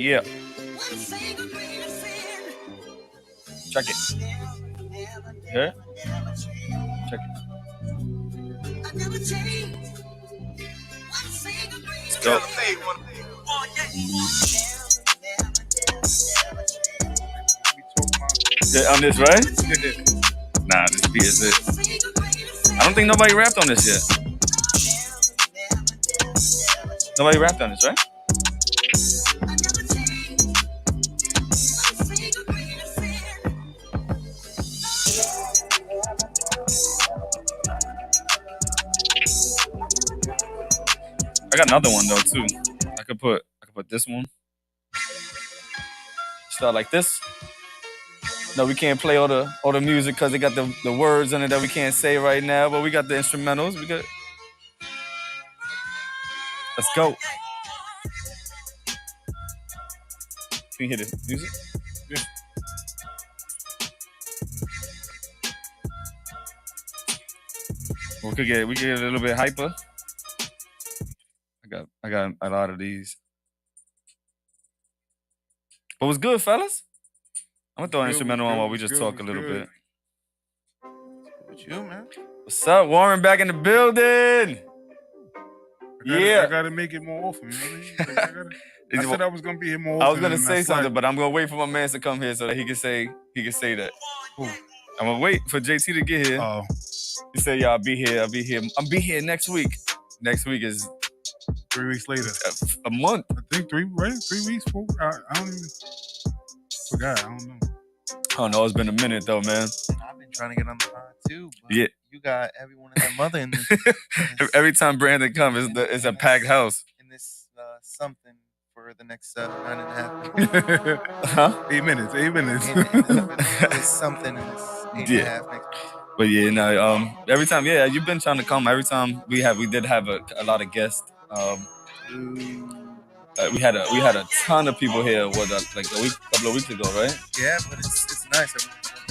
Yeah. Check it. Yeah? Check it. Let's go. Yeah, on this, right? Nah, this beat is it. I don't think nobody rapped on this yet. Nobody rapped on this, right? I got another one though too. I could put this one. Start like this. No, we can't play all the music because they got the words in it that we can't say right now. But we got the instrumentals. We got. Let's go. Can you hear the music? Yeah. We could get a little bit hyper. I got a lot of these. But what's good, fellas? I'm gonna throw an instrumental on while we just talk a little bit. With you, man. What's up, Warren? Back in the building. I gotta make it more often. You know what I mean? I said I was gonna be here more often. I was gonna say something, but I'm gonna wait for my man to come here so that he can say that. Ooh. I'm gonna wait for JT to get here. Oh. He said, "Yeah, I'll be here. I'll be here next week. Next week is 3 weeks later. A month. I think 3 weeks. 4. I don't even forgot. I don't know. Oh no, it's been a minute though, man. I've been trying to get on the pod too. But yeah. You got everyone and their mother in this. Every time Brandon comes, it's a packed house. In this something for the next 9.5 minutes. Huh? 8 minutes. 8 minutes. It's something in this 8.5 next minutes. But yeah, no. Every time, yeah, you've been trying to come. Every time we did have a lot of guests. We had a ton of people here. Couple of weeks ago, right? Yeah, but it's nice.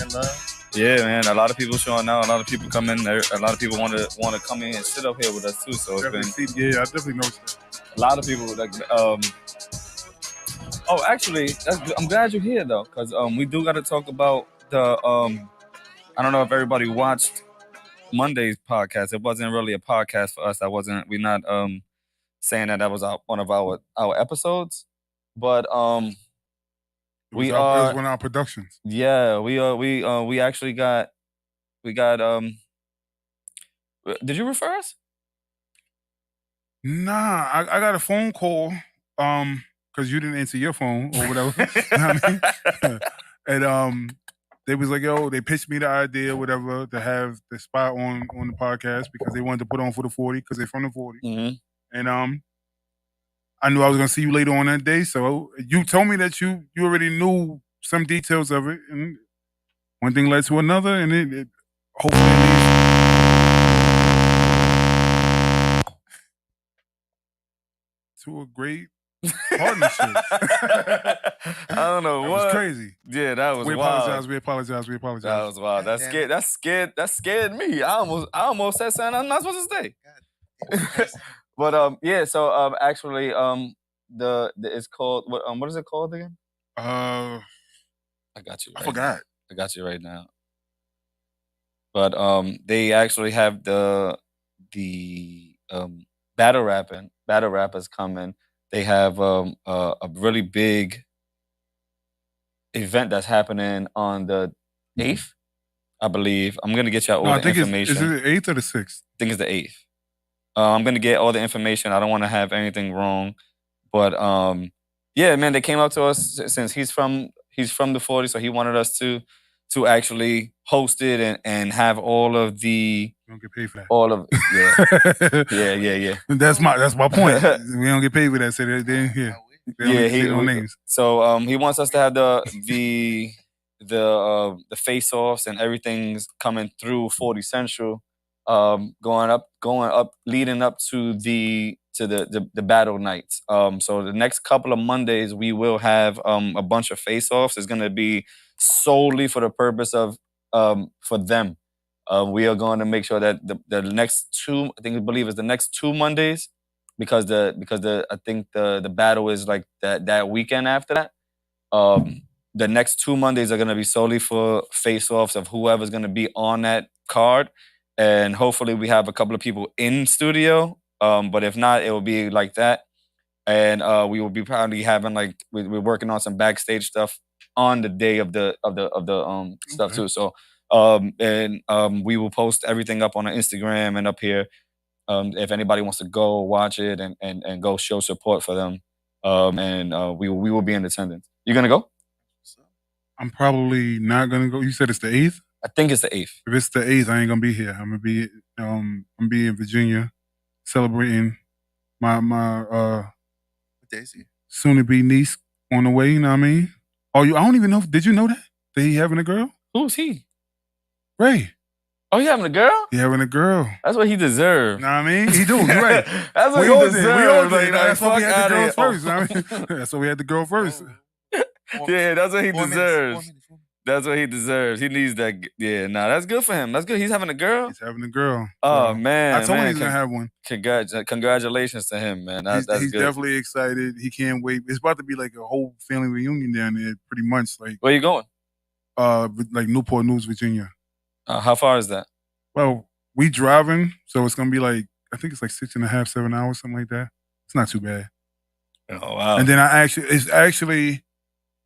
Everyone's love. Yeah, man. A lot of people showing out. A lot of people come in. A lot of people want to come in and sit up here with us too. So I definitely noticed that. A lot of people like. Oh, actually, I'm glad you're here though, because we do got to talk about the. I don't know if everybody watched Monday's podcast. It wasn't really a podcast for us. We're not saying that was one of our episodes, but it was one of our productions. Yeah, we actually got did you refer us? Nah, I got a phone call because you didn't answer your phone or whatever. You know what I mean? And they was like, yo, they pitched me the idea, whatever, to have the spot on the podcast because they wanted to put on for the 40 because they're from the 40. Mm-hmm. And I knew I was gonna see you later on that day, so you told me that you already knew some details of it, and one thing led to another, and it hopefully leads to a great partnership. I don't know that what. was crazy. Yeah, that was we wild. We apologize. That was wild. That scared me. I almost said something I'm not supposed to say. But yeah, so actually it's called what is it called again? I got you. I forgot. I got you right now. But they actually have the battle rappers coming. They have a really big event that's happening on the 8th, I believe. I'm gonna get y'all all the information. Is it the 8th or the 6th? I think it's the 8th. I'm gonna get all the information. I don't want to have anything wrong, but yeah, man, they came up to us since he's from the 40, so he wanted us to actually host it and have all of the. We don't get paid for that. All of yeah. That's my point. We don't get paid for that. So they didn't hear. Names. So he wants us to have the face-offs and everything's coming through 40Central. Going up, leading up to the battle nights. So the next couple of Mondays we will have a bunch of face-offs. It's gonna be solely for the purpose of for them. We are going to make sure that the next two, I believe it's the next 2 Mondays, because I think the battle is like that weekend after that. The next 2 Mondays are gonna be solely for face-offs of whoever's gonna be on that card, and hopefully we have a couple of people in studio. But if not, it will be like that, and we will be probably having like we're working on some backstage stuff on the day of the stuff too. So we will post everything up on our Instagram and up here. If anybody wants to go watch it and go show support for them, we will be in attendance. You gonna go? I'm probably not gonna go. You said it's the 8th? I think it's the 8th. If it's the 8th, I ain't gonna be here. I'm gonna be in Virginia celebrating my soon to be niece on the way, you know what I mean? I don't even know. Did you know that he having a girl? Who's he? Ray. Oh, he having a girl? He having a girl. That's what he deserves. Know what I mean? He do. You're right. That's what we he all deserves. Did. We all did. Like, That's why we had the girls outta first. I mean, that's why we had the girl first. Yeah, that's what he deserves. That's what he deserves. He needs that. Yeah, that's good for him. That's good. He's having a girl. He's having a girl. Oh man, I told him he's gonna have one. Congratulations to him, man. That's he's good. Definitely excited. He can't wait. It's about to be like a whole family reunion down there, pretty much. Like, where you going? Like Newport News, Virginia. How far is that? Well, we driving, so it's gonna be like I think it's like 6.5, 7 hours, something like that. It's not too bad. Oh wow! And then it's actually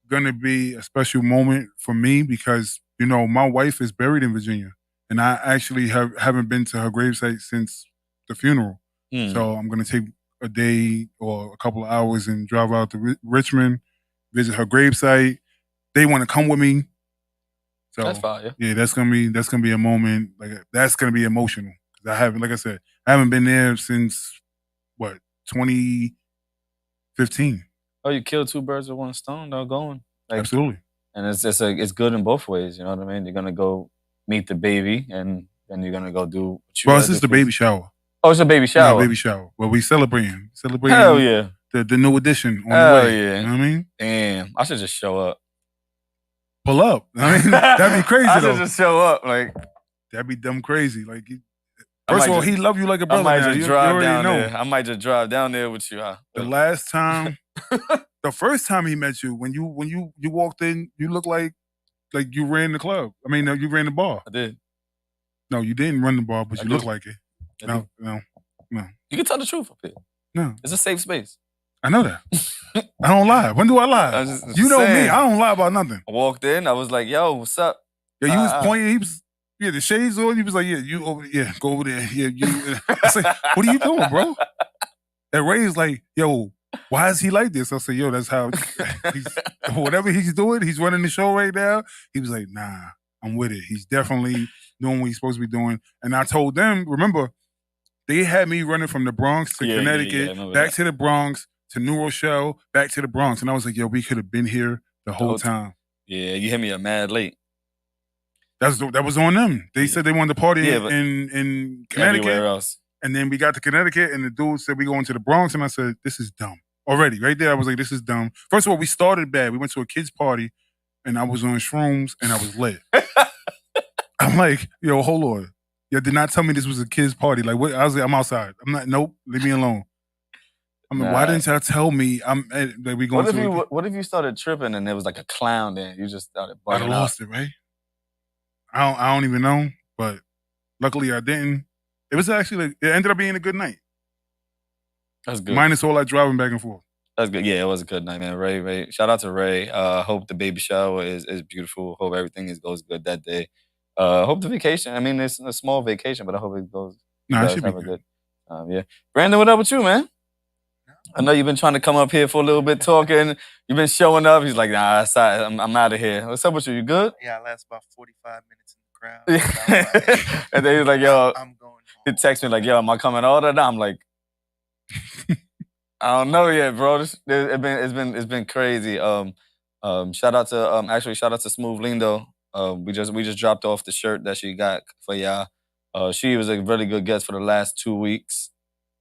gonna be a special moment for me because my wife is buried in Virginia, and I actually haven't been to her gravesite since the funeral. So I'm gonna take a day or a couple of hours and drive out to Richmond, visit her gravesite. They want to come with me. So that's fine. Yeah, that's gonna be a moment that's gonna be emotional because I haven't been there since 2015. Oh, you killed two birds with one stone, though, going. Absolutely. And it's good in both ways, you know what I mean? You're gonna go meet the baby and then you're gonna go do what you This is the baby shower. Oh, it's a baby shower. Yeah, baby shower. Well, we celebrating. Hell yeah. The new edition on Hell the way. Yeah. You know what I mean? Damn. I should just show up. Pull up. I mean, that'd be crazy. I should just show up. That'd be dumb crazy. First of all, he love you like a brother. I might now. just drive down know. there. I might just drive down there with you. Huh? The last time, the first time he met you, when you walked in, you looked like you ran the club. I mean, you ran the bar. I did. No, you didn't run the bar, but you look like it. No. You can tell the truth up here. No. It's a safe space. I know that. I don't lie. When do I lie? You know me. I don't lie about nothing. I walked in. I was like, yo, what's up? Yeah, you was pointing. He was the shades on. He was like, go over there. Yeah, you. I said, what are you doing, bro? And Ray's like, yo, why is he like this? I said, yo, that's how whatever he's doing, he's running the show right now. He was like, nah, I'm with it. He's definitely doing what he's supposed to be doing. And I told them, remember, they had me running from the Bronx to Connecticut, back to the Bronx, to New Rochelle, back to the Bronx. And I was like, yo, we could have been here the whole time. Yeah, you hit me up mad late. That was on them. They said they wanted to party in Connecticut. Everywhere else. And then we got to Connecticut, and the dude said we going to the Bronx, and I said, this is dumb. Already, right there, I was like, this is dumb. First of all, we started bad. We went to a kid's party, and I was on shrooms, and I was lit. I'm like, yo, hold on. You did not tell me this was a kid's party. Like, what? I was like, I'm outside. I'm not. Nope. Leave me alone. I'm like, why didn't y'all tell me? That we going to? What if you started tripping and there was like a clown there? You just started bugging I'd have lost it, right? I don't even know, but luckily I didn't. It was actually it ended up being a good night. That's good. Minus all that driving back and forth. That's good. Yeah, it was a good night, man. Ray. Shout out to Ray. Hope the baby shower is beautiful. Hope everything goes good that day. Hope the vacation. I mean, it's a small vacation, but I hope it goes. No, it should be good. Yeah. Brandon, what up with you, man? I know you've been trying to come up here for a little bit talking. You've been showing up. He's like, nah, I'm out of here. What's up with you? You good? Yeah, I last about 45 minutes in the crowd. And then he's like, yo, I'm going home. He texts me like, yo, am I coming all the time? I'm like, I don't know yet, bro. It's been crazy. Shout out to Smooth Lindo. We just dropped off the shirt that she got for y'all. She was a really good guest for the last 2 weeks.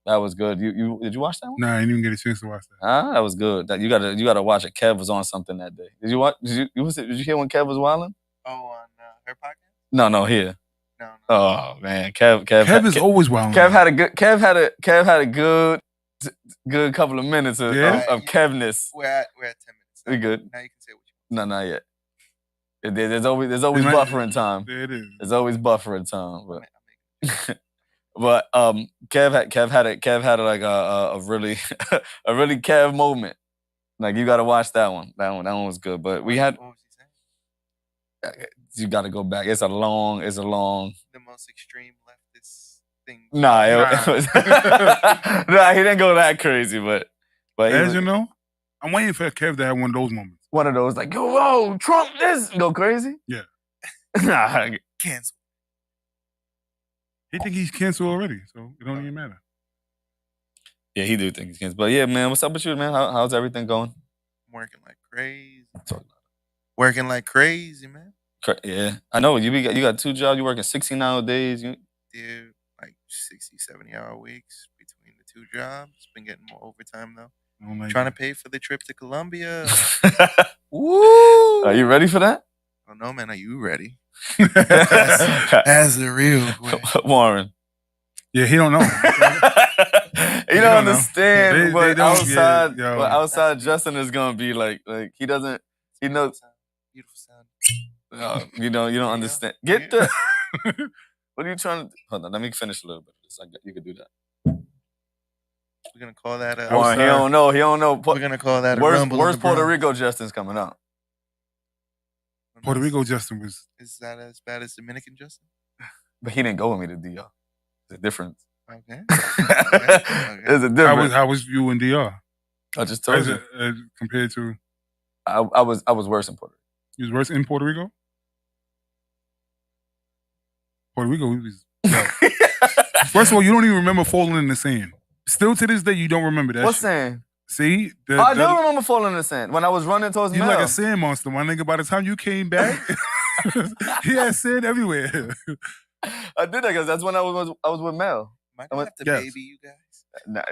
That was good. You did you watch that one? No, I didn't even get a chance to watch that. That was good. You gotta watch it. Kev was on something that day. Did you watch? Did you hear when Kev was wilding? Oh, on her podcast? No, here. No. Oh man, Kev is always wilding. Kev had a good good couple of minutes of Kevness. We're at 10 minutes. We good. Now you can say what you want. No, not yet. There's always buffering time. There it is. There's always buffering time, but Kev had like a really a really Kev moment. Like you got to watch that one. That one was good. But we had. What was he saying? You got to go back. It's a long. The most extreme leftist thing. Nah, it was. Nah, he didn't go that crazy, but as you know, I'm waiting for Kev to have one of those moments. One of those like, whoa, Trump this, go crazy. Yeah. Nah, cancel. He think he's canceled already, so it don't even matter. Yeah, he do think he's canceled. But yeah, man, what's up with you, man? How's everything going? I'm working like crazy. Working like crazy, man. Yeah, I know. You got 2 jobs. You working 16-hour days. Dude, like 60, 70-hour weeks between the 2 jobs. Been getting more overtime though. Trying to pay for the trip to Colombia. Woo! Are you ready for that? Oh no, man. Are you ready? As the real Warren. Yeah, he don't know. He don't understand what outside. Yeah, what outside Justin is gonna be like he doesn't. He knows. Beautiful sound. You don't understand. Get the. What are you trying to? Hold on. Let me finish a little bit of this. You could do that. We're gonna call that a. Warren, he don't know. We're gonna call that a rumble. Where's Puerto Rico Justin's coming out? Puerto Rico Justin was. Is that as bad as Dominican Justin? But he didn't go with me to DR. There's a difference. Okay. There's a difference. How was you in DR? I just told you. Compared to. I was worse in Puerto Rico. You was worse in Puerto Rico? Puerto Rico was. First of all, you don't even remember falling in the sand. Still to this day, you don't remember that. What shit. sand? See? I do remember falling in the sand when I was running towards you Mel. like a sand monster, my nigga. By the time you came back, he had sand everywhere. I did that because that's when I was with Mel. Am I gonna have to baby you guys? Nah,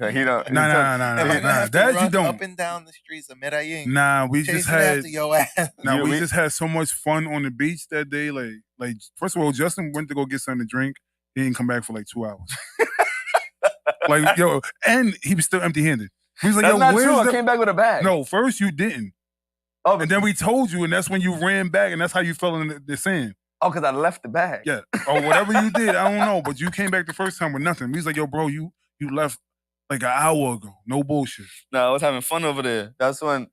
he don't. Nah. That you don't. Up and down the streets of Medellin. Nah, we just had. After your ass. Nah, we just had so much fun on the beach that day. Like first of all, Justin went to go get something to drink. He didn't come back for like 2 hours. Like yo, and he was still empty-handed. He was like, that's yo, not where's true. I came back with a bag. No, first you didn't. Oh, and then we told you, and that's when you ran back, and that's how you fell in the sand. Oh, because I left the bag. Yeah. Or whatever you did, I don't know. But you came back the first time with nothing. He's like, yo, bro, you left like an hour ago. No bullshit. No, I was having fun over there. That's when. Yeah,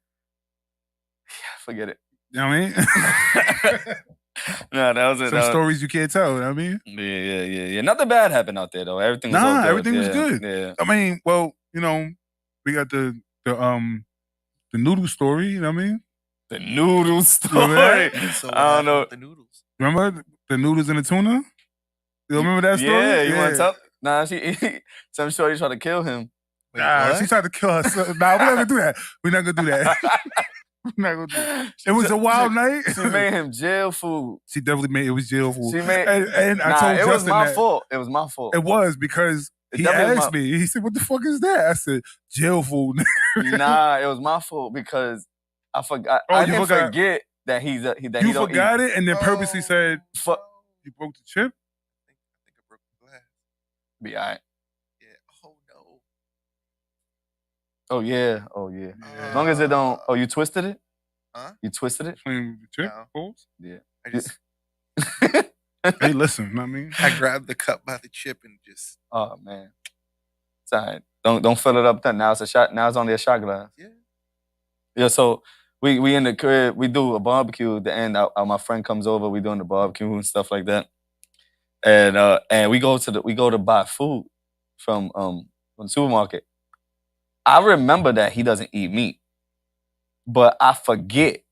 forget it. You know what I mean? No, that was it. Some stories you can't tell. You know what I mean? Yeah. Nothing bad happened out there though. Everything was all good. Everything was good. Yeah. I mean, well, you know, we got the noodle story. You know what I mean? The noodle story. So I don't know. The noodles. Remember the noodles and the tuna? You remember that story? Yeah, you want to tell? Nah, some shorty tried to kill him. Wait, nah, she tried to kill herself. Nah, we're not gonna do that. We're not gonna do that. We're not gonna do that. It was a wild night. She made him jail food. She definitely made it was jail food. She made, and I told Justin it was my that. fault. It was my fault. It was because he asked me. He said, "What the fuck is that?" I said, "Jail food." Nah, it was my fault because I forgot. I didn't forget that he's that you he don't forgot eat. It and then purposely said, "Fuck." You broke the chip. I think I broke the glass. Be alright. Yeah. Oh no. Oh yeah. As long as it don't. Oh, you twisted it. Huh? You twisted it. Playing with the chip balls. Yeah. I just. Hey, listen. You know what I mean, I grabbed the cup by the chip and just. Oh man. It's alright. Don't fill it up. Then now it's a shot. Now it's only a shot glass. Yeah. Yeah. So we in the crib. We do a barbecue. At the end, my friend comes over. We doing the barbecue and stuff like that. And we go to buy food from the supermarket. I remember that he doesn't eat meat, but I forget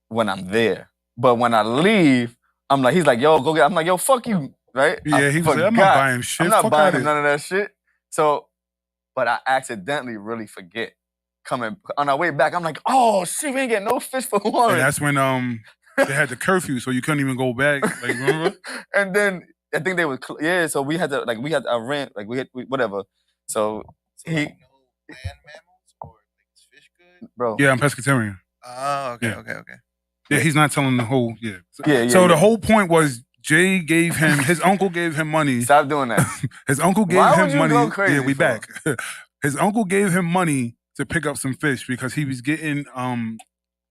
when I'm there. But when I leave, I'm like, he's like, yo, go get. I'm like, yo, fuck you, right? Yeah, he was like, I'm not buying shit. I'm not buying none of that shit. So, but I accidentally really forget. Coming on our way back, I'm like, oh shit, we ain't getting no fish for Warren. And that's when they had the curfew, so you couldn't even go back. Like, remember? And then I think they were so we had to I rent whatever. So he land mammals or like fish good? Bro. Yeah, I'm pescatarian. Oh, okay, Yeah. okay. Yeah, he's not telling the whole. Yeah. Yeah. So the whole point was Jay gave him, his uncle gave him money. Stop doing that. His uncle gave Why him would you money. go crazy Yeah, we for? back. His uncle gave him money to pick up some fish because he was getting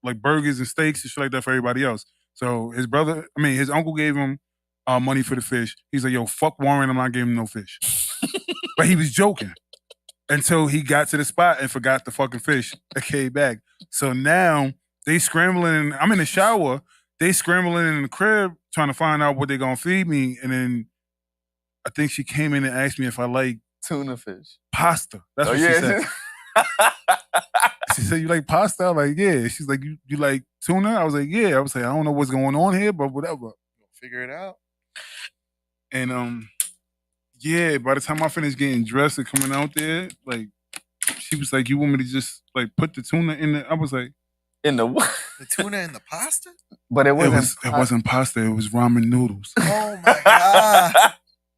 like burgers and steaks and shit like that for everybody else. So his uncle gave him money for the fish. He's like, yo, fuck Warren, I'm not giving him no fish. But he was joking until he got to the spot and forgot the fucking fish and came back. So now they scrambling. I'm in the shower. They scrambling in the crib trying to find out what they're going to feed me. And then I think she came in and asked me if I like tuna fish. Pasta. That's what she said. She said, you like pasta? I'm like, yeah. She's like, you like tuna? I was like, yeah. I was like, I don't know what's going on here, but whatever. We'll figure it out. And yeah, by the time I finished getting dressed and coming out there, like, she was like, you want me to just like put the tuna in the, I was like, in the what? The tuna in the pasta? But it wasn't pasta, it was ramen noodles. Oh my God.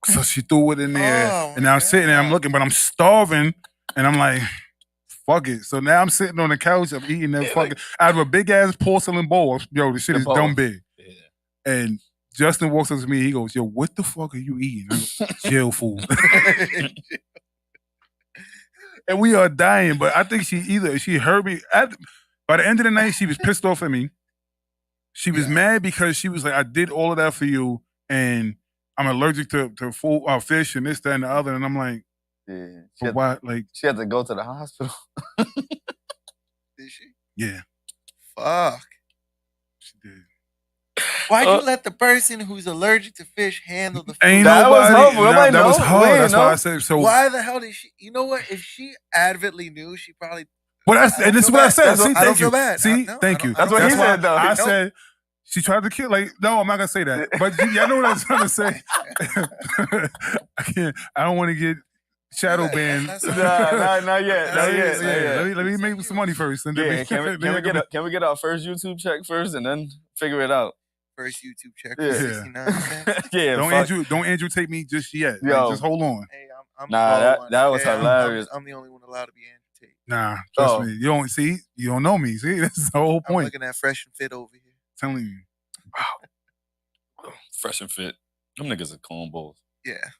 So she threw it in there. And now I'm sitting there, I'm looking, but I'm starving. And I'm like, fuck it. So now I'm sitting on the couch, I'm eating that fucking, out of a big ass porcelain bowl. Yo, this shit is dumb big. Yeah. And Justin walks up to me, he goes, yo, what the fuck are you eating? I go, jail food. And we are dying, but I think she heard me. By the end of the night, she was pissed off at me. She was mad because she was like, I did all of that for you, and I'm allergic to food, fish and this, that, and the other. And I'm like, but why? Like, she had to go to the hospital. Did she? Yeah. Fuck. She did. Why'd you let the person who's allergic to fish handle the food? Ain't that nobody, was her. that was her. That's why I said so. Why the hell did she? You know what? If she adamantly knew, she probably. Well, and this is what I said. See, I don't feel bad. See, thank you. That's what he said, though. I said she tried to kill. Like, no, I'm not gonna say that. But y'all know what I'm trying to say. I can't. I don't want to get shadow banned. Not yet. Not yet. Let me make some money first. And then can we get our first YouTube check first and then figure it out? First YouTube check for 69 cents. Yeah. Don't Andrew take me just yet. Yo. Like, just hold on. Hey, I'm that was hilarious. I'm the only one allowed to be Andrew Tate. Nah, trust me. You don't know me. See, this is the whole point. I'm looking at Fresh and Fit over here. Telling you. Wow. Fresh and Fit. Them niggas are cornballs. Yeah.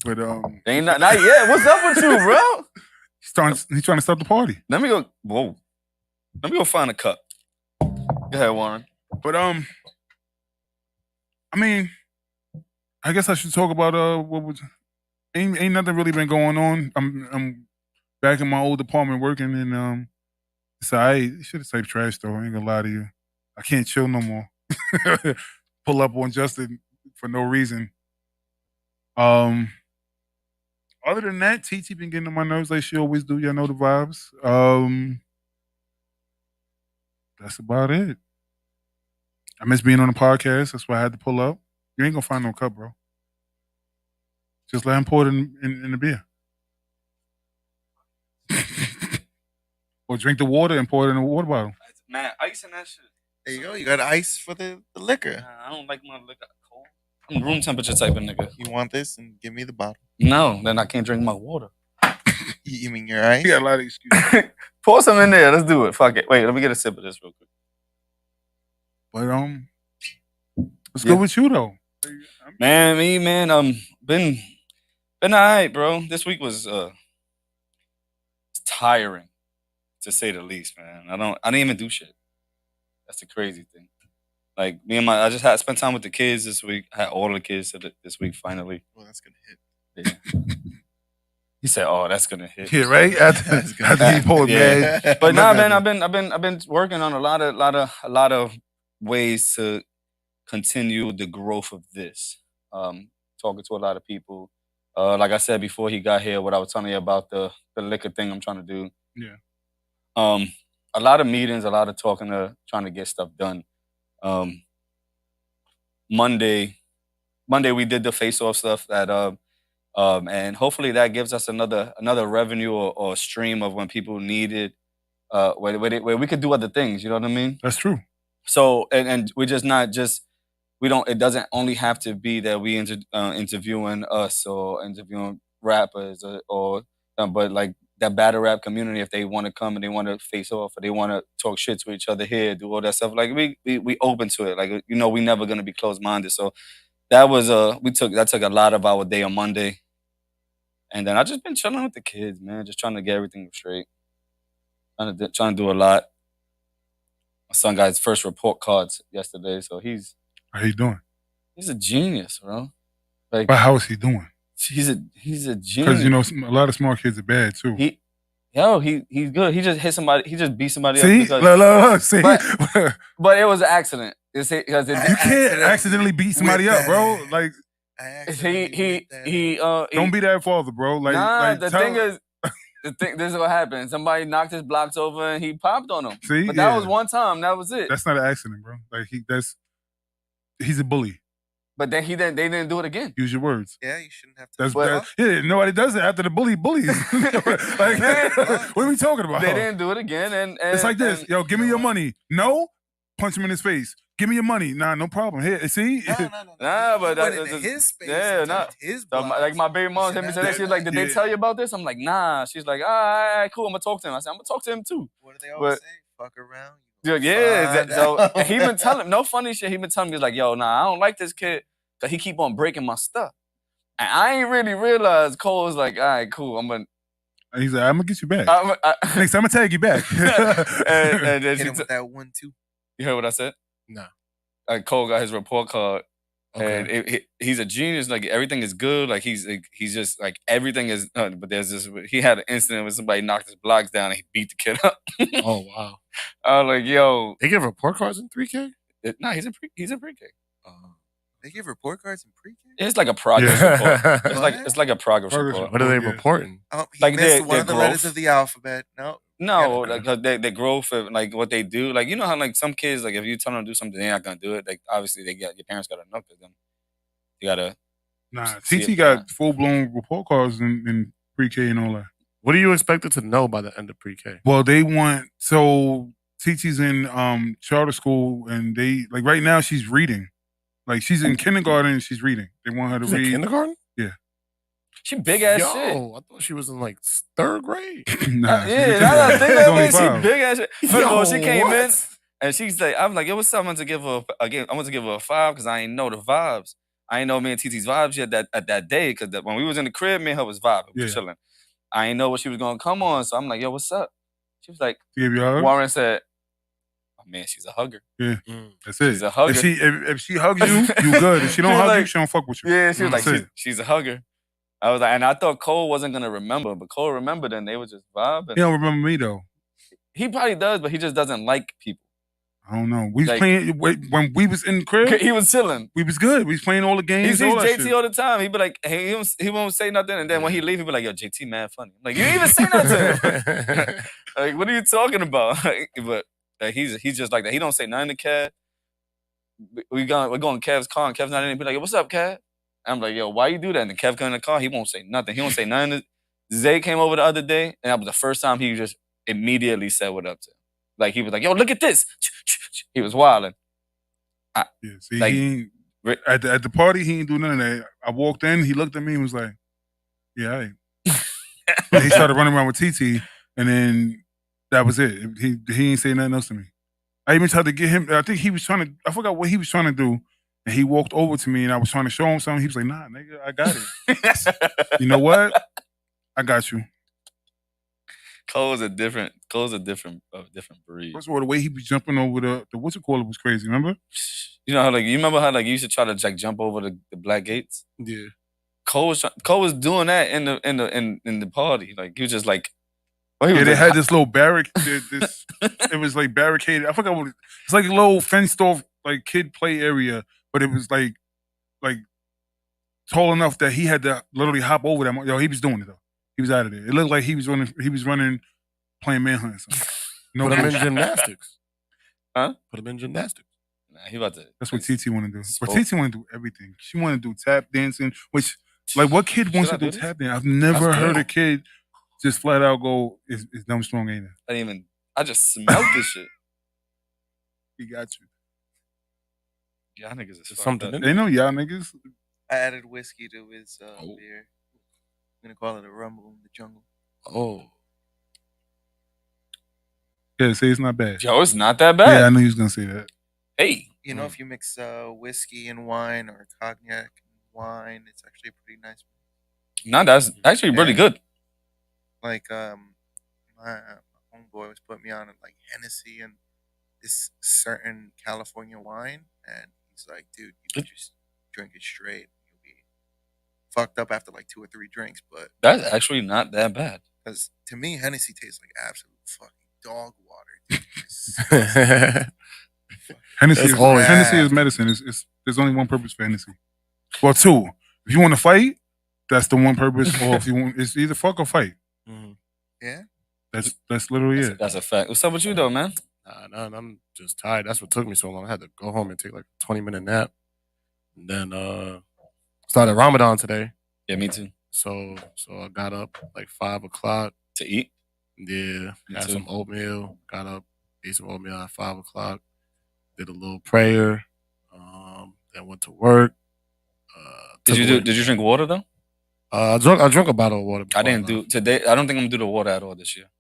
But they ain't not yet. What's up with you, bro? He's trying to start the party. Let me go find a cup. Go ahead, Warren. But I mean, I guess I should talk about what was ain't nothing really been going on. I'm back in my old apartment working, and so I should have said trash though. I ain't gonna lie to you. I can't chill no more. Pull up on Justin for no reason. Other than that, TT been getting on my nerves like she always do. Y'all know the vibes. That's about it. I miss being on the podcast. That's why I had to pull up. You ain't gonna find no cup, bro. Just let him pour it in the beer. Or drink the water and pour it in a water bottle. Man, ice in that shit. There you go. You got ice for the liquor. Nah, I don't like my liquor cold. I'm room temperature type of nigga. You want this? And give me the bottle. No, then I can't drink my water. You mean your ice? You got a lot of excuses. Pour some in there. Let's do it. Fuck it. Wait, let me get a sip of this real quick. But what's good with you though? Man, been alright, bro. This week was tiring, to say the least, man. I didn't even do shit. That's the crazy thing. Like I just had spent time with the kids this week. I had all the kids this week finally. Well, that's gonna hit. Yeah. He said, "Oh, that's gonna hit." Yeah, right. After he pulled, man. But nah, man, I've been working on a lot of ways to continue the growth of this. Talking to a lot of people. Like I said before he got here, what I was telling you about the liquor thing I'm trying to do. Yeah. A lot of meetings, a lot of talking, trying to get stuff done. Monday we did the face-off stuff that and hopefully that gives us another revenue or stream of when people need it, where we could do other things. You know what I mean? That's true. So and we're just not just we don't. It doesn't only have to be that we interviewing us or interviewing rappers or but like that battle rap community, if they want to come and they want to face off or they want to talk shit to each other here, do all that stuff, like we open to it. Like, you know, we never gonna be closed minded. So that was that took a lot of our day on Monday. And then I just been chilling with the kids, man, just trying to get everything straight. Trying to do a lot. My son got his first report cards yesterday, so how he doing? He's a genius, bro. Like, but how is he doing? He's a genius. Because you know a lot of smart kids are bad too. He's good. He just hit somebody. He just beat somebody see? up. See, but it was an accident. You can't accidentally beat somebody up, bro. Like he don't be that father, bro. Like, the thing is. This is what happened. Somebody knocked his blocks over and he popped on him. See, but that was one time. That was it. That's not an accident, bro. Like he's a bully. But then they didn't do it again. Use your words. Yeah, you shouldn't have to. Yeah, nobody does it after the bullies. Like, what are we talking about? They didn't do it again, and it's like this. Yo, give me your money. No, punch him in his face. Give me your money. Nah, no problem. Here, see? No. Nah, but that's his space. Yeah, not his. So, like my baby mom hit me today. She's like, "Did they tell you about this?" I'm like, "Nah." She's like, "All right, cool. I'm gonna talk to him." I said, "I'm gonna talk to him too." What do they always say? Fuck around. So he been telling no funny shit. He been telling me like, "Yo, nah, I don't like this kid because he keep on breaking my stuff." And I ain't really realized Cole was like, "All right, cool. I'm gonna." And he's like, "I'm gonna get you back. Next time I'm gonna tag you back." and then hit him with that 1-2. You heard what I said? No. Cole got his report card, okay. And he's a genius. Like everything is good. Like he's just like everything is. But there's this. He had an incident where somebody knocked his blocks down and he beat the kid up. Oh wow! I was like, yo, they give report cards in 3K? No, he's in pre-K. They give report cards in pre-K? It's like a progress report. It's like a progress report. What are they reporting? He like missed one of the letters of the alphabet. No, like the growth of like what they do. Like, you know how like some kids, like if you tell them to do something, they're not gonna do it. Like obviously your parents gotta know because then you gotta. Nah, TT got full blown report cards in pre-K and all that. What are you expected to know by the end of pre-K? Well, they want TT's in charter school and they like right now she's reading. Like she's in kindergarten and she's reading. They want her to read. In kindergarten? Yeah. She big ass shit. I thought she was in like 3rd grade. Nah, she big ass shit. First of all, she came in and she's like, I'm like, yo, what's up? I want to give her a 5 because I ain't know the vibes. I ain't know me and TT's vibes yet at that day because when we was in the crib, me and her was vibing, we was chilling. I ain't know what she was gonna come on, so I'm like, yo, what's up? She was like, give you a hug? Warren said, oh man, she's a hugger. Yeah, that's it. She's a hugger. If she hugs you, you good. If she don't hug you, she don't fuck with you. Yeah, she was like, she's a hugger. I was like, and I thought Cole wasn't gonna remember, but Cole remembered and they were just vibing. He don't remember me though. He probably does, but he just doesn't like people. I don't know. We was playing when we was in the crib. He was chilling. We was good. We was playing all the games. He sees JT all the time. He be like, hey, he won't say nothing, and then when he leave, he be like, yo, JT, mad funny. I'm like, you didn't even say nothing to him. Like, what are you talking about? But he's just like that. He don't say nothing to Kev. We're going to Kev's car, and Kev's not in. He be like, yo, what's up, Kev? I'm like, yo, why you do that? And Kev come in the car, he won't say nothing. He won't say nothing. Zay came over the other day, and that was the first time he just immediately said what up to him. Like, he was like, yo, look at this. He was wilding. See, he at the party, he ain't do none of that. I walked in, he looked at me and was like, yeah, all right. He started running around with TT, and then that was it. He ain't say nothing else to me. I even tried to get him, I think he was trying to, I forgot what he was trying to do. And he walked over to me and I was trying to show him something. He was like, nah, nigga, I got it. You know what? I got you. Cole's a different breed. First of all, the way he was jumping over the what's it called was crazy, remember? You know how you remember how you used to try to like jump over the black gates? Yeah. Cole was doing that in the party. Like he was just like they had this little it was like barricaded. I forgot what it's like a little fenced off like kid play area, but it was like tall enough that he had to literally hop over that. Yo, he was doing it though. He was out of there. It looked like he was running, playing manhunt or something. No, put him in gymnastics. Huh? Put him in gymnastics. Nah, he about to. That's what TT want to do. But TT want to do everything. She want to do tap dancing, which like what kid wants to do tap dancing? I've never heard a kid just flat out go, "Is dumb strong, ain't it?" I just smelled this shit. He got you. Y'all niggas is something. They know y'all niggas. I added whiskey to his beer. I'm gonna call it a rumble in the jungle. Oh, Yeah, say it's not bad. Yo, it's not that bad. Yeah, I knew he was gonna say that. Hey. You know, if you mix whiskey and wine or cognac and wine, it's actually pretty nice. No, that's actually really good. Like my homeboy was putting me on like Hennessy and this certain California wine, and he's like, dude, you can just drink it straight. You'll be fucked up after like 2 or 3 drinks, but that's actually not that bad. Because to me, Hennessy tastes like absolute fucking dog water. Hennessy is medicine. There's only one purpose for Hennessy. Well, 2. If you want to fight, that's the one purpose. Or if you want, it's either fuck or fight. Mm-hmm. Yeah, that's literally it. That's a fact. What's up with you though, man? Nah, I'm just tired. That's what took me so long. I had to go home and take like a 20-minute nap, and then started Ramadan today. Yeah, me too. So I got up like 5 o'clock to eat. Yeah, had some oatmeal. Got up, ate some oatmeal at 5 o'clock. Did a little prayer. Then went to work. Did you drink water though? I drank a bottle of water. I didn't do today. I don't think I'm gonna do the water at all this year.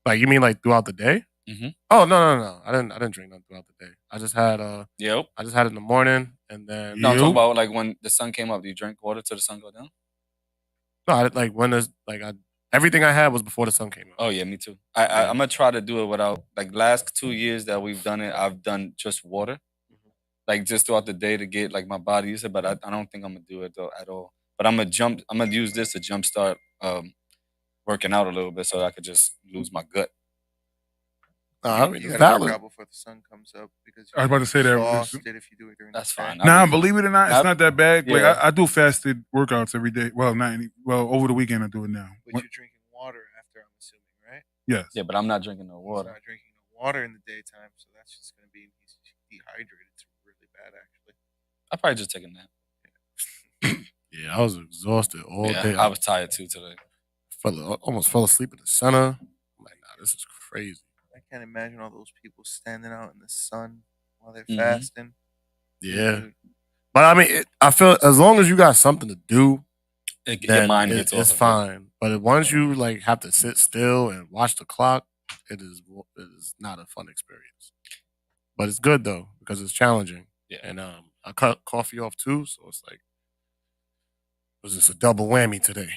Like you mean like throughout the day? Mm-hmm. Oh no! I didn't drink nothing throughout the day. I just had Yep. I just had it in the morning and then. No, I'm talking about like when the sun came up. Do you drink water till the sun go down? No, everything I had was before the sun came up. Oh yeah, me too. I'm gonna try to do it without like last 2 years that we've done it. I've done just water, like just throughout the day to get like my body used to. But I don't think I'm gonna do it though at all. But I'm gonna use this to jumpstart working out a little bit so I could just lose my gut. I mean, you gotta work out before the sun comes up because I was about to say that. If you do it during that's fine. Nah, believe it or not, it's not that bad. Yeah. Like I do fasted workouts every day. Well, over the weekend I do it now. But you're drinking water after, I'm assuming, right? Yes. Yeah, but I'm not drinking no water. He's not drinking no water in the daytime, so that's just gonna be he's dehydrated. It's really bad, actually. I probably just take a nap. Yeah, I was exhausted all day. I was tired too today. Almost fell asleep in the center. I'm like, nah, this is crazy. I can't imagine all those people standing out in the sun while they're fasting. Yeah. But I mean, I feel as long as you got something to do, your mind gets off. It's fine. But once you like have to sit still and watch the clock, it is not a fun experience. But it's good though because it's challenging. Yeah. And I cut coffee off too, so it's like it was just a double whammy today.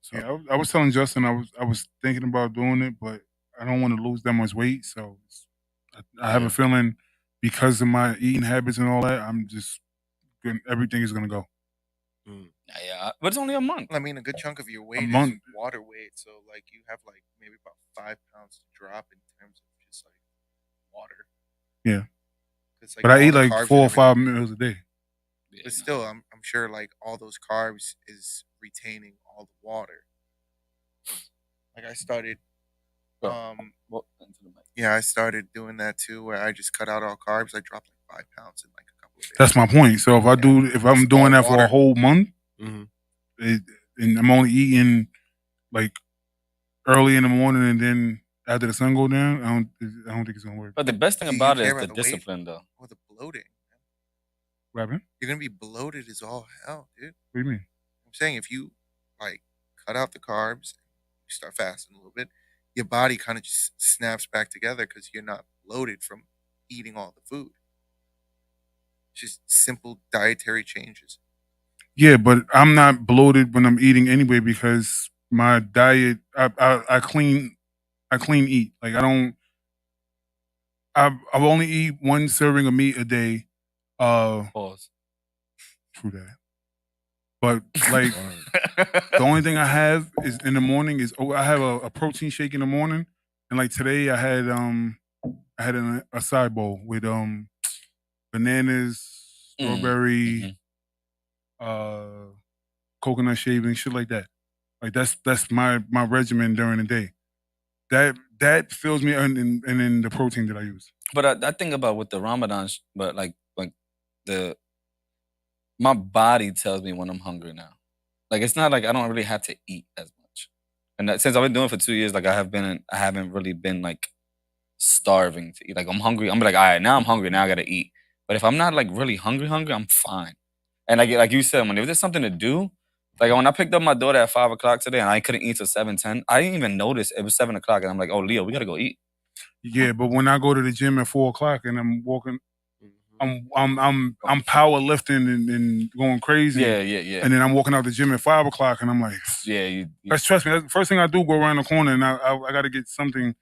So. Yeah, I was telling Justin I was thinking about doing it, but I don't want to lose that much weight. So I have a feeling because of my eating habits and all that, I'm just everything is gonna go. Yeah, but it's only a month. I mean, a good chunk of your weight is water weight, so like you have like maybe about 5 pounds to drop in terms of just like water. Yeah, like, but I eat like 4 or 5 meals a day. Yeah, but still, I'm sure like all those carbs is retaining all the water. Like I started, I started doing that too, where I just cut out all carbs. I dropped like 5 pounds in like a couple of days. That's my point. So if I'm doing that for a whole month, and I'm only eating like early in the morning and then after the sun go down, I don't think it's gonna work. But the best thing about it is the discipline, though. Or the bloating. What happened? You're gonna be bloated as all hell, dude. What do you mean? I'm saying if you like cut out the carbs, you start fasting a little bit, your body kind of just snaps back together because you're not bloated from eating all the food. Just simple dietary changes. Yeah, but I'm not bloated when I'm eating anyway because my diet, I clean eat. Like I've only eat 1 serving of meat a day. Pause. True that. But like the only thing I have is in the morning is I have a protein shake in the morning, and like today I had an acai bowl with bananas, strawberry, coconut shaving, shit like that. Like that's my regimen during the day. That fills me and then the protein that I use. But I think about with the Ramadan, but like my body tells me when I'm hungry now. Like it's not like I don't really have to eat as much. And since I've been doing it for 2 years, like I haven't really been like starving to eat. Like I'm hungry, I'm like, all right, now I'm hungry, now I gotta eat. But if I'm not like really hungry, I'm fine. And like you said, when if there's something to do, like when I picked up my daughter at 5 o'clock today and I couldn't eat till 7:10, I didn't even notice it was 7 o'clock, and I'm like, oh, Leo, we gotta go eat. Yeah, but when I go to the gym at 4:00 and I'm walking, I'm power lifting and going crazy. Yeah. And then I'm walking out the gym at 5:00 and I'm like, Yeah, that's, trust me, that's the first thing I do, go around the corner and I got to get something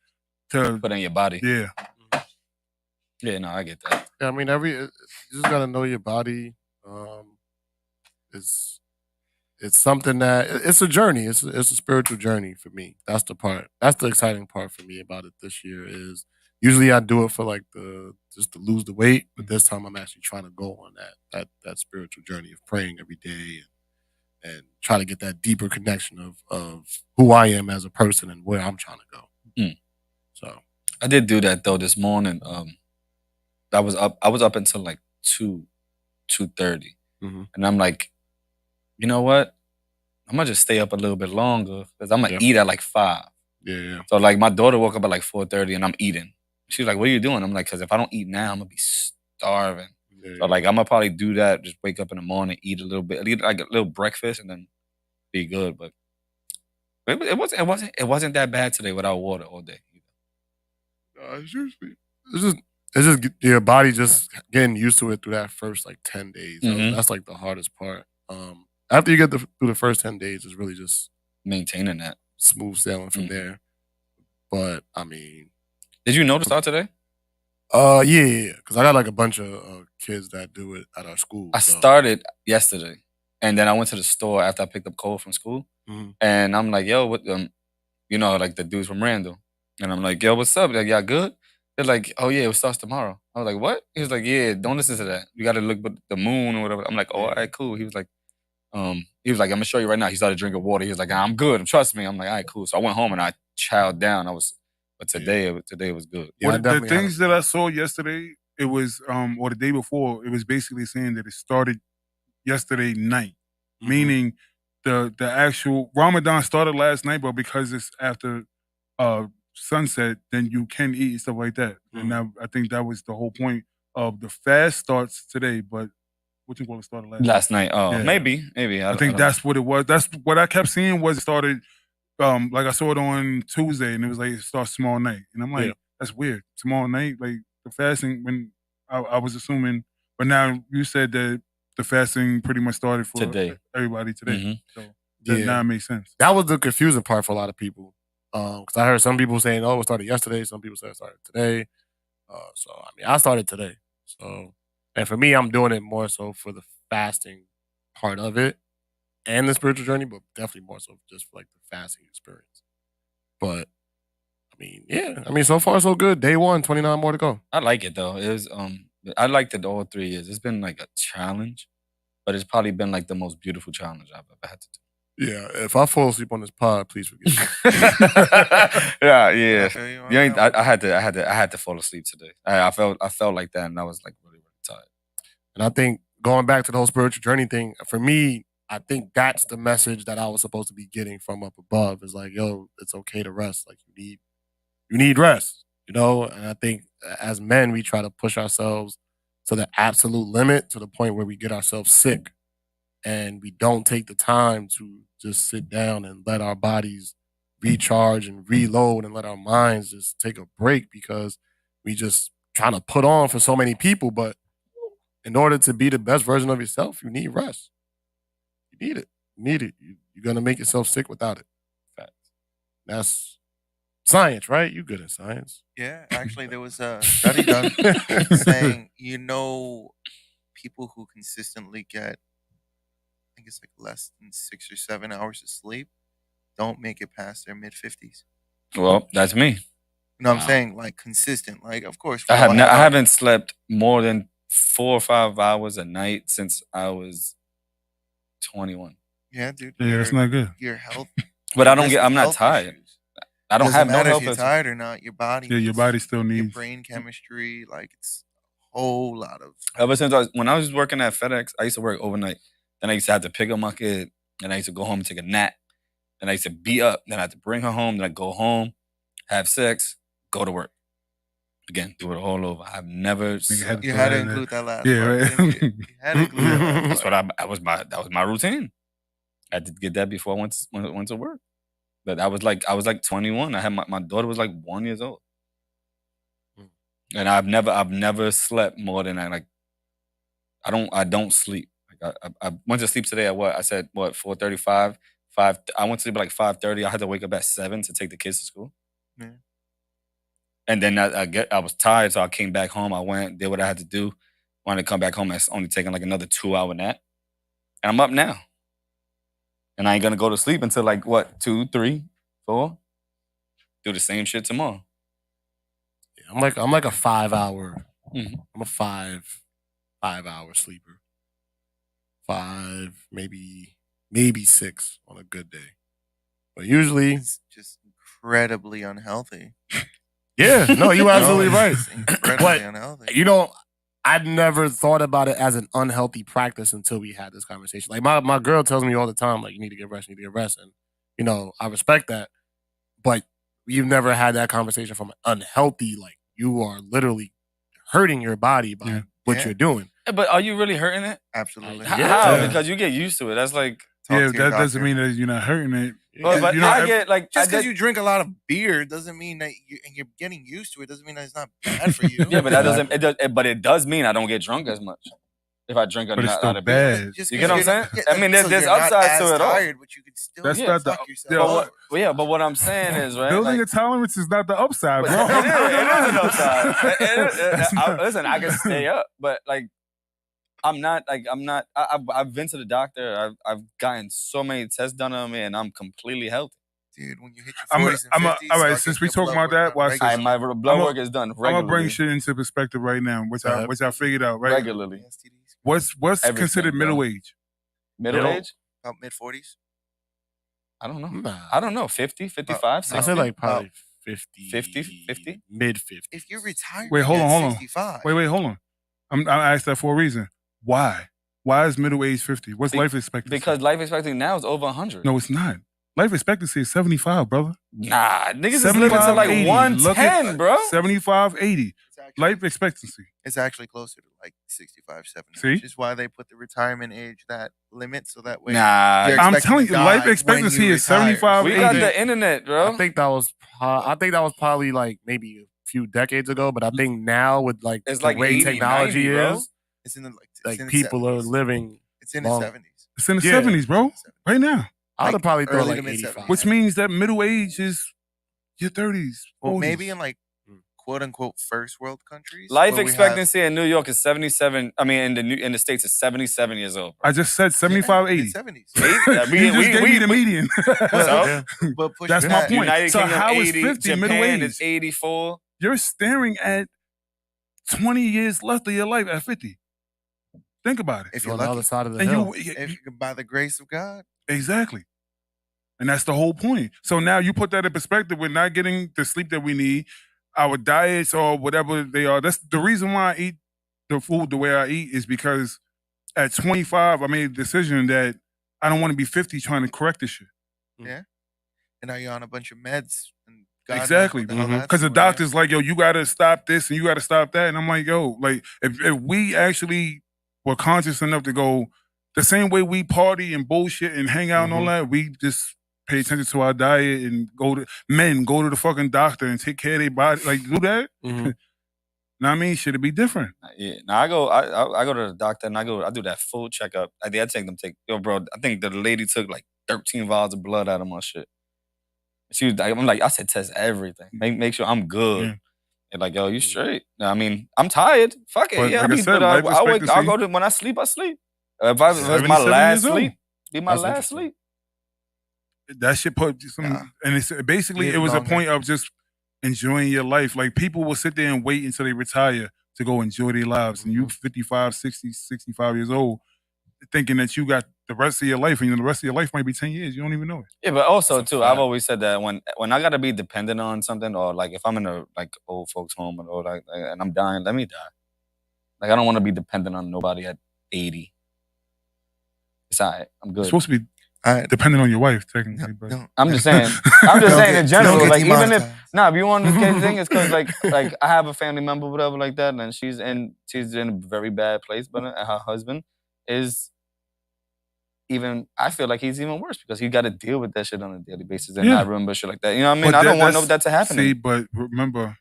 to put in your body. Yeah. Yeah, no, I get that. Yeah, I mean, you just gotta know your body. It's something that it's a journey. It's a spiritual journey for me. That's the part. That's the exciting part for me about it this year. Is usually I do it for like just to lose the weight, but this time I'm actually trying to go on that spiritual journey of praying every day and try to get that deeper connection of who I am as a person and where I'm trying to go. So I did do that though this morning. I was up until like 2:30, and I'm like, you know what? I'm gonna just stay up a little bit longer because I'm gonna eat at like 5. Yeah. So like my daughter woke up at like 4:30 and I'm eating. She's like, "What are you doing?" I'm like, "Cause if I don't eat now, I'm gonna be starving." Yeah. So like I'm gonna probably do that. Just wake up in the morning, eat a little bit, eat like a little breakfast, and then be good. But it wasn't that bad today without water all day. It's just your body just getting used to it through that first like 10 days. Mhm. That's like the hardest part. After you get through the first 10 days, it's really just maintaining that smooth sailing from there. But I mean, did you notice out today? Yeah, because I got like a bunch of kids that do it at our school. I started yesterday, and then I went to the store after I picked up Cole from school, and I'm like, "Yo, what?" You know, like the dudes from Randall, and I'm like, "Yo, what's up? Like, y'all good?" They're like, "Oh yeah, it starts tomorrow." I was like, "What?" He was like, "Yeah, don't listen to that. You got to look at the moon or whatever." I'm like, "Oh, all right, cool." He was like, "I'm gonna show you right now." He started drinking water. He was like, "I'm good. Trust me." I'm like, "All right, cool." So I went home and I chowed down. But today was good. Yeah, the things that I saw yesterday, it was or the day before, it was basically saying that it started yesterday night, meaning the actual Ramadan started last night, but because it's after sunset, then you can eat and stuff like that. And I think that was the whole point of the fast starts today, but what you call it started last night. Oh, Yeah. maybe. I think that's what it was. That's what I kept seeing was it started. Like I saw it on Tuesday, and it was like it starts tomorrow night, and I'm like, that's weird. Tomorrow night, like the fasting. When I was assuming, but now you said that the fasting pretty much started for today. Everybody today. So Yeah. now it makes sense. That was the confusing part for a lot of people. Because I heard some people saying, "Oh, it started yesterday." Some people said it started today. So I mean, I started today. So, and for me, I'm doing it more so for the fasting part of it and the spiritual journey, but definitely more so just for like the fasting experience. But I mean, yeah, I mean, so far so good. Day 1, 29 more to go. I like it though. It was I liked it all 3 years. It's been like a challenge, but it's probably been like the most beautiful challenge I've ever had to do. Yeah, if I fall asleep on this pod, please forgive me. yeah. I had to fall asleep today. I felt like that, and I was like really, really tired. And I think going back to the whole spiritual journey thing, for me, I think that's the message that I was supposed to be getting from up above. Is like, yo, it's okay to rest. Like you need rest, you know. And I think as men, we try to push ourselves to the absolute limit, to the point where we get ourselves sick, and we don't take the time to just sit down and let our bodies recharge and reload, and let our minds just take a break, because we just trying to put on for so many people. But in order to be the best version of yourself, you need rest. You need it. You need it. You're gonna make yourself sick without it. Facts. That's science, right? You good at science. Yeah, actually, there was a study done saying, people who consistently get, I think it's like less than 6 or 7 hours of sleep, don't make it past their mid-50s. Well, that's me. You know what I'm saying? Like consistent. Like, of course, I haven't slept more than 4 or 5 hours a night since I was 21. Yeah, dude. Yeah, that's not good. Your health. But I'm not tired. I don't have no matter health if you're issues. tired or not. Your body. Yeah, your body still needs your brain chemistry. Like it's a whole lot of. Ever since when I was working at FedEx, I used to work overnight. Then I used to have to pick up my kid. Then I used to go home and take a nap. Then I used to be up. Then I had to bring her home. Then I go home, have sex, go to work. Again, do it all over. I've never. You had to include that last part. Right. You had to include that. That's what that was my routine. I had to get that before I went to work. But I was like 21. I had my daughter was like 1 year old. And I've never slept more than like I don't sleep. Like I went to sleep today at what? I said what 4:35. 5. I went to sleep at like 5:30. I had to wake up at 7 to take the kids to school. Yeah. And then I was tired, so I came back home. I went, did what I had to do. Wanted to come back home. It's only taking like another 2-hour nap. And I'm up now. And I ain't gonna go to sleep until like what, 2, 3, 4? Do the same shit tomorrow. Yeah, I'm like a 5-hour. Mhm. I'm a 5-hour sleeper. 5, maybe 6 on a good day. But usually, It's just incredibly unhealthy. yeah, no, you're absolutely right. It's incredibly But unhealthy. you know, I'd never thought about it as an unhealthy practice until we had this conversation. Like my girl tells me all the time, like, you need to get rest, and you know, I respect that. But we've never had that conversation from an unhealthy, like you are literally hurting your body by what you're doing. But are you really hurting it? Absolutely. How? Because you get used to it. That's like that doesn't mean that you're not hurting it. But you know, I get like just because you drink a lot of beer doesn't mean that you're getting used to it. Doesn't mean that it's not bad for you. Yeah, but that doesn't. But it does mean I don't get drunk as much if I drink a But it's lot still of beer. bad. You get what I'm saying? Yeah, I mean, there's you're not upsides as to it all. tired, but you can still That's not the fuck yourself. But what I'm saying is, right? Building like, a tolerance is not the upside, bro. it is an upside. Listen, I can stay up, but like, I'm not. I've been to the doctor. I've gotten so many tests done on me, and I'm completely healthy. Dude, when you hit your 40s and 50s, all right, since we talking about that, watch this. My blood work is done regularly. I'm gonna bring shit into perspective right now, which I figured out right regularly. What's considered middle age? Middle age? About mid 40s. I don't know. Nah. I don't know. 50, 55, 60? I said like probably 50. 50? Mid 50s. If you're retired, Wait, hold on. 65. Wait, hold on. I asked that for a reason. Why? Why is middle age 50? What's life expectancy? Because life expectancy now is over 100. No, it's not. Life expectancy is 75, brother. Nah, niggas is living to like 80. 110, bro. 75, 80. Life expectancy. It's actually closer to like 65, 70. See? Which is why they put the retirement age that limit so that way. Nah, you're I'm expected telling to you, die life when expectancy you is retire. 75, we 80. got the internet, bro. I think that was probably like maybe a few decades ago, but I think now with like it's the like way 80, technology 90, bro. is, It's in the like in the people 70s. are living. It's in long. the 70s. It's in the Yeah. 70s, bro. Right now. I would have probably thought early like to mid 85. 70s. Which means that middle age is your 30s. 40s. Well, maybe in like quote unquote first world countries. Life where we expectancy in New York is 77. I mean, in the States is 77 years old. I just said 75, 80. 70s. You just gave me the median. So, But push That's my that. point. United So Kingdom how is 80, 50 middle Japan age? is 84. You're staring at 20 years left of your life at 50. Think about it. If You're you're on the lucky. other side of the And hill. If by the grace of God. Exactly. And that's the whole point. So now you put that in perspective. We're not getting the sleep that we need. Our diets or whatever they are. That's the reason why I eat the food the way I eat is because at 25, I made a decision that I don't want to be 50 trying to correct this shit. Yeah. And now you're on a bunch of meds. And God knows Exactly. what the hell that's Because the doing, right? doctor's like, yo, you got to stop this and you got to stop that. And I'm like, yo, like, if we actually were conscious enough to go the same way we party and bullshit and hang out and all that, we just pay attention to our diet and go to the fucking doctor and take care of their body. Like, do that. Know what I mean? Should it be different? Yeah. Now I go to the doctor and I do that full checkup. I take yo, bro. I think the lady took like 13 vials of blood out of my shit. She was like, I said test everything. Make sure I'm good. Yeah. And like, yo, you straight. I mean, I'm tired. Fuck it. But yeah, like I said, but life I'll expectancy- go to when I sleep, I sleep. If it's my 77 last years old. sleep, be my That's last interesting. sleep. That shit put some, and it's basically Live it was a longer. point of just enjoying your life. Like people will sit there and wait until they retire to go enjoy their lives, and you 55, 60, 65 years old, thinking that you got the rest of your life, and the rest of your life might be 10 years. You don't even know it. Yeah, but also That's a too, fact. I've always said that when I gotta be dependent on something, or like if I'm in a like old folks home or like and I'm dying, let me die. Like I don't want to be dependent on nobody at 80. It's alright. I'm good. It's supposed to be dependent on your wife, technically. But I'm just saying. I'm just saying in general. don't get Like even if demonetized. if you want to get the thing, it's because like I have a family member, whatever, like that, and she's in a very bad place, but her husband is even. I feel like he's even worse because he got to deal with that shit on a daily basis and Yeah. not remember shit like that. You know what I mean? But I don't want that's- that to happen. to See, me. but remember,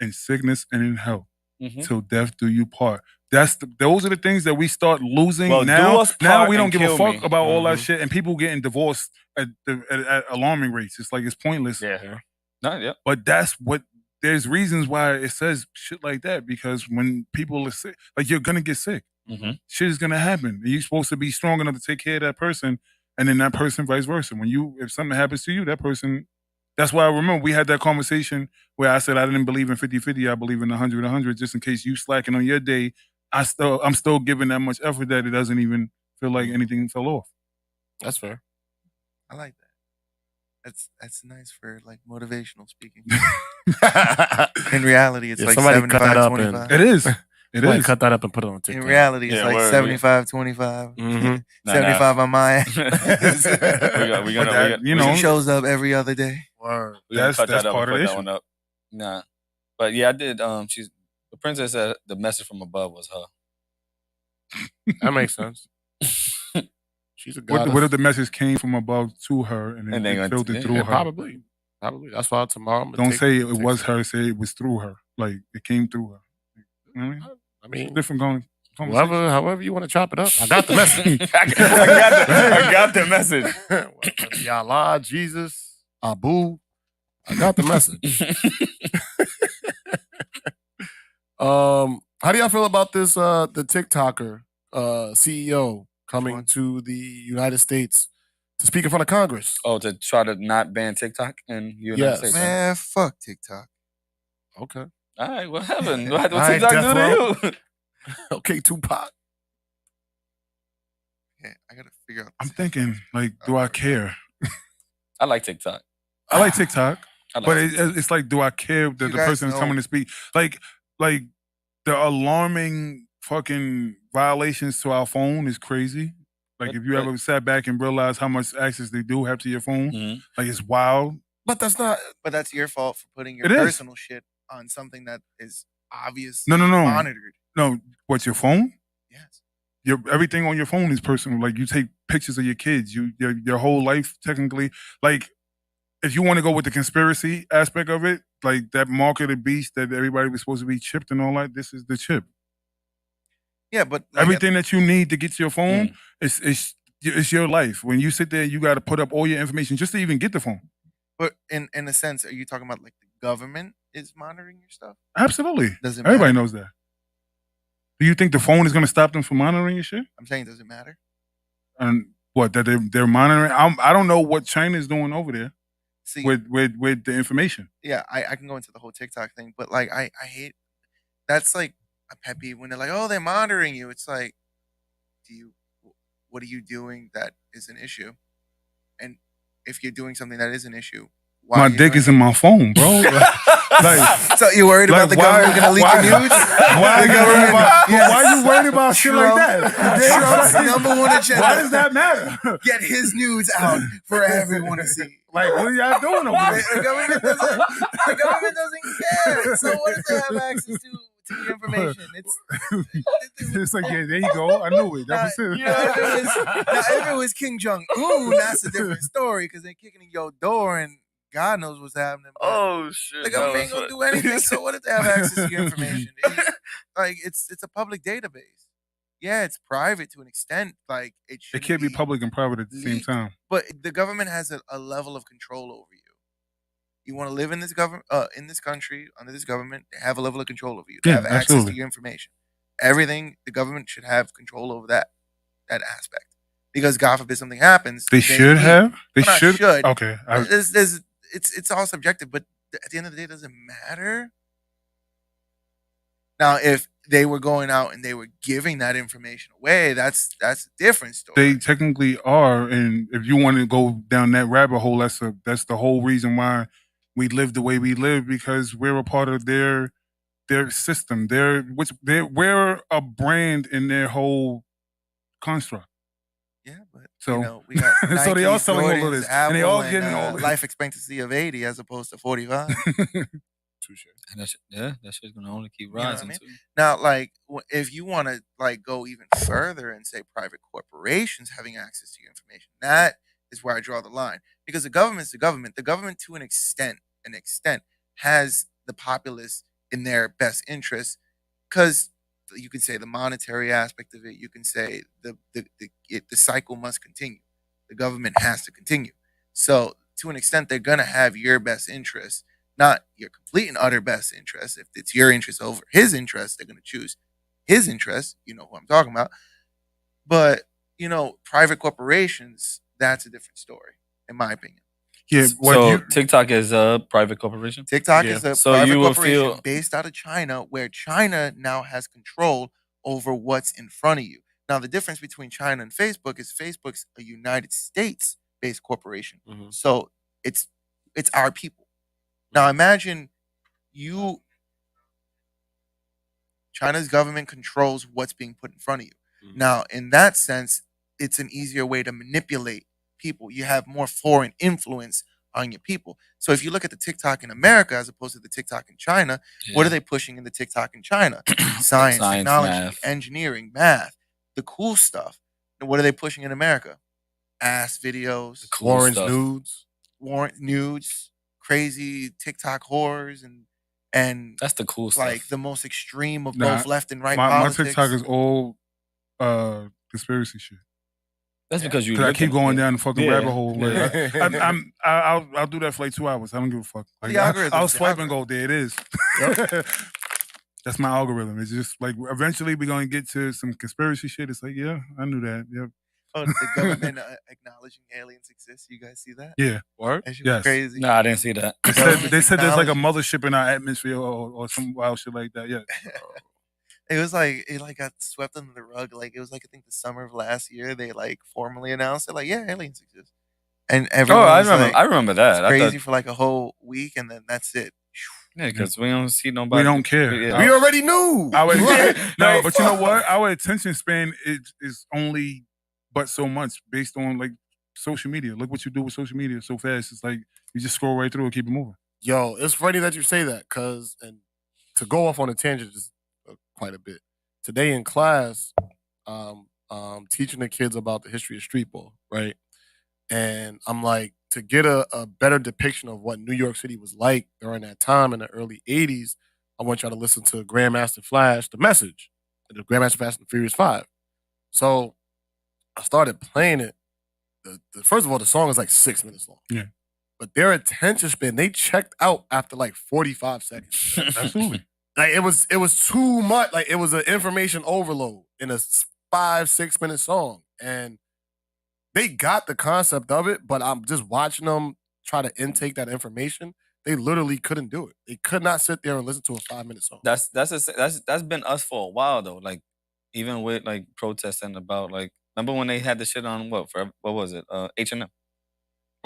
in sickness and in health, Mhm. till death do you part. Those are the things that we start losing Well, now. do us Now part we don't and give a kill fuck me. about all that Mhm. shit, and people getting divorced at alarming rates. It's like it's pointless. Yeah. No, yeah. But that's what. There's reasons why it says shit like that, because when people are sick, like, you're gonna get sick. Mhm. Shit is gonna happen. And you're supposed to be strong enough to take care of that person, and then that person vice versa. If something happens to you, that person. That's why I remember we had that conversation where I said I didn't believe in 50-50, I believe in 100-100, just in case you slacking on your day. I'm still giving that much effort that it doesn't even feel like anything fell off. That's fair. I like that. That's nice for like motivational speaking. In reality, it's Yeah, like somebody cut that up 75-25. It is. It Somebody is. cut that up and put it on TikTok. In reality, it's Yeah, like word, 75-25. Mhm. 75 on my end. we But that, you know, She shows up every other day. Word. We're gonna That's cut that up part and of put the that issue. one up. Nah. But yeah, I did. The princess said the message from above was her. That makes sense. She's a What goddess. if the message came from above to her and And then they it gonna- filtered yeah, through Yeah, her? probably. That's why tomorrow I'm gonna Don't take- say it take was some- her. Say it was through her. Like, it came through her. You know what I mean? I mean, Different conversation. however you want to chop it up. I got the message. I got the message. Whether you Allah, Jesus, Abu, I got the message. How do y'all feel about this? The TikToker CEO coming one? to the United States to speak in front of Congress. Oh, to try to not ban TikTok in United Yes. States. huh? Man, fuck TikTok. Okay. All right, what happened? What All right, TikTok Death do Row. to you? Okay, Tupac. Yeah, I gotta figure out. I'm thinking, like, do I care? I like TikTok. I like TikTok, I like but TikTok. it's like, do I care that You the guys person is know- coming to speak? Like the alarming fucking violations to our phone is crazy. Like, But- if you but- ever sat back and realized how much access they do have to your phone, Mhm. like, it's wild. But that's not. But that's your fault for putting your It is. personal shit on something that is obviously No. monitored. No, what's your phone? Yes. Everything on your phone is personal. Like, you take pictures of your kids, your whole life technically. Like, if you want to go with the conspiracy aspect of it, like that mark of the beast that everybody was supposed to be chipped and all that, this is the chip. Yeah, but like, Everything that you need to get to your phone, Mm. it's your life. When you sit there, you got to put up all your information just to even get the phone. But in a sense, are you talking about like the government is monitoring your stuff? Absolutely. Does it Everybody matter? knows that. Do you think the phone is going to stop them from monitoring your shit? I'm saying, does it matter? And what, that they're monitoring? I don't know what China is doing over there See, with the information. yeah, I can go into the whole TikTok thing, but like I hate that's like a pet peeve when they're like, oh, they're monitoring you. It's like, what are you doing that is an issue? And if you're doing something that is an issue, why My are you dick doing is in my phone, bro. it? So you're worried about the why- government gonna leak why- your nudes? Why The you worried about? Yes. Why you worried about shit like that? Trump's number one agenda. Why does that matter? Get his nudes out for everyone to see. Like, what are y'all doing over The there? government doesn't care. So what if they have access to the information? It's like, yeah, there you go. I knew it. That was it. If it was King Jong Un, that's a different story because they're kicking in your door and God knows what's happening. But Oh shit! the government ain't gonna do anything. So what if they have access to your information? It's a public database. Yeah, it's private to an extent. Like it can't be public and private at the same leaked. time. But the government has a level of control over you. You want to live in this government, in this country, under this government, they have a level of control over you. They Yeah, have access absolutely. to your information. Everything, the government should have control over that aspect. Because God forbid something happens. They should have. They Well, not should. should. Okay. It's all subjective, but at the end of the day, it doesn't matter. Now, if they were going out and they were giving that information away, that's a different story. They technically are, and if you want to go down that rabbit hole, that's the whole reason why we live the way we live, because we're a part of their system. We're a brand in their whole construct. Yeah, but So- we got So they all Nikes, selling all of Jordans, this, and they all Apple, getting all of life expectancy of 80 as opposed to 45. Touche. And that shit's gonna only keep know what I rising mean? too. Now, like, if you want to like go even further and say private corporations having access to your information, that is where I draw the line. Because the government's the government. The government, to an extent, has the populace in their best interest, because you can say the monetary aspect of it. You can say the cycle must continue. The government has to continue. So to an extent, they're gonna have your best interest, not your complete and utter best interest. If it's your interest over his interest, they're gonna choose his interest. You know who I'm talking about. But private corporations, that's a different story, in my opinion. Yeah. So TikTok is a private corporation. TikTok Yeah. is a So private you will corporation feel- based out of China, where China now has control over what's in front of you. Now, the difference between China and Facebook is Facebook's a United States-based corporation, Mhm. so it's our people. Now, imagine China's government controls what's being put in front of you. Mhm. Now, in that sense, it's an easier way to manipulate people. You have more foreign influence on your people. So if you look at the TikTok in America as opposed to the TikTok in China, what are they pushing in the TikTok in China? Science, technology, math. engineering, math, the cool stuff. And what are they pushing in America? Ass videos, Cool Warren's stuff. nudes. warrant nudes, crazy TikTok horrors, and That's the cool like stuff. the most extreme of Nah, both left and right my politics. TikTok is all conspiracy shit. That's because you. Because I keep looking- going yeah. down the fucking Yeah. rabbit hole. Like, Yeah. I'll do that for like 2 hours. I don't give a fuck. Like, The algorithm, I'll the swipe and go, there it is. That's my algorithm. It's just like eventually we're gonna get to some conspiracy shit. It's like, yeah, I knew that. Yep. Oh, the government acknowledging aliens exist. You guys see that? Yeah. What? That shit was Yes. crazy. Nah, I didn't see that. They said there's like a Acknowledging- mothership in our atmosphere or some wild shit like that. Yeah. It was like it got swept under the rug. Like it was like I think the summer of last year they like formally announced it. Like yeah, aliens exist, and Oh, everyone I was remember. like, I remember that. it's I crazy thought, for like a whole week, and then that's it. yeah, because we don't see nobody. We don't care. Yeah. We already knew. Our, Right. no, Right. but you know what? Our attention span is only but so much based on like social media. Look what you do with social media so fast. It's like you just scroll right through and keep it moving. Yo, it's funny that you say that, cause and to go off on a tangent just quite a bit. Today in class, teaching the kids about the history of street ball, right? And I'm like, to get a better depiction of what New York City was like during that time in the early 80s, I want y'all to listen to Grandmaster Flash, The Message, the Grandmaster Flash and the Furious 5. So I started playing it. First of all, the song is like 6 minutes long. Yeah. But their attention span, they checked out after like 45 seconds. Absolutely. Like it was too much. Like it was an information overload in a 5-6 minute song. And they got the concept of it, but I'm just watching them try to intake that information. They literally couldn't do it. They could not sit there and listen to a 5-minute song. That's been us for a while though. Like even with like protesting about like, remember when they had the shit on what was it? H&M.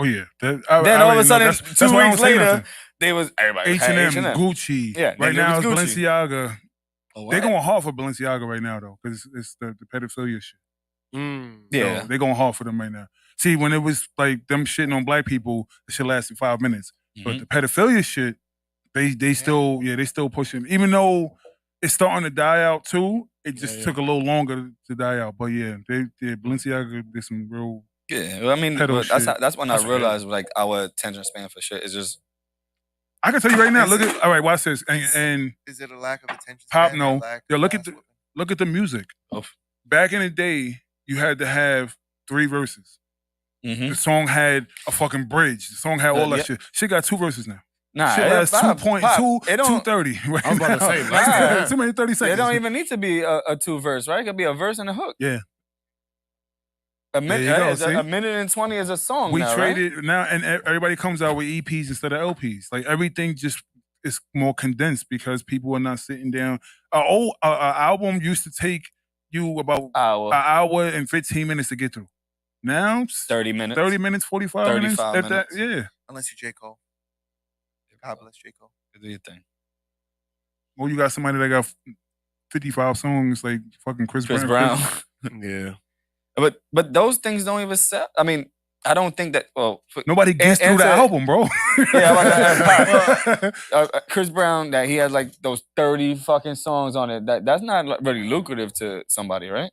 Oh yeah. Then all of a sudden, that's 2 why I don't weeks say later, nothing. they was everybody had H&M, H&M. Gucci. Yeah, Right nigga, now it it's was Gucci. Balenciaga. Oh, They're what? going hard for Balenciaga right now though, because it's the pedophilia shit. Yeah. So they're going hard for them right now. See, when it was like them shitting on black people, the shit lasted 5 minutes. But the pedophilia shit, they still pushing. Even though it's starting to die out too, it just took a little longer to die out. But yeah, Balenciaga did some real. Yeah, well, I mean, pedo but shit. that's when That's I realized like our attention span for shit is just. I can tell you right now. Look at all right. Watch this. And Is it a lack of attention? Pop, span or no. lack Yo, of look at ass the whooping? look at the music. Oh. Back in the day, you had to have 3 verses. Mm-hmm. The song had a fucking bridge. The song had all that Yeah. shit. Shit got 2 verses now. Nah, Shit lasts 2.30 right I was about to now. say, less than that. 2 minutes 30 seconds. It don't even need to be a 2 verse, right? It could be a verse and a hook. Yeah. A minute, There you go, right? see? A minute and 20 is a song. We now, traded now, and everybody comes out with EPs instead of LPs. Like everything just is more condensed because people are not sitting down. An album used to take you about Hour. an hour and 15 minutes to get through. Now it's 30 minutes. 30 minutes, 45 minutes. 35 At that, minutes. yeah. Unless you're J. Cole. God bless J. Cole. Do your thing. Well, you got somebody that got 55 songs like fucking Chris Chris Brown. Brown. Yeah. But those things don't even sell. I mean, I don't think that. Well, Nobody gets through the album, bro. Yeah, Chris Brown, that he has like those 30 fucking songs on it. That's not like, really lucrative to somebody, right?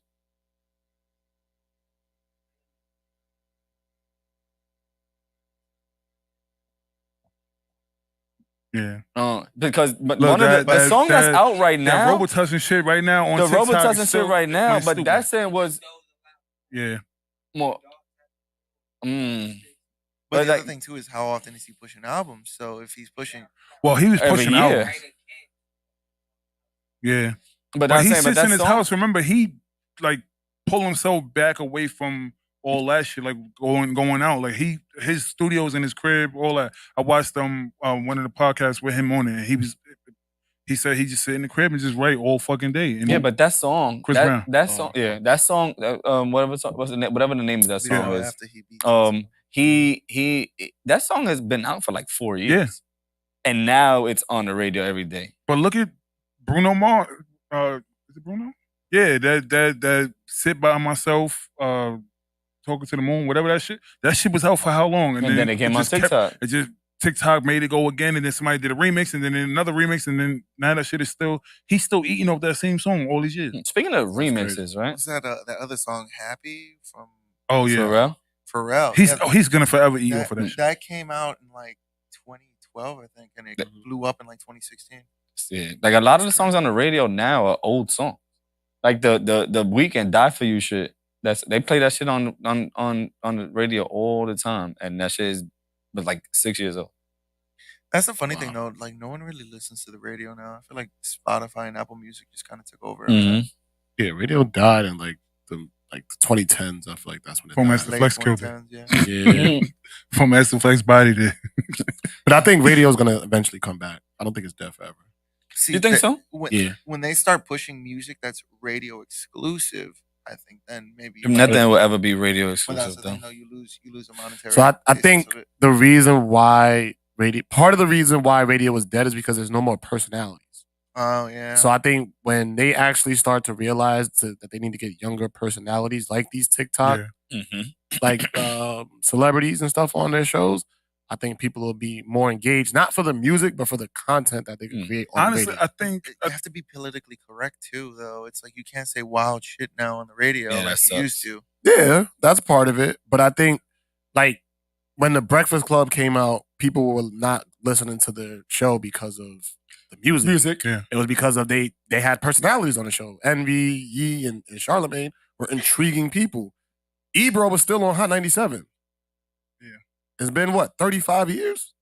Because but Look, one of the song that's out right that now, Robitussin shit right now on the TikTok. Robitussin shit right now, but stupid. that shit was more. But the other thing too is how often is he pushing albums? So if he's pushing, well, he was pushing year. albums. Yeah, but he sits in his house. Remember, he like pull himself back away from all that shit, like going out. Like his studios in his crib, all that. I watched one of the podcasts with him on it, and he said he just sit in the crib and just write all fucking day. And but that song, Chris Brown. That song, that song, whatever the name of that song is. After he beat that song has been out for like 4 years, and now it's on the radio every day. But look at Bruno Mars. Is it Bruno? Yeah, that sit by myself, talking to the moon, whatever that shit. That shit was out for how long? And then it came on TikTok. TikTok made it go again, and then somebody did a remix, and then another remix, and then now that shit is he's still eating off that same song all these years. Speaking of remixes, right? What's that other song, Happy, from Pharrell? He's gonna forever eat off of that shit. That came out in like 2012, I think, and it blew up in like 2016. Yeah. Like a lot of the songs on the radio now are old songs. Like the Weeknd Die For You shit. They play that shit on the radio all the time, and that shit was like 6 years old. That's the funny thing though. Like no one really listens to the radio now. I feel like Spotify and Apple Music just kind of took over. Yeah, radio died in like the 2010s. I feel like that's when it died. Master Flex killed it. Yeah. From Master Flex body did. But I think radio's gonna eventually come back. I don't think it's dead forever. See, you think so? When they start pushing music that's radio exclusive, I think then maybe nothing will ever be radio exclusive. But that's you lose a monetary. So I think the reason why part of the reason why radio was dead is because there's no more personalities. Oh yeah. So I think when they actually start to realize that they need to get younger personalities like these TikTok, like celebrities and stuff on their shows, I think people will be more engaged, not for the music, but for the content that they can create on Honestly, radio. I think you have to be politically correct too, though. It's like you can't say wild shit now on the radio like you used to. Yeah, that's part of it. But I think, like, when the Breakfast Club came out, people were not listening to the show because of the music. Yeah. It was because of they had personalities on the show. Envy, Yee, and Charlamagne were intriguing people. Ebro was still on Hot 97. Yeah. It's been, 35 years?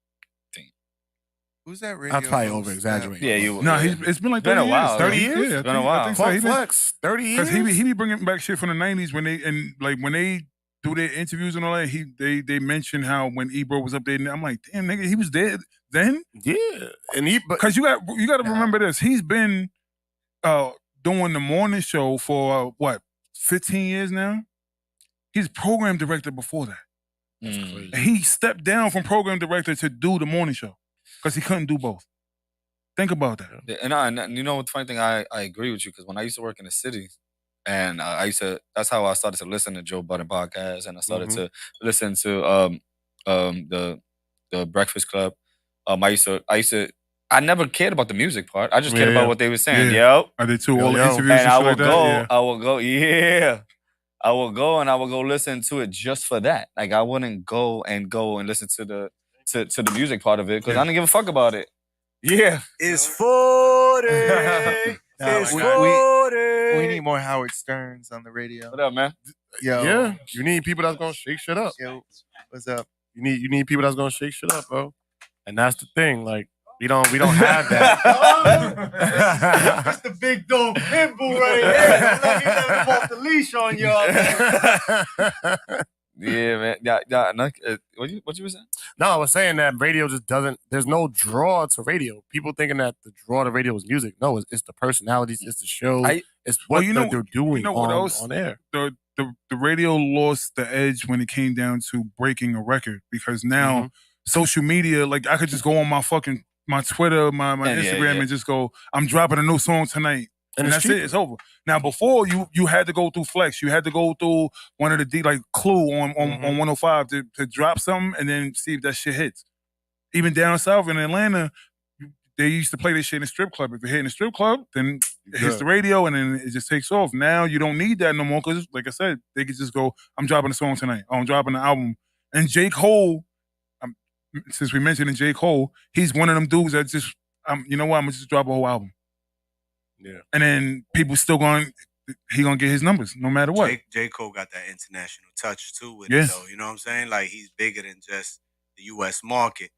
Who's that radio? I'm probably over-exaggerating. It's been like 30 been a while. years. 30 years? Yeah, it's been a while. Funk Flex, 30 years? Because he be bringing back shit from the 90s when they do their interviews and all that. They mention how when Ebro was up there, and I'm like, damn nigga, he was dead then. Yeah, and because you got to remember this. He's been doing the morning show for 15 years now. He's program director before that. And he stepped down from program director to do the morning show because he couldn't do both. Think about that. Yeah, and you know the funny thing, I agree with you because when I used to work in the city, and that's how I started to listen to Joe Budden podcast, and I started to listen to the Breakfast Club. I never cared about the music part. I just cared about what they were saying. Yeah. I did too. All the interviews and I shit like that. I will go. I will go and I will go listen to it just for that. Like I wouldn't go and listen to the music part of it because I didn't give a fuck about it. Yeah. It's 40. It's 40. We need more Howard Sterns on the radio. What up, man? Yo. Yeah. You need people that's gonna shake shit up. Yo, what's up? You need people that's gonna shake shit up, bro. And that's the thing. Like we don't have that. That's the big dog pitbull right here. Let me let him off the leash on y'all. Yeah, man. Yeah. What you were saying? No, I was saying that radio just doesn't. There's no draw to radio. People thinking that the draw to radio is music. No, it's the personalities. It's the show. It's what they're doing on air. The radio lost the edge when it came down to breaking a record because now social media, like I could just go on my Twitter, my Instagram, and just go, I'm dropping a new song tonight. And that's it. It's over. Now, before you had to go through Flex. You had to go through one of the like Clue on 105 to drop something and then see if that shit hits. Even down south in Atlanta, they used to play this shit in a strip club. If it hit in a strip club, then it hits the radio and then it just takes off. Now you don't need that no more because, like I said, they could just go, I'm dropping a song tonight. Oh, I'm dropping an album. And J. Cole, since we mentioned J. Cole, he's one of them dudes that just, you know what, I'm gonna just drop a whole album. Yeah. And then people still he gonna get his numbers no matter what. J. Cole got that international touch too with Yeah. it though. You know what I'm saying? Like he's bigger than just the US market.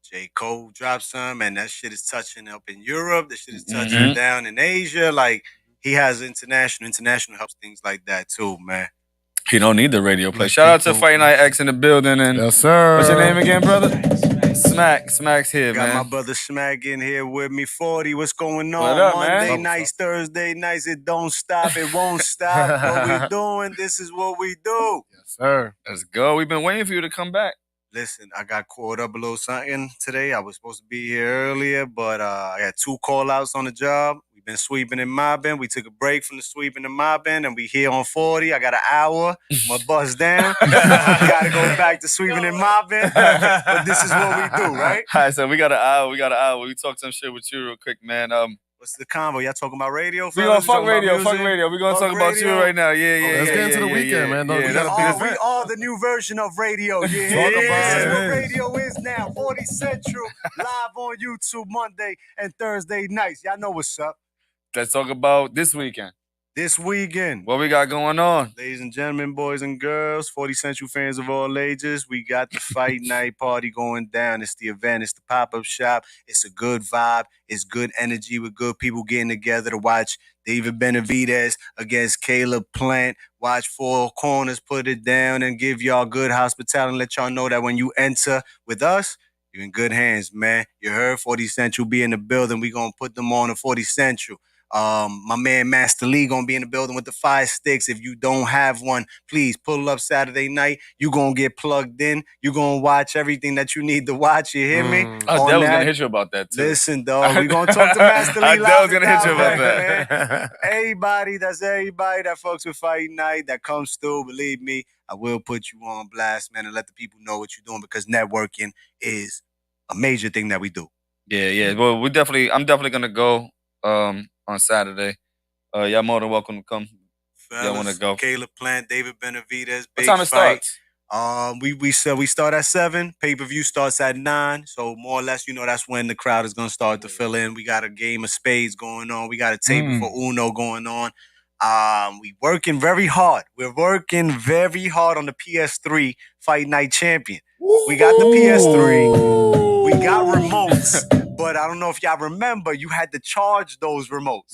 J. Cole dropped some and that shit is touching up in Europe. That shit is touching down in Asia. Like he has international. International helps things like that too, man. He don't need the radio play. Shout out to Fight Night X in the building. And Yes, sir. what's your name again, brother? Smack's here, Got man. my brother Smack in here with me. 40, what's going on? What up, Monday man? nights, Thursday nights, it don't stop, it won't stop. What we doing? This is what we do. Yes, sir. Let's go. We've been waiting for you to come back. Listen, I got caught up a little something today. I was supposed to be here earlier, but I had 2 call-outs on the job. We've been sweeping and mopping. We took a break from the sweeping and mopping, and we here on 40. I got an hour. I'm gonna bust down. Gotta go back to sweeping and mopping. But this is what we do, right? All right, so we got an hour. We talk some shit with you real quick, man. What's the combo? Y'all talking about radio? We gonna fellas? fuck Talking about radio. music? Fuck radio. We gonna Fuck talk about you radio? right now. Yeah. Let's get into the weekend, man. Yeah, We that's got big a We event. are the new version of radio. Yeah, Talk this about is it. what radio is now. 40 Central, live on YouTube Monday and Thursday nights. Y'all know what's up. Let's talk about this weekend. This weekend, What we got going on? ladies and gentlemen, boys and girls, 40 Central fans of all ages, we got the fight night party going down. It's the event. It's the pop-up shop. It's a good vibe. It's good energy with good people getting together to watch David Benavidez against Caleb Plant. Watch 4 corners, put it down, and give y'all good hospitality and let y'all know that when you enter with us, you're in good hands, man. You heard 40 Central be in the building. We going to put them on at 40 Central. My man Master Lee gonna be in the building with the 5 sticks. If you don't have one, please pull up Saturday night. You gonna get plugged in. You gonna watch everything that you need to watch. You hear me? Oh, On Dell was that- gonna hit you about that too. Listen, dog, we gonna talk to Master Lee. Dell was live gonna and hit you about direct, that. man. Everybody that fucks with Fight Night, that comes through, believe me, I will put you on blast, man, and let the people know what you're doing because networking is a major thing that we do. Yeah. Well, I'm definitely gonna go on Saturday. Y'all more than welcome to come. Y'all wanna Fellas, go? Caleb Plant, David Benavidez, What big time it fight. starts? We said we start at 7. Pay-per-view starts at 9. So more or less, that's when the crowd is gonna start to fill in. We got a game of spades going on. We got a table for Uno going on. We working very hard. We're working very hard on the PS3 Fight Night Champion. We got the PS3. We got remotes. But I don't know if y'all remember, you had to charge those remotes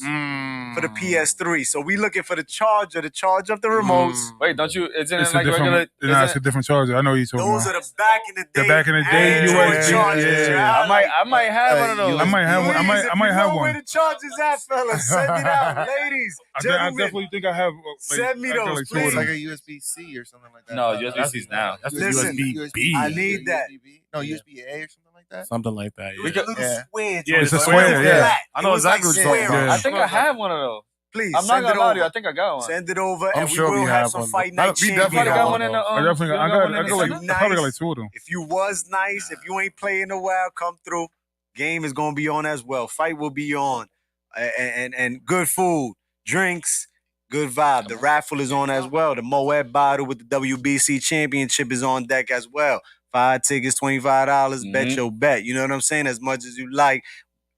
for the PS3. So we looking for the charge of the remotes. Wait, don't you? Isn't It's it a like regular. regular? Nah, it's a different charger. I know what you're talking Those about. are the back in the day. The back in the day Android USB, chargers. yeah. I might have one of those. I might have one. I might If have you know one. where the chargers at, fellas, send it out. Ladies, I gentlemen, definitely think I have. Send me I got those, two of It's please. them. like a USB-C or something like that. No, USB-C's now. That's a Listen, USB-B. I need that. USB-B? No, USB-A or something like that. Something like that. It was Yeah. a little Yeah. square. Yeah, it's a joint, square, it was yeah. flat. I know It was exactly like what you're talking square. about. I think I have one of those. Please, I'm not send it gonna lie to you. over. I think I got one. Send it over, I'm and sure we will we have have some one. fight We night definitely champions. Probably got have one in the. I definitely. I got like. Nice. I probably got like 2 of them. If you was nice, if you ain't playing in a while, come through. Game is gonna be on as well. Fight will be on, and good food, drinks, good vibe. The raffle is on as well. The Moet bottle with the WBC championship is on deck as well. 5 tickets, $25. Bet your bet. You know what I'm saying? As much as you like.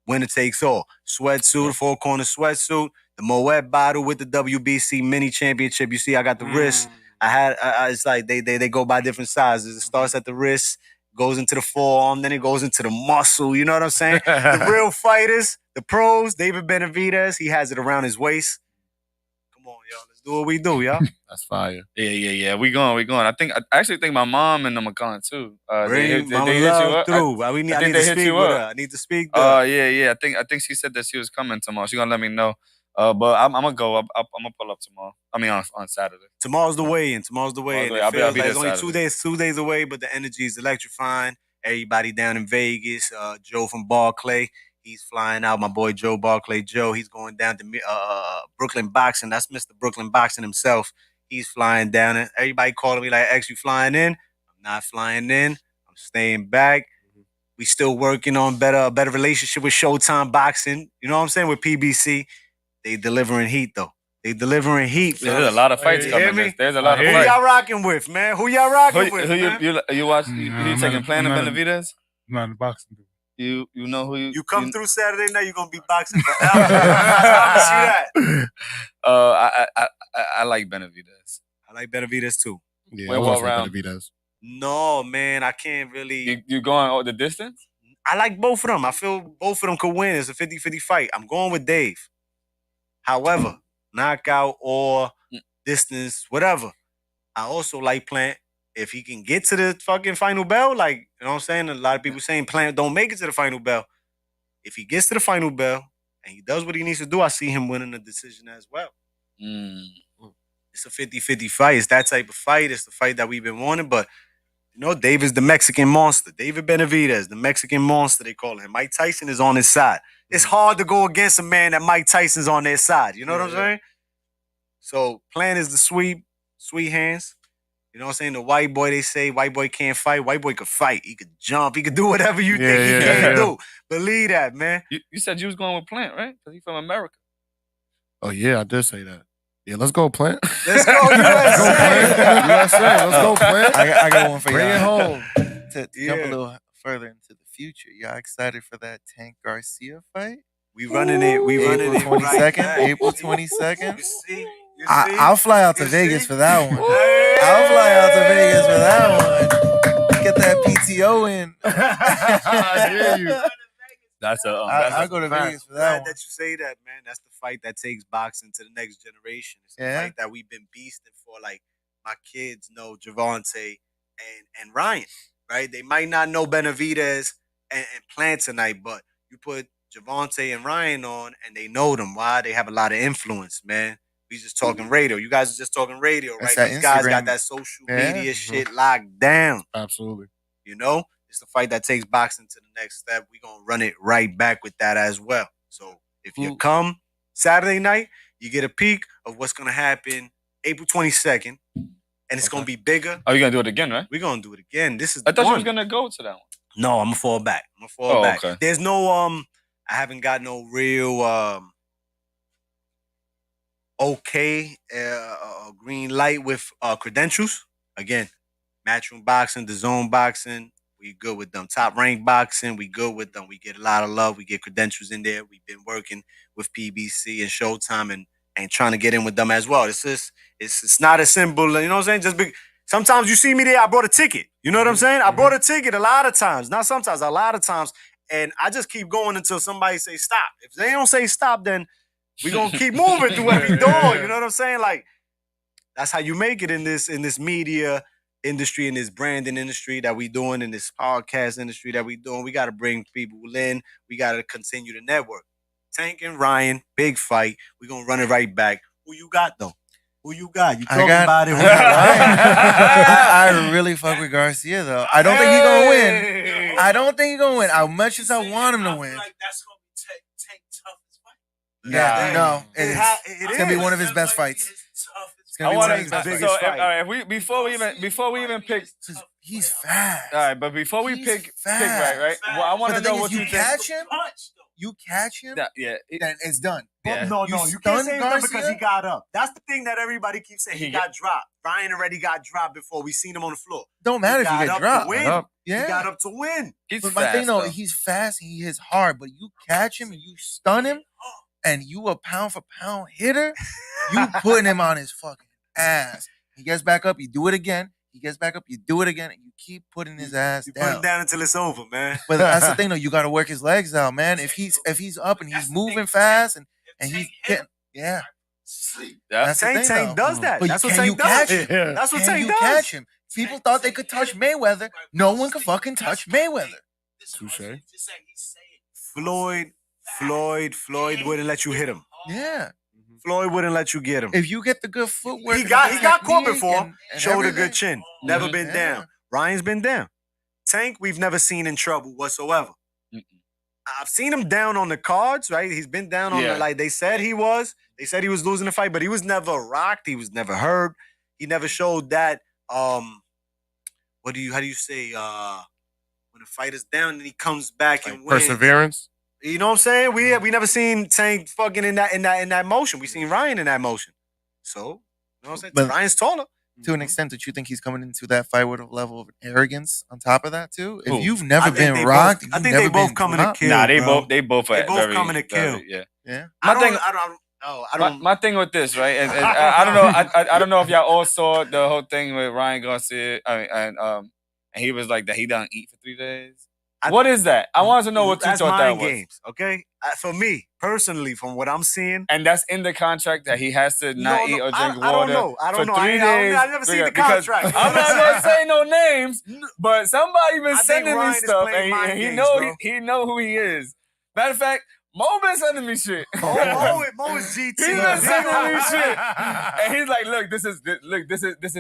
Winner takes all. Sweatsuit, 4-corner sweatsuit. The Moet bottle with the WBC mini championship. You see, I got the wrist. It's like they go by different sizes. It starts at the wrist, goes into the forearm, then it goes into the muscle. You know what I'm saying? The real fighters, the pros, David Benavidez, he has it around his waist. Come on, y'all. Let's do what we do, y'all. That's fire. Yeah. We going. I actually think my mom and them are coming too. Bring they Mama hit you Love up? through. I think need they to hit speak you with up. her. I need to speak to her. Yeah. I think she said that she was coming tomorrow. She's gonna let me know. But I'm gonna go. I'm gonna pull up tomorrow. I mean on Saturday. Tomorrow's the weigh-in. Tomorrow's the weigh-in. I'll It be feels there like it's only Saturday. 2 days away, but the energy is electrifying. Everybody down in Vegas. Joe from Barclay, he's flying out. My boy Joe Barclay. Joe, he's going down to Brooklyn Boxing. That's Mr. Brooklyn Boxing himself. He's flying down. And everybody calling me like, X, you flying in? I'm not flying in. I'm staying back. We still working on a better relationship with Showtime Boxing. You know what I'm saying? With PBC. They delivering heat, though. They delivering heat. Yeah, there's a lot of fights You coming. hear me? There's a lot of Who fights. y'all rocking with, man? Who y'all rocking with? Man? You watch? Nah, You I'm taking not- Plan I'm and not- Benavidez? I'm not in boxing. You know who You come through Saturday night, you're gonna be boxing forever. I promise you that. I like Benavidez. I like Benavidez too. Yeah, Wait, I what want to round? Benavidez. No, man, I can't really. You going the distance? I like both of them. I feel both of them could win. It's a 50-50 fight. I'm going with Dave. However, knockout or distance, whatever. I also like Plant. If he can get to the fucking final bell, like, you know what I'm saying? A lot of people saying Plant don't make it to the final bell. If he gets to the final bell and he does what he needs to do, I see him winning the decision as well. It's a 50-50 fight. It's that type of fight. It's the fight that we've been wanting. But, you know, Dave is the Mexican monster. David Benavidez, the Mexican monster, they call him. Mike Tyson is on his side. It's hard to go against a man that Mike Tyson's on their side. You know what I'm saying? So, Plan is the sweet hands. You know what I'm saying? The white boy, they say white boy can't fight. White boy could fight. He could jump. He could do whatever you think he can't do. Believe that, man. You said you was going with Plant, right? Because he's from America. Oh yeah, I did say that. Yeah, let's go, Plant. Let's go, USA. USA. Let's go, Plant. I got one for Bring y'all. it home. To jump a little further into the future, y'all excited for that Tank Garcia fight? We running it. We running April it. 22nd. Right April back. 22nd. You see? I'll fly out to You Vegas see? for that one. Hey! I'll fly out to Vegas for that one. Get that PTO in. I hear you. That's a. I'll go to Vegas for that Glad one. that you say that, man. That's the fight that takes boxing to the next generation. It's the Yeah. fight that we've been beasting for. Like, my kids know Javante and Ryan, right? They might not know Benavidez and Plant tonight, but you put Javante and Ryan on and they know them. Why? They have a lot of influence, man. We just talking radio. You guys are just talking radio, right? That's that These guys got Instagram. that social Yeah. media shit locked down. Absolutely. You know, it's the fight that takes boxing to the next step. We're going to run it right back with that as well. So if you come Saturday night, you get a peek of what's going to happen April 22nd, and it's going to be bigger. Oh, you're going to do it again, right? We're going to do it again. This is I the thought you one. was going to go to that one. No, I'm going to fall back. Back. Okay. There's no, I haven't got no real, green light with credentials. Again, Matchroom Boxing, the Zone Boxing, we good with them. Top Rank Boxing, we good with them. We get a lot of love. We get credentials in there. We've been working with PBC and Showtime and trying to get in with them as well. It's not as simple, you know what I'm saying? Just big. Sometimes you see me there, I brought a ticket. You know what I'm saying? I brought a ticket a lot of times. Not sometimes, a lot of times. And I just keep going until somebody say stop. If they don't say stop, then we're gonna keep moving through every door. You know what I'm saying? Like, that's how you make it in this media industry, in this branding industry that we doing, in this podcast industry that we doing. We gotta bring people in. We gotta continue to network. Tank and Ryan, big fight. We're gonna run it right back. Who you got though? Who you got? You talking about it? Who you got? I really fuck with Garcia though. I don't think he's gonna win. I don't think he's gonna win. As much as I want him to win. Like that's gonna be Tank toughest fight. Yeah, no, It it's gonna be one of his best fights. It's gonna I be want one of to. his best biggest fights. So, all fight. right, before we even pick. He's fast. All right, but before we He's pick fast. right. Well, I want But to the know thing what is, you you think. catch him. You catch him. Yeah, Then it's done. Yeah. No, You you can't stunned say it's done because Garcia? he got up. That's the thing that everybody keeps saying. He He got dropped. Ryan already got dropped before. We seen him on the floor. Don't matter if got you get up to dropped. win. Yeah. He got up to win. he's But fast. my thing though, though. he's fast. He hits hard. But you catch him and you stun him, and you a pound for pound hitter. You putting him on his fucking ass. He gets back up. You do it again. He gets back up. You do it again, and you keep putting his ass You put him down. down until it's over, man. But that's the thing though. You got to work his legs out, man. If he's up and he's moving fast and he's getting, yeah. That's the Tank thing, though. does that. But That's what can you Tank does. catch him? That's what Can Tank you does. catch him? People thought they could touch Mayweather. No one can fucking touch Mayweather. Touche. Floyd wouldn't let you hit him. Yeah. Floyd wouldn't let you get him. If you get the good footwork, He and got the he got caught technique before. and Showed a everything. good chin. Never been Yeah. down. Ryan's been down. Tank, we've never seen in trouble whatsoever. I've seen him down on the cards, right? He's been down on Yeah. the, like they said he was. They said he was losing the fight, but he was never rocked. He was never hurt. He never showed that. How do you say when a fighter's down and he comes back and wins? Perseverance. You know what I'm saying? We never seen Tank fucking in that motion. We seen Ryan in that motion. So, you know what I'm saying? But- Ryan's taller. To an extent, that you think he's coming into that fight with a level of arrogance on top of that too? If Who? you've I never think been they rocked, both- I you've think never they both been coming to dropped. kill. Nah, they bro. both They are both very, coming to kill. very, yeah. Yeah. My I thing- don't. My thing with this, right? I don't know. I don't know if y'all all saw the whole thing with Ryan Garcia. And he was like that he doesn't eat for 3 days. What is that? I wanted to know what you That's thought that mind was. games, okay? For me personally, from what I'm seeing, And that's in the contract that he has to not eat or drink water I don't know. I don't for know. 3 days. I never seen the because contract. I'm not gonna say no names, but somebody been I think sending me Ryan is stuff, playing mind and he games, know bro. he know who he is. Matter of fact, Mo been sending me shit. Mo is GT. He been sending me shit, and he's like, "Look, this is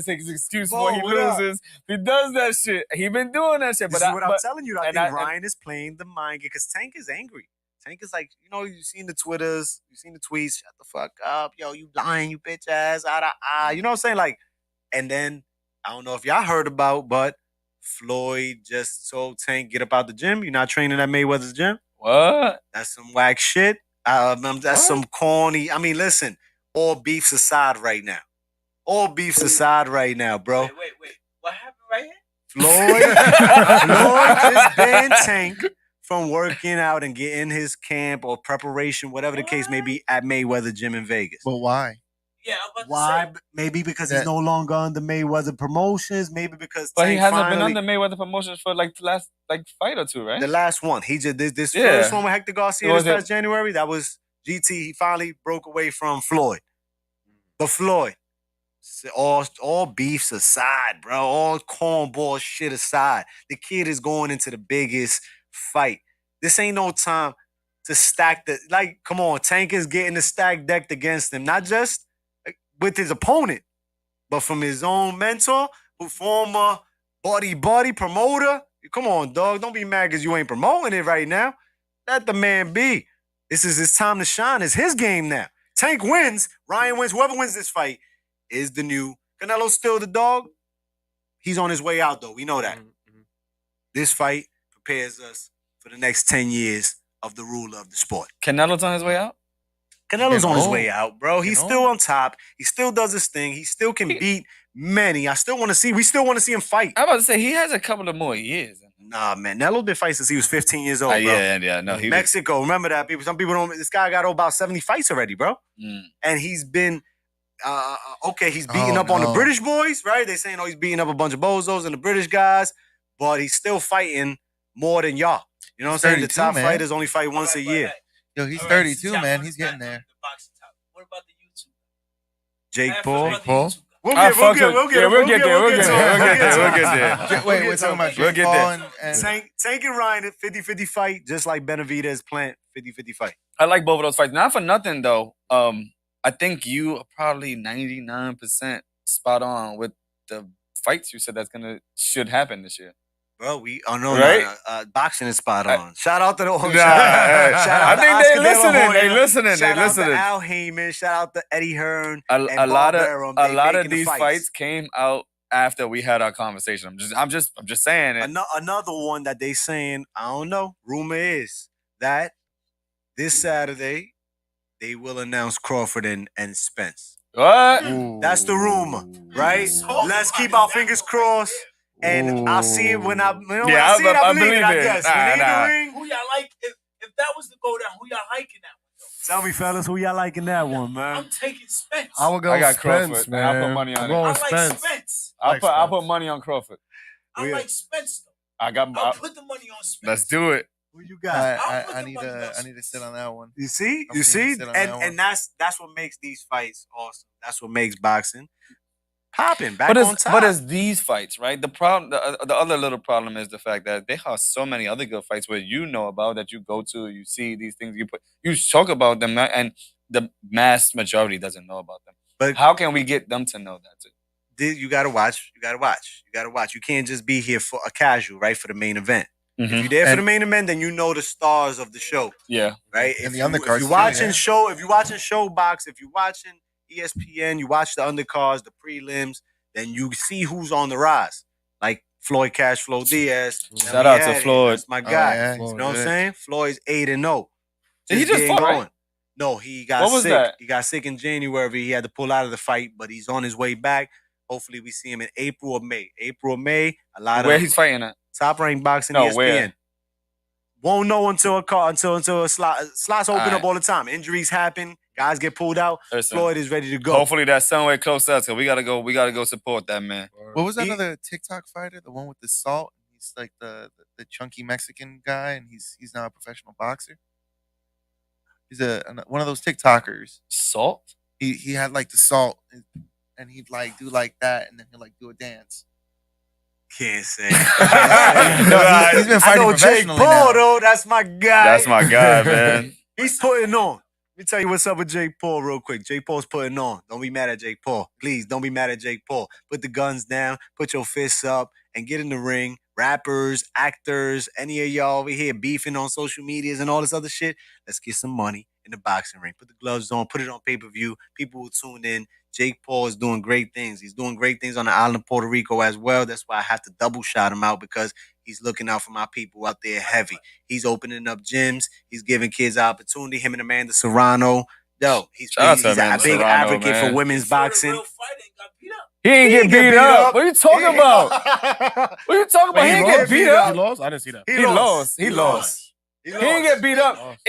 his excuse for Mo, he what up? loses. He does that shit. He been doing that shit." This But is what I'm telling you. I and think Ryan is playing the mind game because Tank is angry. Tank is like, you've seen the Twitters, you've seen the tweets. Shut the fuck up, yo, you lying, you bitch ass, You know what I'm saying? Like, and then I don't know if y'all heard about, but Floyd just told Tank, get up out the gym. You're not training at Mayweather's gym. what? That's some whack shit. That's some corny. I mean, listen, all beefs aside right now. All beefs aside right now, bro. Wait. What happened right here? Floyd just banned Tank from working out and getting his camp or preparation, whatever the case may be, at Mayweather Gym in Vegas. But why? Yeah, I'm about Why? to say. Maybe because That- he's no longer under Mayweather Promotions. Maybe because But Tank he hasn't been finally- under Mayweather Promotions for like the last fight or two, right? the last one. He just this Yeah. first one with Hector Garcia Was this it- past January. That was GT. He finally broke away from Floyd. But Floyd, all beefs aside, bro, all cornball shit aside, the kid is going into the biggest fight. This ain't no time to stack the come on, Tank is getting the stack decked against him, not just with his opponent, but from his own mentor, who former buddy promoter. Come on, dog. Don't be mad because you ain't promoting it right now. Let the man be. This is his time to shine. It's his game now. Tank wins. Ryan wins. Whoever wins this fight is the new. Canelo's still the dog. He's on his way out, though. We know that. This fight prepares us for the next 10 years of the ruler of the sport. Canelo's on his way out. Canelo's on his old. way out, bro. He's Getting still old. on top. He still does his thing. He still can beat many. We still want to see him fight. I'm about to say he has a couple of more years. Nah, man. Nelo's been fighting since he was 15 years old, bro. Yeah. No, he Mexico, remember that, people. Some people don't. This guy got about 70 fights already, bro. Mm. And he's been he's beating Oh, up on the no. British boys, right? They saying, he's beating up a bunch of bozos and the British guys, but he's still fighting more than y'all. You know what I'm saying? The 32, top man. fighters only fight once a year. Yo, he's All right, 32, Jack, man. what's He's getting that? there. The boxing top. What about the YouTube? Jake Ask Paul. about the Paul? YouTube. We'll Ah, get fuck it. there. Yeah, we'll get there. We'll get there. We'll get there. Wait, we're talking about We'll Jake get Paul there. and Tank and Ryan at 50-50 fight, just like Benavidez Plant 50-50 fight. I like both of those fights. Not for nothing though. I think you are probably 99% spot on with the fights you said should happen this year. Bro, Right? boxing is spot on. Shout out to the Nah, shout out I to think Oscar they De La listening. Hoya. They listening. Shout They out listening. to Al Heyman. Shout out to Eddie Hearn. A and lot of Barbaro. a They lot of making the these fights came out after we had our conversation. I'm just saying it. Another one that they saying, I don't know. Rumor is that this Saturday they will announce Crawford and Spence. What? That's the rumor, right? Let's keep our fingers crossed. And I'll see it when I see it, I believe it, I guess. When they in the ring, Who y'all like? If that was to go down, who y'all liking that one? tell me, fellas, who y'all liking that one, Though? man? I'm taking Spence. I would go I got Spence, Crawford, man. I'll put money on I'm it. going I with like Spence. Spence. I'll Like put Spence. money on Crawford. I like Spence though. I got. I'll put the money on Spence. Let's do it. Who you got? I need to sit on that one. You see, I'm gonna sit on that one. and that's what makes these fights awesome. That's what makes boxing popping back But on it's top. these fights, right? The problem, the other little problem is the fact that there are so many other good fights where you know about that you go to, you see these things, you talk about them, and the mass majority doesn't know about them. But- how can we get them to know that too? You gotta watch. You can't just be here for a casual, right? For the main event. If you're there for And- the main event, then you know the stars of the show, Yeah, right? And If the undercards if too, you're watching yeah. if you're watching Showbox, if you're watching ESPN, you watch the undercards, the prelims, then you see who's on the rise. Like Floyd Cashflow Diaz. Shout out to Floyd. That's my guy. yeah, You he's know what I'm good. saying? Floyd's 8-0. He just getting fought, right? No, he got What was sick. that? He got sick in January. He had to pull out of the fight, but he's on his way back. Hopefully, we see him in April or May. April or May. A lot Where of he's fighting at? Top Rank Boxing, No, ESPN. where? Won't know until a slots open Alright. up all the time. Injuries happen. Guys get pulled out. Listen, Floyd is ready to go. hopefully that's somewhere close to us. So we gotta go support that man. What was that He- other TikTok fighter? The one with the salt? He's like the chunky Mexican guy, and he's now a professional boxer. He's one of those TikTokers. Salt? He had like the salt, and he'd like do like that, and then he'd like do a dance. Can't say. No, he's been I fighting know Jake professionally Paul, now. though. That's my guy. That's my guy, man. He's putting on. Let me tell you what's up with Jake Paul real quick. Jake Paul's putting on. Don't be mad at Jake Paul. Please, don't be mad at Jake Paul. Put the guns down, put your fists up, and get in the ring. Rappers, actors, any of y'all over here beefing on social medias and all this other shit, let's get some money in the boxing ring. Put the gloves on, put it on pay-per-view. People will tune in. Jake Paul is doing great things. He's doing great things on the island of Puerto Rico as well. That's why I have to double shout him out, because he's looking out for my people out there heavy. He's opening up gyms. He's giving kids opportunity. Him and Amanda Serrano. Yo, he's Shout out to a Amanda big Serrano, advocate man. for women's boxing. Real fighter and got beat up. He ain't get beat up. What are you talking about? What are you talking about? He ain't get beat He up. lost? I didn't see that. He lost. He lost. He He didn't get beat up. Lost.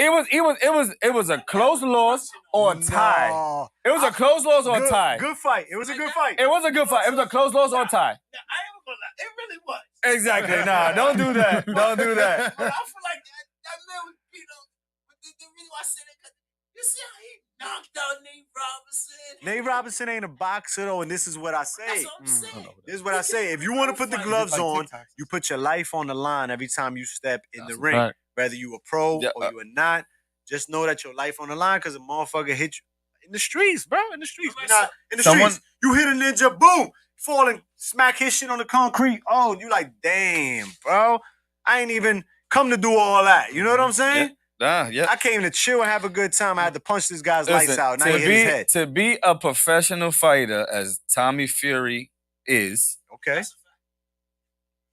It was a close loss or a tie. No. It was a close loss or a tie. Good fight. It was a good fight. It was a good fight. It was a close loss or a tie. Now, I ain't gonna lie. It really was. Exactly. Nah, don't do that. Don't do that. But I feel like that man was beat up. But the reason why I said that, 'cause you see how he knocked out Nate Robinson? Nate Robinson ain't a boxer, though, and this is what I say. That's what I'm saying. This is what I say. If you want to put the gloves on, you put your life on the line every time you step in the ring. fact. Whether you a pro Yeah, or you are not, just know that your life on the line, because a motherfucker hit you in the streets, bro. In the streets. Right, You're not in the someone- streets. You hit a ninja, boom, falling, smack his shit on the concrete. Oh, you like, damn, bro. I ain't even come to do all that. You know what I'm saying? Yeah. I came to chill and have a good time. I had to punch this guy's lights Listen, out, and I hit his head. to be a professional fighter as Tommy Fury is Okay.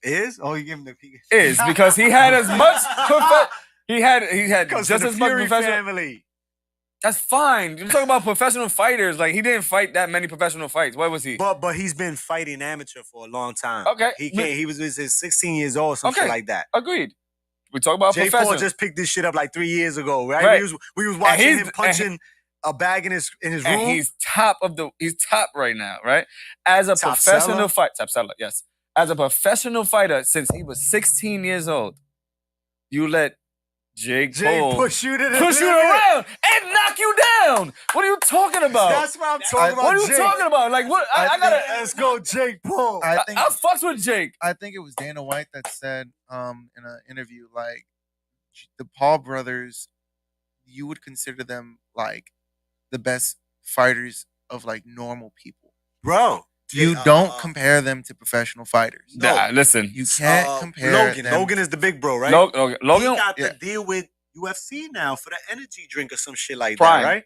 Is? Oh, you give him the because he had as much he had Comes just from as the much Fury professional. family. That's fine. You're talking about professional fighters. Like, he didn't fight that many professional fights. What was he? But he's been fighting amateur for a long time. Okay. He was 16 years old, some Okay. shit like that. Agreed. We talk about Jay professional. Paul just picked this shit up like 3 years ago, right? Right. We was watching he's- him punching a bag in his room. and he's top right now, right? As a Top professional seller? fighter, top seller, yes. As a professional fighter since he was 16 years old, you let Jake Jay Paul push you to the push you limit. around and knock you down. What are you talking about? That's what I'm talking about. What are you Jake. talking about? Like, what? I gotta. Let's go, Jake Paul. I think I fucks with Jake. I think it was Dana White that said in an interview, like, the Paul brothers, you would consider them like the best fighters of like normal people. Bro. You don't compare them to professional fighters. No. Nah, listen, You can't compare Logan. them. Logan is the big bro, right? Logan, He got yeah. to deal with UFC now for the energy drink or some shit like Prime. that, right?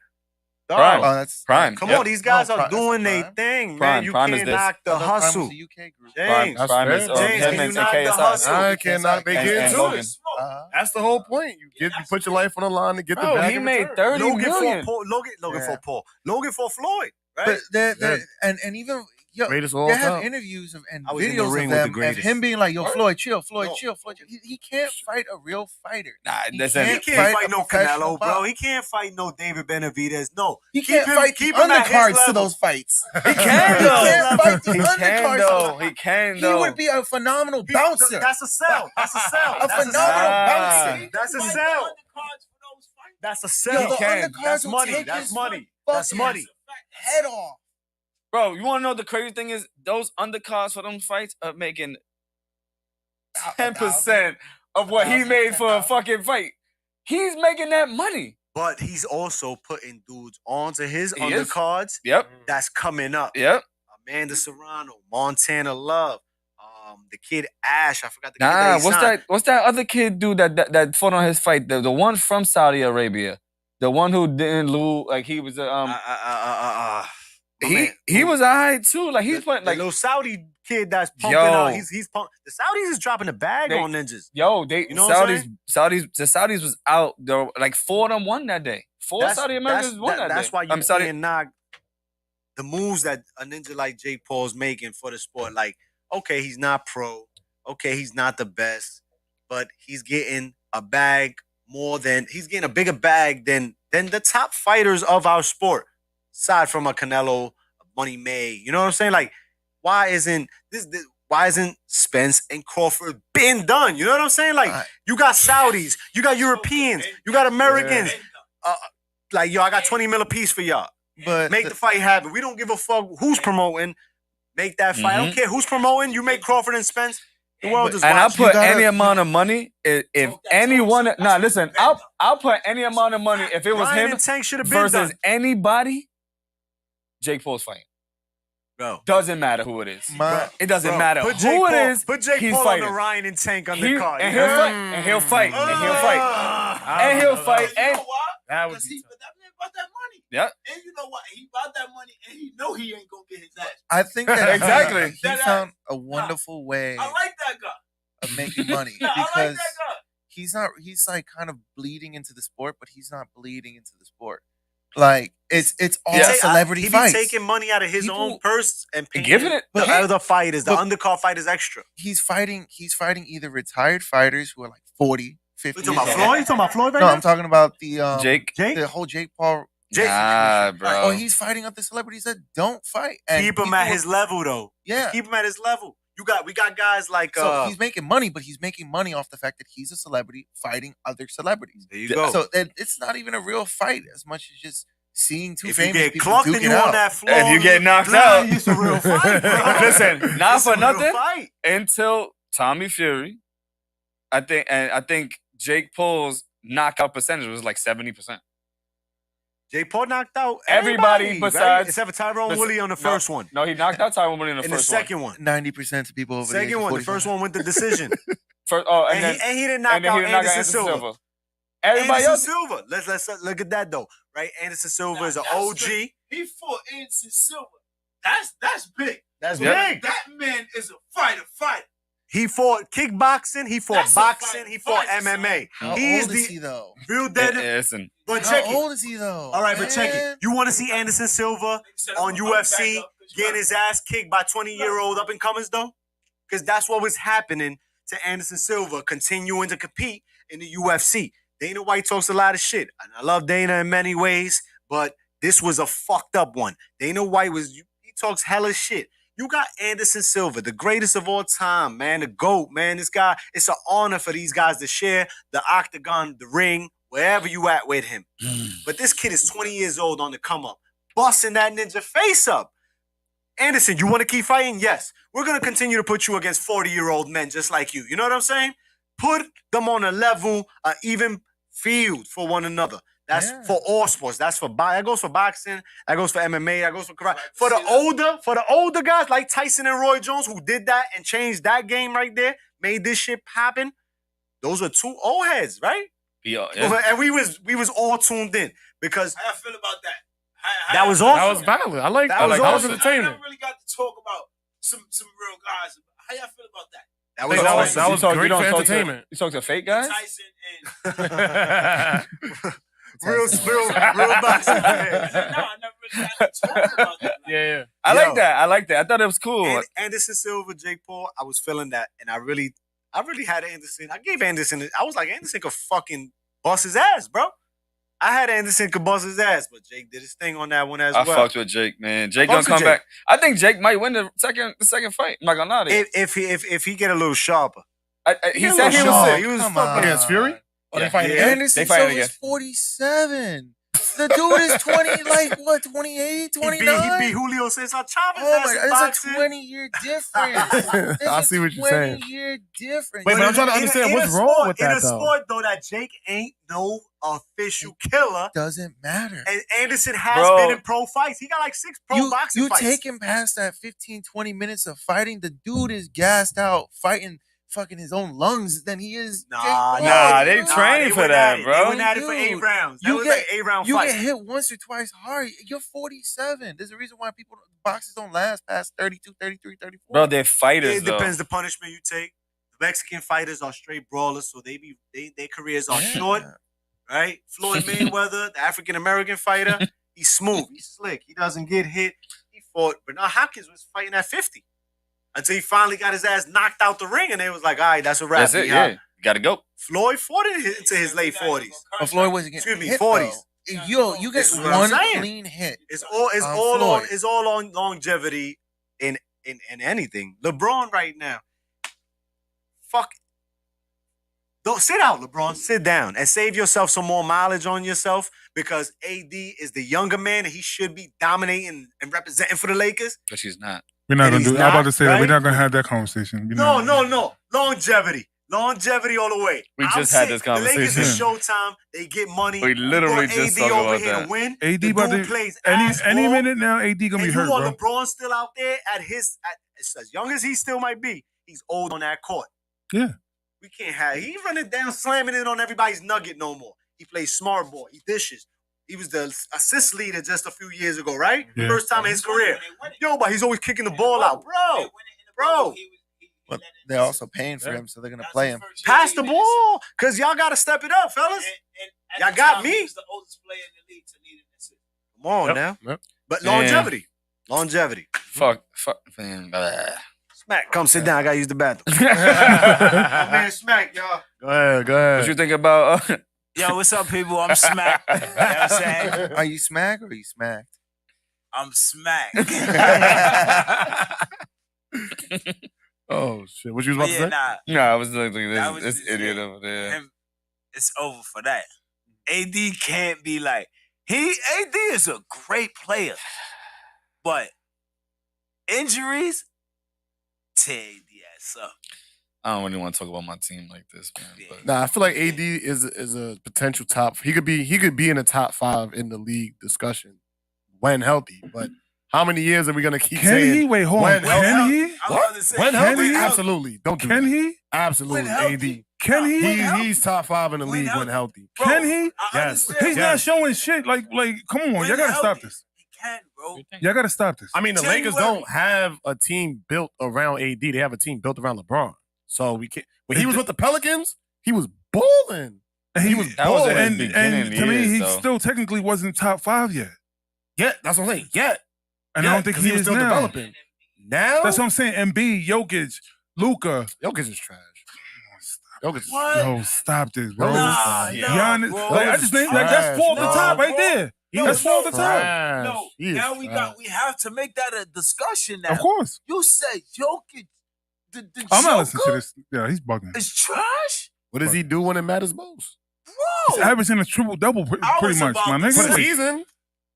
Prime. Dog. Oh, that's Prime. Come Yep. on, these guys No, are Prime- doing that's their Prime. thing, Prime- man. You Prime is can't this. knock the Prime was hustle. a UK group. James, That's Prime fair. is James, him can you and knock the KSI. hustle? I cannot be And- good and too. Logan. That's the whole point. You put your life on the line to get the Bro, bag he in made return. 30 Logan million. for Paul. Logan Yeah. for Paul. Logan for Floyd, right? But Yeah. and even Greatest of all they have time. interviews and I was in the videos ring of with the them of greatest. him being like, "Yo, Floyd, chill, Floyd, No. chill, Floyd." He can't fight a real fighter. Nah, He listen. He can't can't fight fight a no professional Canelo, bro. boxer. He can't fight no David Benavidez. No. He can't fight the keep him at his undercards to level. those fights. He can He though. can't fight the He can undercards. though. He can He though. would be a phenomenal bouncer. That's a sell. That's a sell. A That's phenomenal Ah. bouncer. That's a Fight the sell. undercards for those fights. That's a Yo, sell. the can. undercards That's will money. take That's his money. That's fucking money. head off. Bro, you want to know the crazy thing is? Those undercards for them fights are making 10% of what he 1,000, made for a 10,000. fucking fight. He's making that money. But he's also putting dudes onto his He is. undercards Yep. that's coming up. Yep. Amanda Serrano, Montana Love, the kid Ash. I forgot the kid Nah, that he what's signed. that? What's that other kid dude that fought on his fight? The one from Saudi Arabia, the one who didn't lose. Like, he was My he man. was alright too. Like, he's playing The like little Saudi kid that's pumping out. He's pumping. The Saudis is dropping a bag on ninjas. Yo, You know what I'm the Saudis was out though. Like 4 of them won that day. Saudi Americans won that day. That's why you can't knock the moves that a ninja like Jake Paul's making for the sport. Like, okay, he's not pro. Okay, he's not the best, but he's getting a bag he's getting a bigger bag than the top fighters of our sport. Aside from a Canelo, a Money May, you know what I'm saying? Like, why isn't Spence and Crawford been done? You know what I'm saying? Like, you got Saudis, you got Europeans, you got Americans. Like, yo, I got 20 mil a piece for y'all. But make the fight happen. We don't give a fuck who's promoting. Make that fight. I don't care who's promoting. You make Crawford and Spence. The world is watching. And I'll put any amount of money if anyone. Nah, listen. I'll put any amount of money if it was Ryan him and Tank should have been versus done. anybody. Jake Paul's fighting. Bro, doesn't matter who it is. It doesn't matter put who it is. Put Jake he's Paul fighting. on the Ryan and Tank on the card. And he'll fight. And he'll fight. And he'll fight. And he'll fight. And Because he about that money. Yeah. And you know what? He about that money and he know he ain't gonna get his ass. I think that Exactly. he found a wonderful way I like that guy. of making money I like because that guy. he's like kind of bleeding into the sport, but he's not bleeding into the sport. Like it's all celebrity fights. He be taking money out of his own purse and paying giving it the other fighters, the undercard fighters extra. He's fighting either retired fighters who are like 40, 50. You talking about Floyd? You talking about Floyd right No, now? I'm talking about the Jake. the whole Jake Paul. Nah, bro. Or he's fighting other celebrities that don't fight. And keep him at his level though. Yeah. Keep him at his level. We got guys like so he's making money, but he's making money off the fact that he's a celebrity fighting other celebrities. There you go. So it's not even a real fight as much as just seeing two if you famous get people clunked duke and it you out. on that floor, If you get knocked out, it's a real fight. Bro. Listen, not It's for a real nothing. fight. Until Tommy Fury, I think Jake Paul's knockout percentage was like 70%. Jake Paul knocked out Everybody besides- right? Except for Tyrone Woodley on the first one. No, he knocked out Tyrone Woodley in the In first the second one. 90% of people over the age Second of one. The 45. first one went to decision. First, and he didn't knock out Anderson Silva. Everybody Anderson else. Silva. Let's look at that though. Right? Anderson Silva is an OG. He fought Anderson Silva. That's big. That's Yeah. big. That man is a fighter. He fought kickboxing. He fought That's a boxing. fight- He fought fight, MMA. How He's old is the he though? real dead. Listen, But How check it. old is he though? All right, but check man? it. You want to see Anderson Silva on UFC getting his ass kicked by 20-year-old up and comers though? Because that's what was happening to Anderson Silva continuing to compete in the UFC. Dana White talks a lot of shit. And I love Dana in many ways, but this was a fucked up one. Dana White he talks hella shit. You got Anderson Silva, the greatest of all time, man, the GOAT, man. This guy, it's an honor for these guys to share the octagon, the ring, wherever you at with him. But this kid is 20 years old on the come up, busting that ninja face up. Anderson, you want to keep fighting? Yes. We're going to continue to put you against 40-year-old men just like you. You know what I'm saying? Put them on a level, even field for one another. That's for all sports. That goes for boxing. That goes for MMA. That goes for karate. For the older guys like Tyson and Roy Jones who did that and changed that game right there, made this shit popping. Those are two old heads, right? yeah. And we was all tuned in because How I feel about that? that was That awesome. was valid. I like That that. was That was awesome. I entertaining. never really got to talk about some real guys. How y'all feel about that? That was That was- awesome. that was You great don't for talk to- entertainment. You talk to fake guys? Tyson and real boxing. no, I never really got to talk about that. Yeah. I Yo. like that. I like that. I thought it was cool. And Anderson Silva, Jake Paul, I was feeling that, and I really had Anderson. I gave Anderson. I was like, Anderson could fucking bust his ass, bro. I had Anderson could bust his ass, but Jake did his thing on that one as I well. fucked with Jake, man. Jake I gonna fucks come with back. I think Jake might win the second fight. I'm not gonna lie to you. If he get a little sharper, He said he was sick. He was Come fucking on. Against Fury? Or Yeah. they fighting Yeah. again? Anderson They fighting Silva's again. 47. The dude is 20, like what, 28, 29? He beat Julio Cesar Chavez. Oh my That's God, boxing. it's a 20-year difference. It's I a see what you're saying. 20-year difference. Wait, but I'm trying to understand in what's a wrong sport, with in that, a though. sport, though, that Jake ain't no official killer. Doesn't matter. And Anderson has Bro. been in pro fights. He got like 6 pro boxing You fights. take him past that 15, 20 minutes of fighting. The dude is gassed out, fighting fucking his own lungs than he is. Nah, they train for that, bro. They went at it for 8 rounds. That was like 8-round You fight. get hit once or twice hard. You're 47. There's a reason why boxers don't last past 32, 33, 34. Bro, they're fighters, It depends the punishment you take. The Mexican fighters are straight brawlers, so their careers are short, right? Floyd Mayweather, the African American fighter, he's smooth, he's slick, he doesn't get hit. He fought. Bernard Hopkins was fighting at 50 until he finally got his ass knocked out the ring, and they was like, "All right, that's a wrap." That's it. Yeah, you gotta go. Floyd fought into his late 40s. But Floyd wasn't getting hit, 40s. Yo, you get one clean hit. It's all on longevity in anything. LeBron right now. Fuck. Don't sit out, LeBron. Sit down and save yourself some more mileage on yourself because AD is the younger man and he should be dominating and representing for the Lakers. But she's not. We're not going to do that. I'm about to say that. We're right? not going to have that conversation. No. Longevity. Longevity all the way. We just had this conversation. The Lakers is Showtime. They get money. We literally just talked about that. To win. AD the about dude to plays any minute now. AD gonna be hurt, bro. bro. LeBron still out there as young as he still might be. He's old on that court. Yeah. We can't have. He running down, slamming it on everybody's nugget no more. He plays smart ball. He dishes. He was the assist leader just a few years ago, right? Yeah. First time in his career. Yo, but he's always kicking the ball out, bro. But they're also paying for him, so they're gonna play him. Pass the ball, cause y'all gotta step it up, fellas. Y'all got me. The oldest player in the league to lead in this. Come on now. But longevity. Fuck, man. Smack, come sit down. I gotta use the bathroom. Man, Smack, y'all. Go ahead. What you think about? Yo, what's up, people? I'm Smack. You know what I'm saying? Are you Smack or are you smacked? I'm Smack. Oh shit! What you was about to say? No, I was like That was this just idiot it. over there. It's over for that. AD can't be like AD is a great player, but injuries tear AD ass up. I don't really want to talk about my team like this, man. But. Nah, I feel like AD is a potential top. He could be in the top 5 in the league discussion when healthy. But how many years are we gonna keep saying? Can he? Wait, hold on. Can he? When healthy? Absolutely. Don't do Can that. he? Absolutely. AD. Can he? He's top 5 in the league when healthy. Can he? Yes. He's not showing shit. Like, come on, y'all gotta stop this. He can, bro. Y'all gotta stop this. I mean, the Lakers don't have a team built around AD. They have a team built around LeBron. So we can't. When he was with the Pelicans, he was balling. He was balling. And to me, he still technically wasn't top 5 yet. Yeah, that's what I'm saying. Yeah. And I don't think he was is still now. developing. Now? That's what I'm saying. Embiid, Jokic, Luka. Jokic is trash. Jokic is Yo, stop this, bro. Giannis, bro. Like, I just think that's 4 off the top right there. That's 4 off the top. No, now we have to make that a discussion now. Of course. You said Jokic. The I'm not listening to Joker this. Yeah, he's bugging. is trash? What does he do when it matters most? He's Bro. averaging a triple-double pretty much, my nigga. For the season?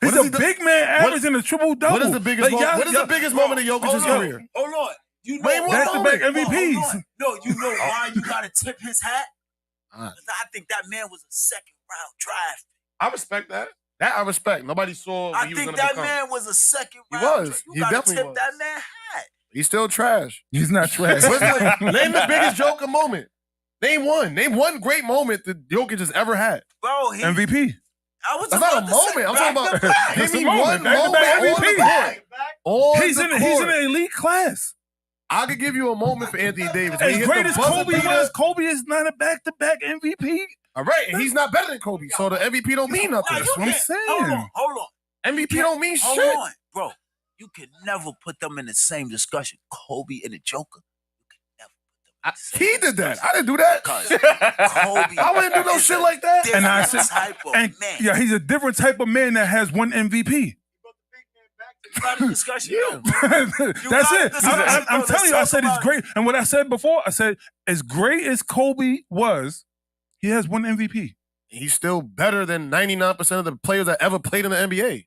He's a big man averaging a triple-double. What is the biggest moment of Jokic's career? Hold on. You know, Wait, back-to-back hold on. MVPs. No, you know why you gotta tip his hat? Uh. 'Cause I think that man was a second-round draft. I respect that. That I respect. Nobody saw what I he was think going to that become. man was a second-round was. draft. You He gotta definitely tip was. that man hat. He's still trash. He's not trash. Name the biggest Joker moment. Name one. Name one great moment that Jokic has ever had. Bro, he... MVP. I was That's not a about to say moment. I'm talking about. back-to-back. Give It's a me moment. one Back-to-back moment on the MVP. court. He's in an elite class. I could give you a moment for Anthony Davis. As He hit great the as buzzer Kobe beater. was, Kobe is not a back-to-back MVP. All right, and he's not better than Kobe, so the MVP don't mean nothing. Nah, That's what I'm saying. Hold on. MVP don't mean Hold shit. on, bro. You can never put them in the same discussion. Kobe and the Joker. You can never put them in the same He did that. I didn't do that. Kobe. I wouldn't do no shit like that. And I different said, type of and man. yeah, he's a different type of man that has one MVP. You got a discussion, Yeah. though. That's got it. this I'm discussion, telling you, bro. I said it's great. And what I said before, I said as great as Kobe was, he has one MVP. He's still better than 99% of the players that ever played in the NBA.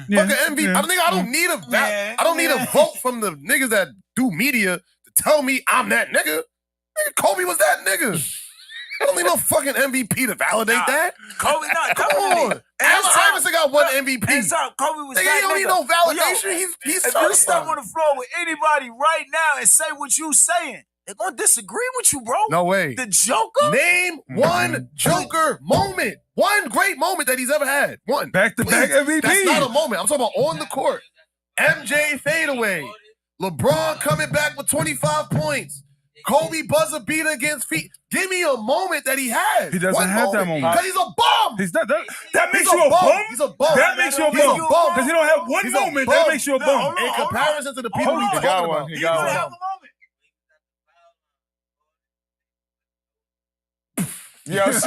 Yeah, Fucking MVP. yeah. I don't need a Man, I don't need a man. vote from the niggas that do media to tell me I'm that nigga. Nigga, Kobe was that nigga. I don't need no fucking MVP to validate Nah, that. Kobe, not Come definitely. on. Allen Iverson got one MVP. And so Kobe was Nigga, that he don't nigga. need no But yo, validation. He's if you step certified. on the floor with anybody right now and say what you saying, They're gonna disagree with you, bro. No way. The Joker. Name one Joker moment. One great moment that he's ever had. One. Back-to-back MVP. That's not a moment. I'm talking about on the court. MJ fadeaway. LeBron coming back with 25 points. Kobe buzzer beater against feet. Give me a moment that he has. He doesn't have that moment. Because he's a bum. He's not, that makes you a bum? He's a bum. That makes you a He's a bum. bum. Because you don't have one moment, that makes you a bum. In comparison to the people we talking about. He got one. Yo, shit.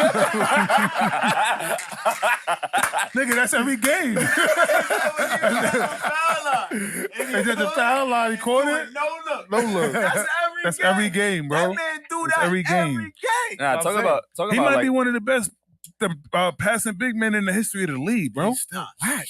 Nigga, that's every game. Is that the foul line? He caught it? No look. No look. That's every game, bro. That man do That's that every game. Nah, talk about He might like, be one of the best passing big men in the history of the league, bro. He's still whack.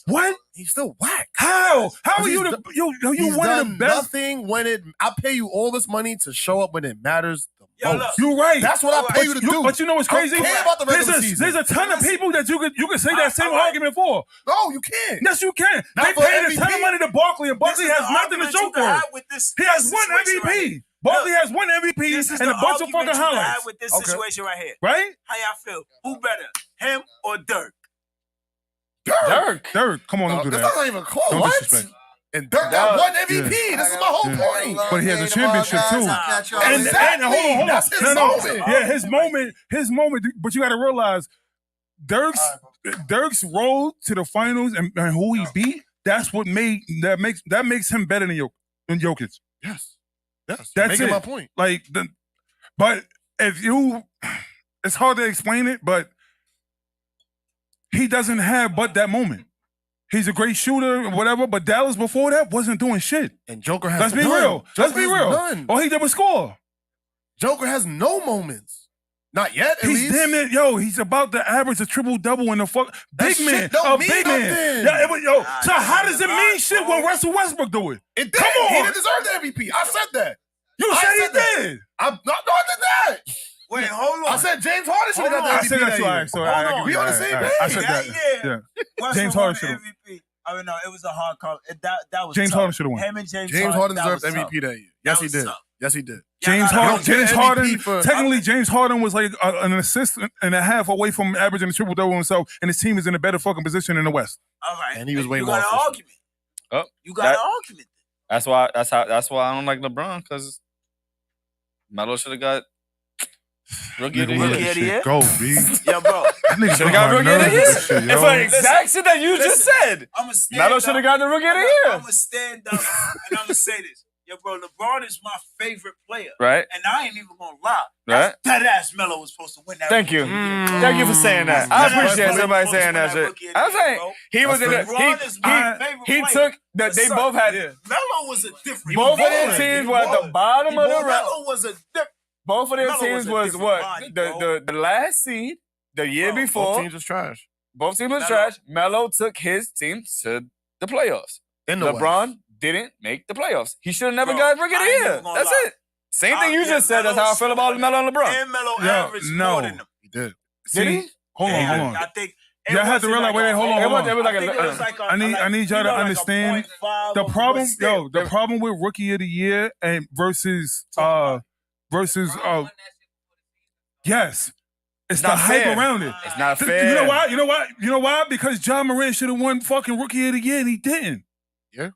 What? He's still whack. How? How are you He's one of done the best? nothing when I pay you all this money to show up when it matters the Yo, most. look. You're right. That's what I pay you to do. But you know what's crazy? I don't care about the regular there's season. a ton of people that you could say that same all right. argument for. No, you can't. Yes, you can. Not They for paid a MVP. ton of money to Barkley, and Barkley has nothing to show for it. He has one MVP. Barkley has one MVP and a bunch of fucking highlights. With this situation right here. Right? How y'all feel? Who better, him or Dirk? Dirk, come on, don't do That's that. not even close. Don't What? disrespect. And Dirk got one MVP. Yeah. This is my whole point. But he has a championship too. And hold on. That's his No. moment. Yeah, his moment. But you got to realize, Dirk's road to the finals and who he beat. That's what makes him better than Jokic. Yes. That's making it. my point. Like, but if you, it's hard to explain it, but he doesn't have but that moment. He's a great shooter, whatever, but Dallas before that wasn't doing shit. And Joker has Let's be none. real. Let's be Joker has real. none. All he did was score. Joker has no moments. Not yet, at He's least. damn it, he's about to average a triple-double in the fuck. That Big man. shit don't mean big man. nothing. Yeah, so how does it mean shit when Russell Westbrook do it? It did. Come on. He didn't deserve the MVP. I said that. You I said he said that. did. I did that. Wait, hold on. I said James Harden should have got the I MVP said that that too. year. All right, so I give We you on the that. same All right. I said page. that. Yeah. Yeah. James Harden should have. MVP. I mean, no, it was a hard call. That was James tough. Harden should have won. Him and James Harden that deserved was tough. MVP that year. Yes, he was did. tough. Yes, he did. James Yeah, Harden. James Harden. Technically, James Harden was like an assist and a half away from averaging a triple double himself, and his team is in a better fucking position in the West. All right. And he was way you more got an efficient. argument. Oh, You got an argument. That's why I don't like LeBron, because Melo should have got rookie of the Rookie year. of the year? Go, B. Yo, bro. Nigga Should have got rookie of the year. It's the exact shit that you just said. I'm a stand Melo up. should have gotten the rookie of the I'm year. going to stand up and I'm going to say this. Yo, bro, LeBron is my favorite player. Right? And I ain't even going to lie. Right? That ass Melo was supposed to win that. Thank you. Rookie of the Year. Thank you for saying that. I That appreciate ass somebody Melo was saying that supposed to win shit. Rookie of the I'm Year, saying bro. he was in LeBron is my the favorite he player. took that they Son, both had Melo was a different. both of their teams were at the bottom of the round. Melo was a different. Both of their Melo teams was a was different what? body, The last seed the year Bro, before. Both teams was trash. Both teams was Melo. trash. Melo took his team to the playoffs. In the LeBron West. didn't make the playoffs. He should have never Bro, got rookie of the I ain't year. even gonna That's lie. it. Same thing you just said. That's how I feel about Melo and LeBron. And Melo Yo, averaged no. more than them. He did. Did he? Hold on. I think. Y'all have to realize. Wait, hold on. It was like I think it was a. like a- I need y'all to like a understand 0.5 the or problem. still. The problem with rookie of the year and versus yes, it's the not hype fair. around it. It's not Th- fair. You know why? You know why? Because John Morant should have won fucking rookie of the year and he didn't. Yeah.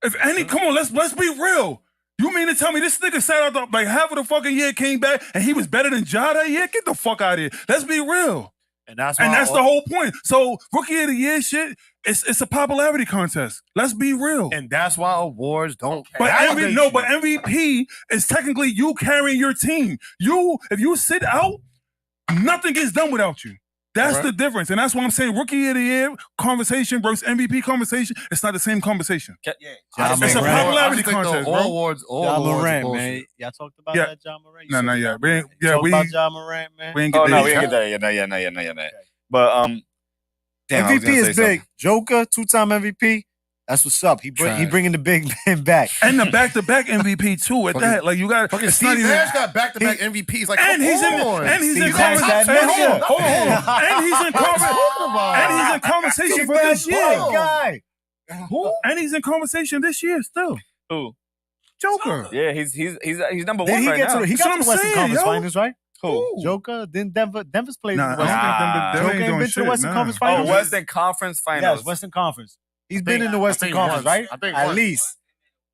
If any, come on, let's be real. You mean to tell me this nigga sat out like half of the fucking year, came back, and he was better than Ja that year? Get the fuck out of here. Let's be real. And that's the whole point. So rookie of the year shit, it's a popularity contest. Let's be real. And that's why awards don't But validate you. MVP is technically you carrying your team. If you sit out, nothing gets done without you. That's the difference. And that's why I'm saying rookie of the year conversation versus MVP conversation, it's not the same conversation. Yeah. It's a popularity contest, bro. All awards John Morant, bullshit. man. Y'all talked about Yeah. that, John Morant? No, not yet. We ain't- Talk we about John Morant, man. ain't Oh get no, there we yet. ain't get there yet. Not yet. But damn, I was MVP gonna is say big. Joker, 2-time MVP. That's what's up. He bringing the big man back. And the back-to-back MVP too. At Fucking- that, like you got. Fucking It's not Steve even. Nash got back-to-back MVPs. Like, And he's in. on. And he's in Steve Nash conversation. that nigga. Hold on. And he's in conversation. And he's in conversation for this year. guy. And he's in conversation this year still. Who? Joker. Yeah, he's number Did one he right get now. to? He That's got what to I'm the Western saying, Conference yo. Finals, right? Who? Joker. Didn't Denver's played Nah, in the Western. Nah. Denver Joker ain't ain't doing been to the shit, Western nah. Conference Oh, Finals. Western Conference Finals. Yes, Western Conference. He's I been think- in the I Western think Conference, once. right? I think At once. least.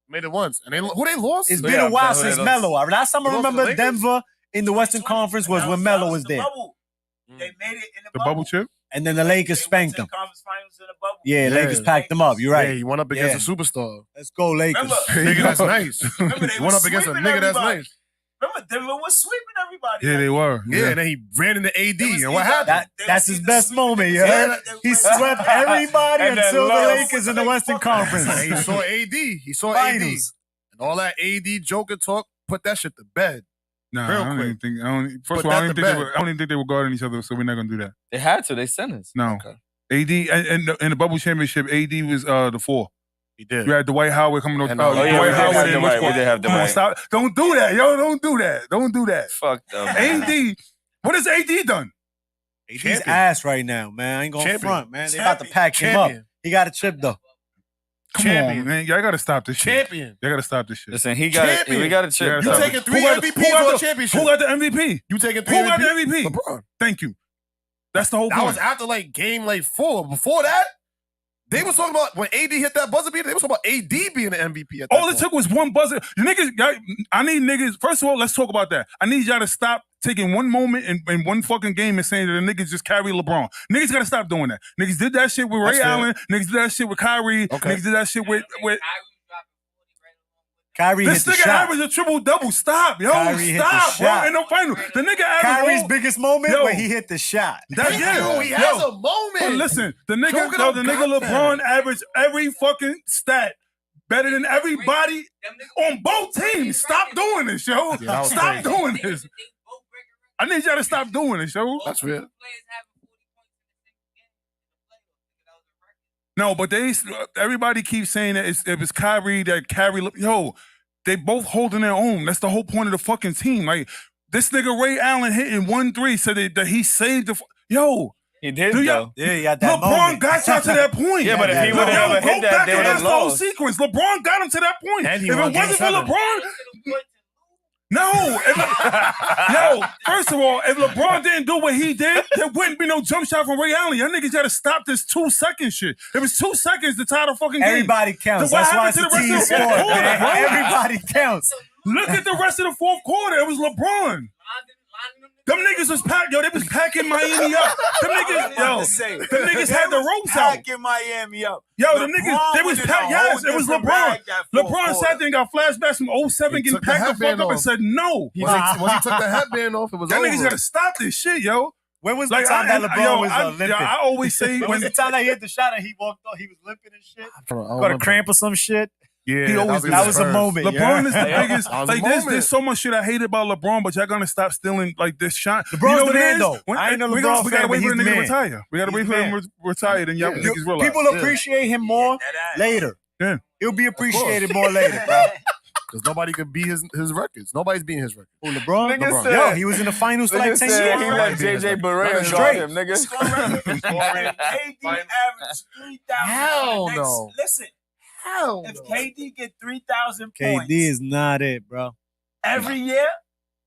Made it once, and who they lost? It's So been yeah, a while who they since lost? Melo. Last time I They lost to the remember Lakers? Denver in the Western Conference was when Melo was there. They made it in The bubble chip. And then the Lakers spanked them. Conference finals in the bubble. Yeah, Yeah. Lakers packed them up. You're Yeah, right. he went up against Yeah. a superstar. Let's go, Lakers. Remember, Nigga, that's nice. remember they He were went up against a sweeping nigga that's everybody. nice. Remember, Denver was sweeping everybody. Yeah, they were. Yeah, and then he ran into AD, and what happened? That's his best moment, yeah. yeah. He swept everybody And then until the lost. Lakers in the Western Conference. And he saw AD. He saw Finals. AD. And all that AD Joker talk, put that shit to bed. Nah, Real I don't quick. even think. First Put of all, I that don't to even think they were guarding each other, so we're not gonna do that. They had to. They sent us. No. Okay. AD and in the bubble championship, AD was the 4. He did. You had Dwight Howard coming up. And, Oh, yeah, we Dwight did have Howard and Dwight. We what's did have Come on, Dwight. stop! Don't do that, yo! Don't do that! Don't do that. Fuck them. man. AD, what has AD done? AD's Champion. ass right now, man. I ain't gonna Champion. front, man. They about to pack him up. Champion. He got a chip though. Come Champion. on, man! Y'all gotta stop this shit. Champion. Y'all gotta stop this shit. Listen, he got it. Champion. We got a You chip. gotta You stop though. it. taking 3 Who got the- MVPs who got or a the- championship? Who got the MVP? You taking 3 Who got the MVPs? MVP? LeBron. Thank you. That's the whole That point. was after like game 4. Before that, they was talking about when AD hit that buzzer beater. They was talking about AD being the MVP at that All it point. took was one buzzer. You niggas, I need niggas. First of all, let's talk about that. I need y'all to stop taking one moment in one fucking game and saying that the niggas just carry LeBron. Niggas gotta stop doing that. Niggas did that shit with Ray That's fair. Allen. Niggas did that shit with Kyrie. Okay. Niggas did that shit with Kyrie this hit the nigga shot. averaged a triple double. Stop, yo, Kyrie hit the stop, bro. shot. In the final, the nigga Kyrie's averaged. biggest moment Yo. when he hit the shot. That yeah, He has yo. a moment. But listen, the nigga, Joker the don't nigga got LeBron that. averaged every fucking stat better than everybody on both teams. Stop doing this, yo. Yeah, that was Stop crazy. doing this. I need y'all to stop doing this, yo. That's real. No, but everybody keeps saying that it was Kyrie that carried. Yo, they both holding their own. That's the whole point of the fucking team. Like this nigga Ray Allen hitting 1-3 said that he saved the. Yo, He did Do though. y'all- Yeah, he got that LeBron moment. got y'all to that point. Yeah, but if he Yo, would have go never hit that, back they and would have watch the whole lost. sequence. LeBron got him to that point. And he If it won game wasn't for 7. LeBron, no. Yo, first of all, if LeBron didn't do what he did, there wouldn't be no jump shot from Ray Allen. Y'all niggas gotta stop this 2 second shit. It was 2 seconds to tie the fucking game. Everybody counts. So what That's why it's a happened to the team rest of the sport, fourth quarter, man. bro? Everybody counts. Look at the rest of the fourth quarter. It was LeBron. Them niggas was packed. Yo, they was packing Miami up. Them niggas, yo, them niggas had the ropes out. Packing Miami up. Yo, the niggas, they was packed. Yes, it was LeBron. LeBron sat there and got flashbacks from 07 He getting took the packed the headband fuck up and off. said no. Once he took the headband off, it was Y'all over. niggas gotta stop this shit, yo. When was Like, the time that LeBron was limping? I always say When was the time that he hit the shot and he walked off? He was limping and shit. Got a cramp or some shit. Yeah, He always That was a moment. LeBron is the Yeah. biggest. That was a Like moment. there's so much shit I hate about LeBron, but y'all gonna stop stealing like this shot. LeBron's You know the what it man, is? though. When- I ain't no we LeBron gotta fan, wait but for the he's the nigga to man. retire. We gotta He's wait the for him man. to retire. Then y'all Yeah. niggas realize. People appreciate him more later. Yeah. He'll be appreciated more later, bro. Because nobody could beat his records. Nobody's beating his records. Oh, LeBron? Nigga LeBron. said- Yo, he was in the finals for like Nigga 10 said he years. let JJ Barea Straight. drop him, nigga. KD averaged 3,000. Hell next- no. Listen, Hell if KD get 3,000 points KD is not it, bro. every year,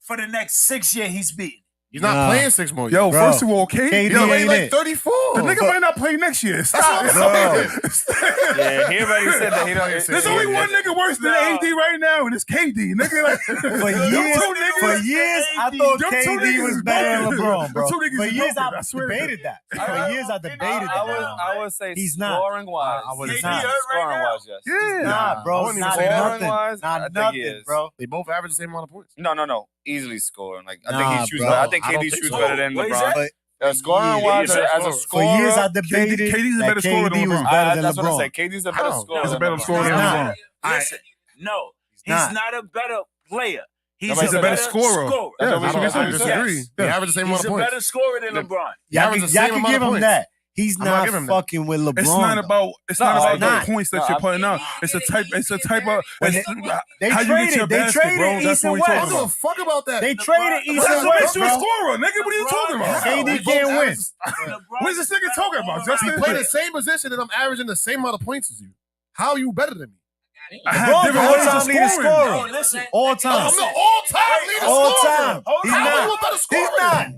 for the next 6 years, he's beating. He's not Nah. playing 6 more years. Yo, Bro, first of all, KD yo, ain't like it. 34. the nigga might not play next year. Stop. That's what I'm Yeah, he already said that he don't. There's only one nigga worse than AD right now, and it's KD. Nigga, like For them years, two niggas- for years, I thought Them two KD niggas was is better than broken. LeBron, bro. Them two niggas For is years, broken, I I swear. debated that. For years, I debated that. I would say He's not. scoring wise. I would KD say hurt scoring right wise, yes. Yeah. Nah, bro. I wouldn't even Not say that. nothing. Scoring-wise, I Not think he nothing, is. bro. They both average the same amount of points. No. Easily scoring. Like I Nah, think he shoots. bro. I think I don't KD think shoots so. better than What is LeBron. that? Scoring wise, Yeah, as a for scorer, For years, I debated KD's a that better scorer than KD was LeBron. better than That's what I LeBron. said. KD's a better How? scorer. He's a than better LeBron. scorer than He's not. LeBron. Listen, no, he's not. not a better player. He's He's a better scorer. That's Yeah, what we I said. don't disagree. Yes. They average the same amount He's of a points. better scorer than LeBron. Y'all average can the same give amount of him points. that. He's I'm not not giving him that. fucking with LeBron. It's not though. about. It's No, not about not. the points that No, you're I'm- putting up. It's a type. It's a type of. When it's they how you traded- get your they basket, traded bro. That's East what and we West. I talking don't give a about. fuck about that. They traded East That's and what makes West, you a bro. scorer, nigga. What are you talking about? KD can't win. What is this nigga talking about, Justin? He play the same position and I'm averaging the same amount of points as you. How are you better than me? I had LeBron's different ways of all-time leading scoring. scorer. No, listen. All time. I'm the all-time leader All scorer. time. He's How are you a not. better scorer?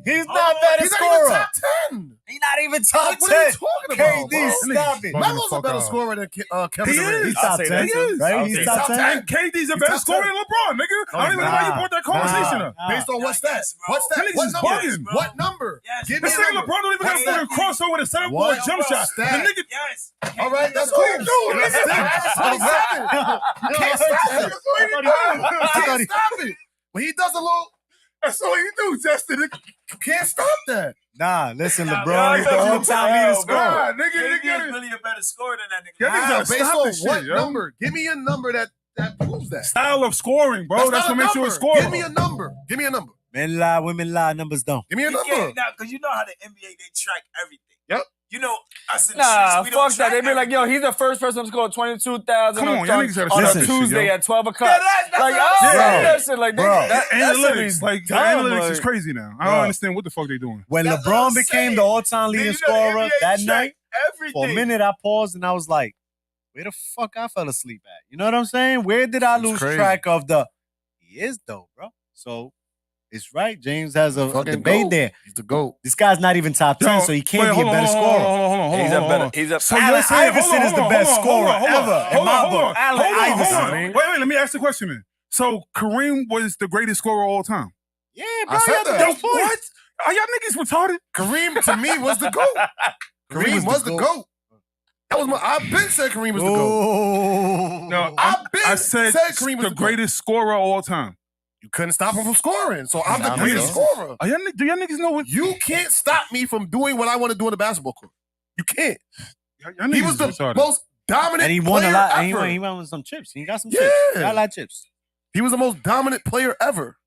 He's not better He's not scorer. even top 10. He's not even top Like, what are 10. you talking about, KD, bro? stop it. Bugging Melo's the a fuck better out. scorer than Kevin He Durant. is. He's I'll top say 10, that too. right? I'll He's say top that. 10. And KD's a He's better top scorer 10. than LeBron, nigga. I don't even know why you brought that conversation up. Based on what's that? Yes, bro. What's that? That nigga's What just number? bugging. Bro. What number? Yes, Give me This a nigga number. LeBron don't even got a What's fucking crossover with a 7-point What? jump shot. The Stat. nigga, Yes. All right, that's cool. That's stat. You can't stop it. You can't stop it. When he does a little, that's all you do, Justin. you can't stop that. Nah, listen, Nah, LeBron is the bro, all-time leading bro. scorer. Nah, nigga, KD nigga. is really a better scorer than that nigga. Yeah, niggas Wow, gotta based stop on this what shit, yo. number? Give me a number that proves that. Style of scoring, bro. That's not what a makes you a number. scorer. Give me a number. Give me a number. Men lie, women lie, numbers don't. Give me a You number. can't now, because you know how the NBA they track everything. Yep. You know, us in the Nah, streets, we don't fuck that. track They be like, yo, everything. he's the first person to score 22,000 Come on, y'all niggas gotta on stop a this Tuesday shit, yo. at 12 o'clock. Yeah, that's Like, what oh, I'm saying. that shit. Like, Bro. that shit Analytics, be like the dumb, analytics like- is crazy now. I Bro. don't understand what the fuck they doing. When That's what LeBron I'm became saying. the all-time Then leading you know the scorer NBA that track night, everything. for a minute I paused and I was like, where the fuck I fell asleep at? You know what I'm saying? Where did I It's lose crazy. track of the... He is though, bro. So, it's right. James has a Fucking debate GOAT. there. He's the GOAT. This guy's not even top 10, so he can't be a better scorer. He's a better. He's a. So Allen you're saying, Iverson is the best scorer ever in my book. Allen Iverson. Wait, let me ask the question then. So Kareem was the greatest scorer of all time. Yeah, I bro. said You have the that. best point. What? Are y'all niggas retarded? Kareem to me was the GOAT. Kareem was the GOAT. That was my. I've been said Kareem was the GOAT. Oh. No, I've been I said Kareem was the greatest scorer of all time. You couldn't stop him from scoring, so I'm the Nah, greatest nigga. scorer. Do y'all niggas know what? You can't stop me from doing what I want to do on the basketball court. You can't. Y'all He niggas was the retarded. most dominant. And he won a player lot. And Ever. he won with some chips. He got some Yeah. chips. He got a lot of chips. He was the most dominant player ever.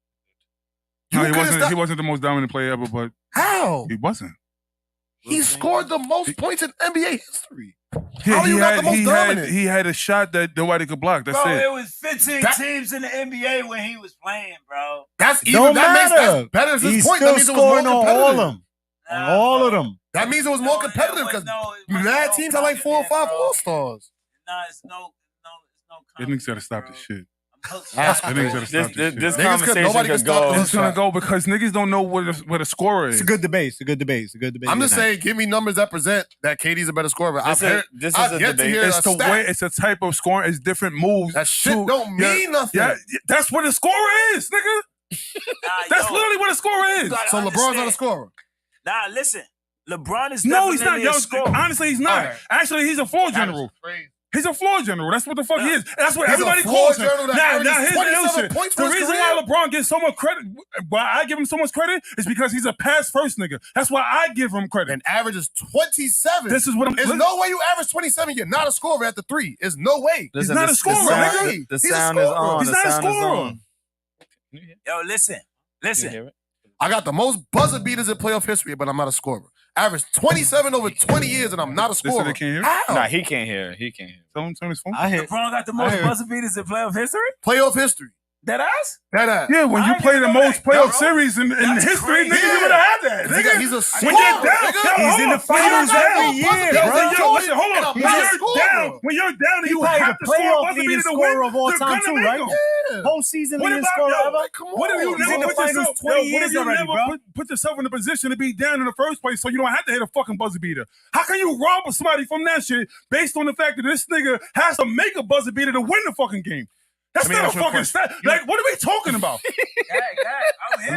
No, You he couldn't wasn't. stop- He wasn't the most dominant player ever, but How? he wasn't. He scored the most points in NBA history. Yeah, How are you not the most dominant? He had a shot that nobody could block. That's Bro, it. it was 15 That- teams in the NBA when he was playing, bro. That's Don't even that makes matter. that's better than He's his point. still That means it was more scoring on all competitive. of them. On all of them. That means it was more competitive because mad teams had like 4 or 5 All-Stars. Nah, it's no. That niggas gotta stop this shit. That's That niggas gotta stop this shit. This Niggas could- conversation nobody could could stop go. this. It's gonna go because niggas don't know what a scorer is. It's a good debate. It's a good debate. It's a good debate. I'm just tonight. saying, give me numbers that present that KD's a better scorer. I've This I've is a yet to debate. hear It's a the stat. way. It's a type of scoring. It's different moves. That shit to- don't mean nothing. Yeah, that's what a scorer is, nigga. That's literally what a scorer is. So LeBron's not a scorer. Nah, listen. LeBron is No, he's not. definitely Yo, a scorer. honestly, he's not. Alright. Actually, he's a floor general. He's a floor general. That's what the fuck he is. That's what He's a everybody floor calls him. general that Now, averages here's the 27 ill shit. points The for his reason career? why LeBron gets so much credit, why I give him so much credit, is because he's a pass first nigga. That's why I give him credit. And averages 27. This is what I'm. There's no way you average 27. You're not a scorer at the 3. There's no way. He's not a scorer, nigga. The He's a sound is scorer. on. He's The not a sound is scorer. on. Yo, listen. I got the most buzzer beaters in playoff history, but I'm not a scorer. Average 27 over 20 years, and I'm not a This is scorer. the king here. How? Nah, he can't hear. He can't hear. Tell him turn his phone. I hit. LeBron got the most hear- buzzer beaters in playoff history? Playoff history. That ass? That ass. Yeah, when I you didn't play even the know most that, playoff bro. series in That's history, crazy. nigga, you would have had that. Nigga. He's a When scorer. you're down, nigga. yo, He's hold in on. the finals When you're every down, year, yo, bro. yo, listen, hold on. And When I'm you're a scorer. down, He you probably have the to score a playoff buzzer leading beater to scorer win. of all They're time gonna too, make right? him. Yeah. Postseason What leading about, scorer yo, ever. Like, come on. What if you He's never in the put finals yourself, 20 what years if you already, never bro. put yourself in a position to be down in the first place so you don't have to hit a fucking buzzer beater? How can you rob somebody from that shit based on the fact that this nigga has to make a buzzer beater to win the fucking game? That's Let me not a ask you a fucking question. stat. Like, what are we talking about?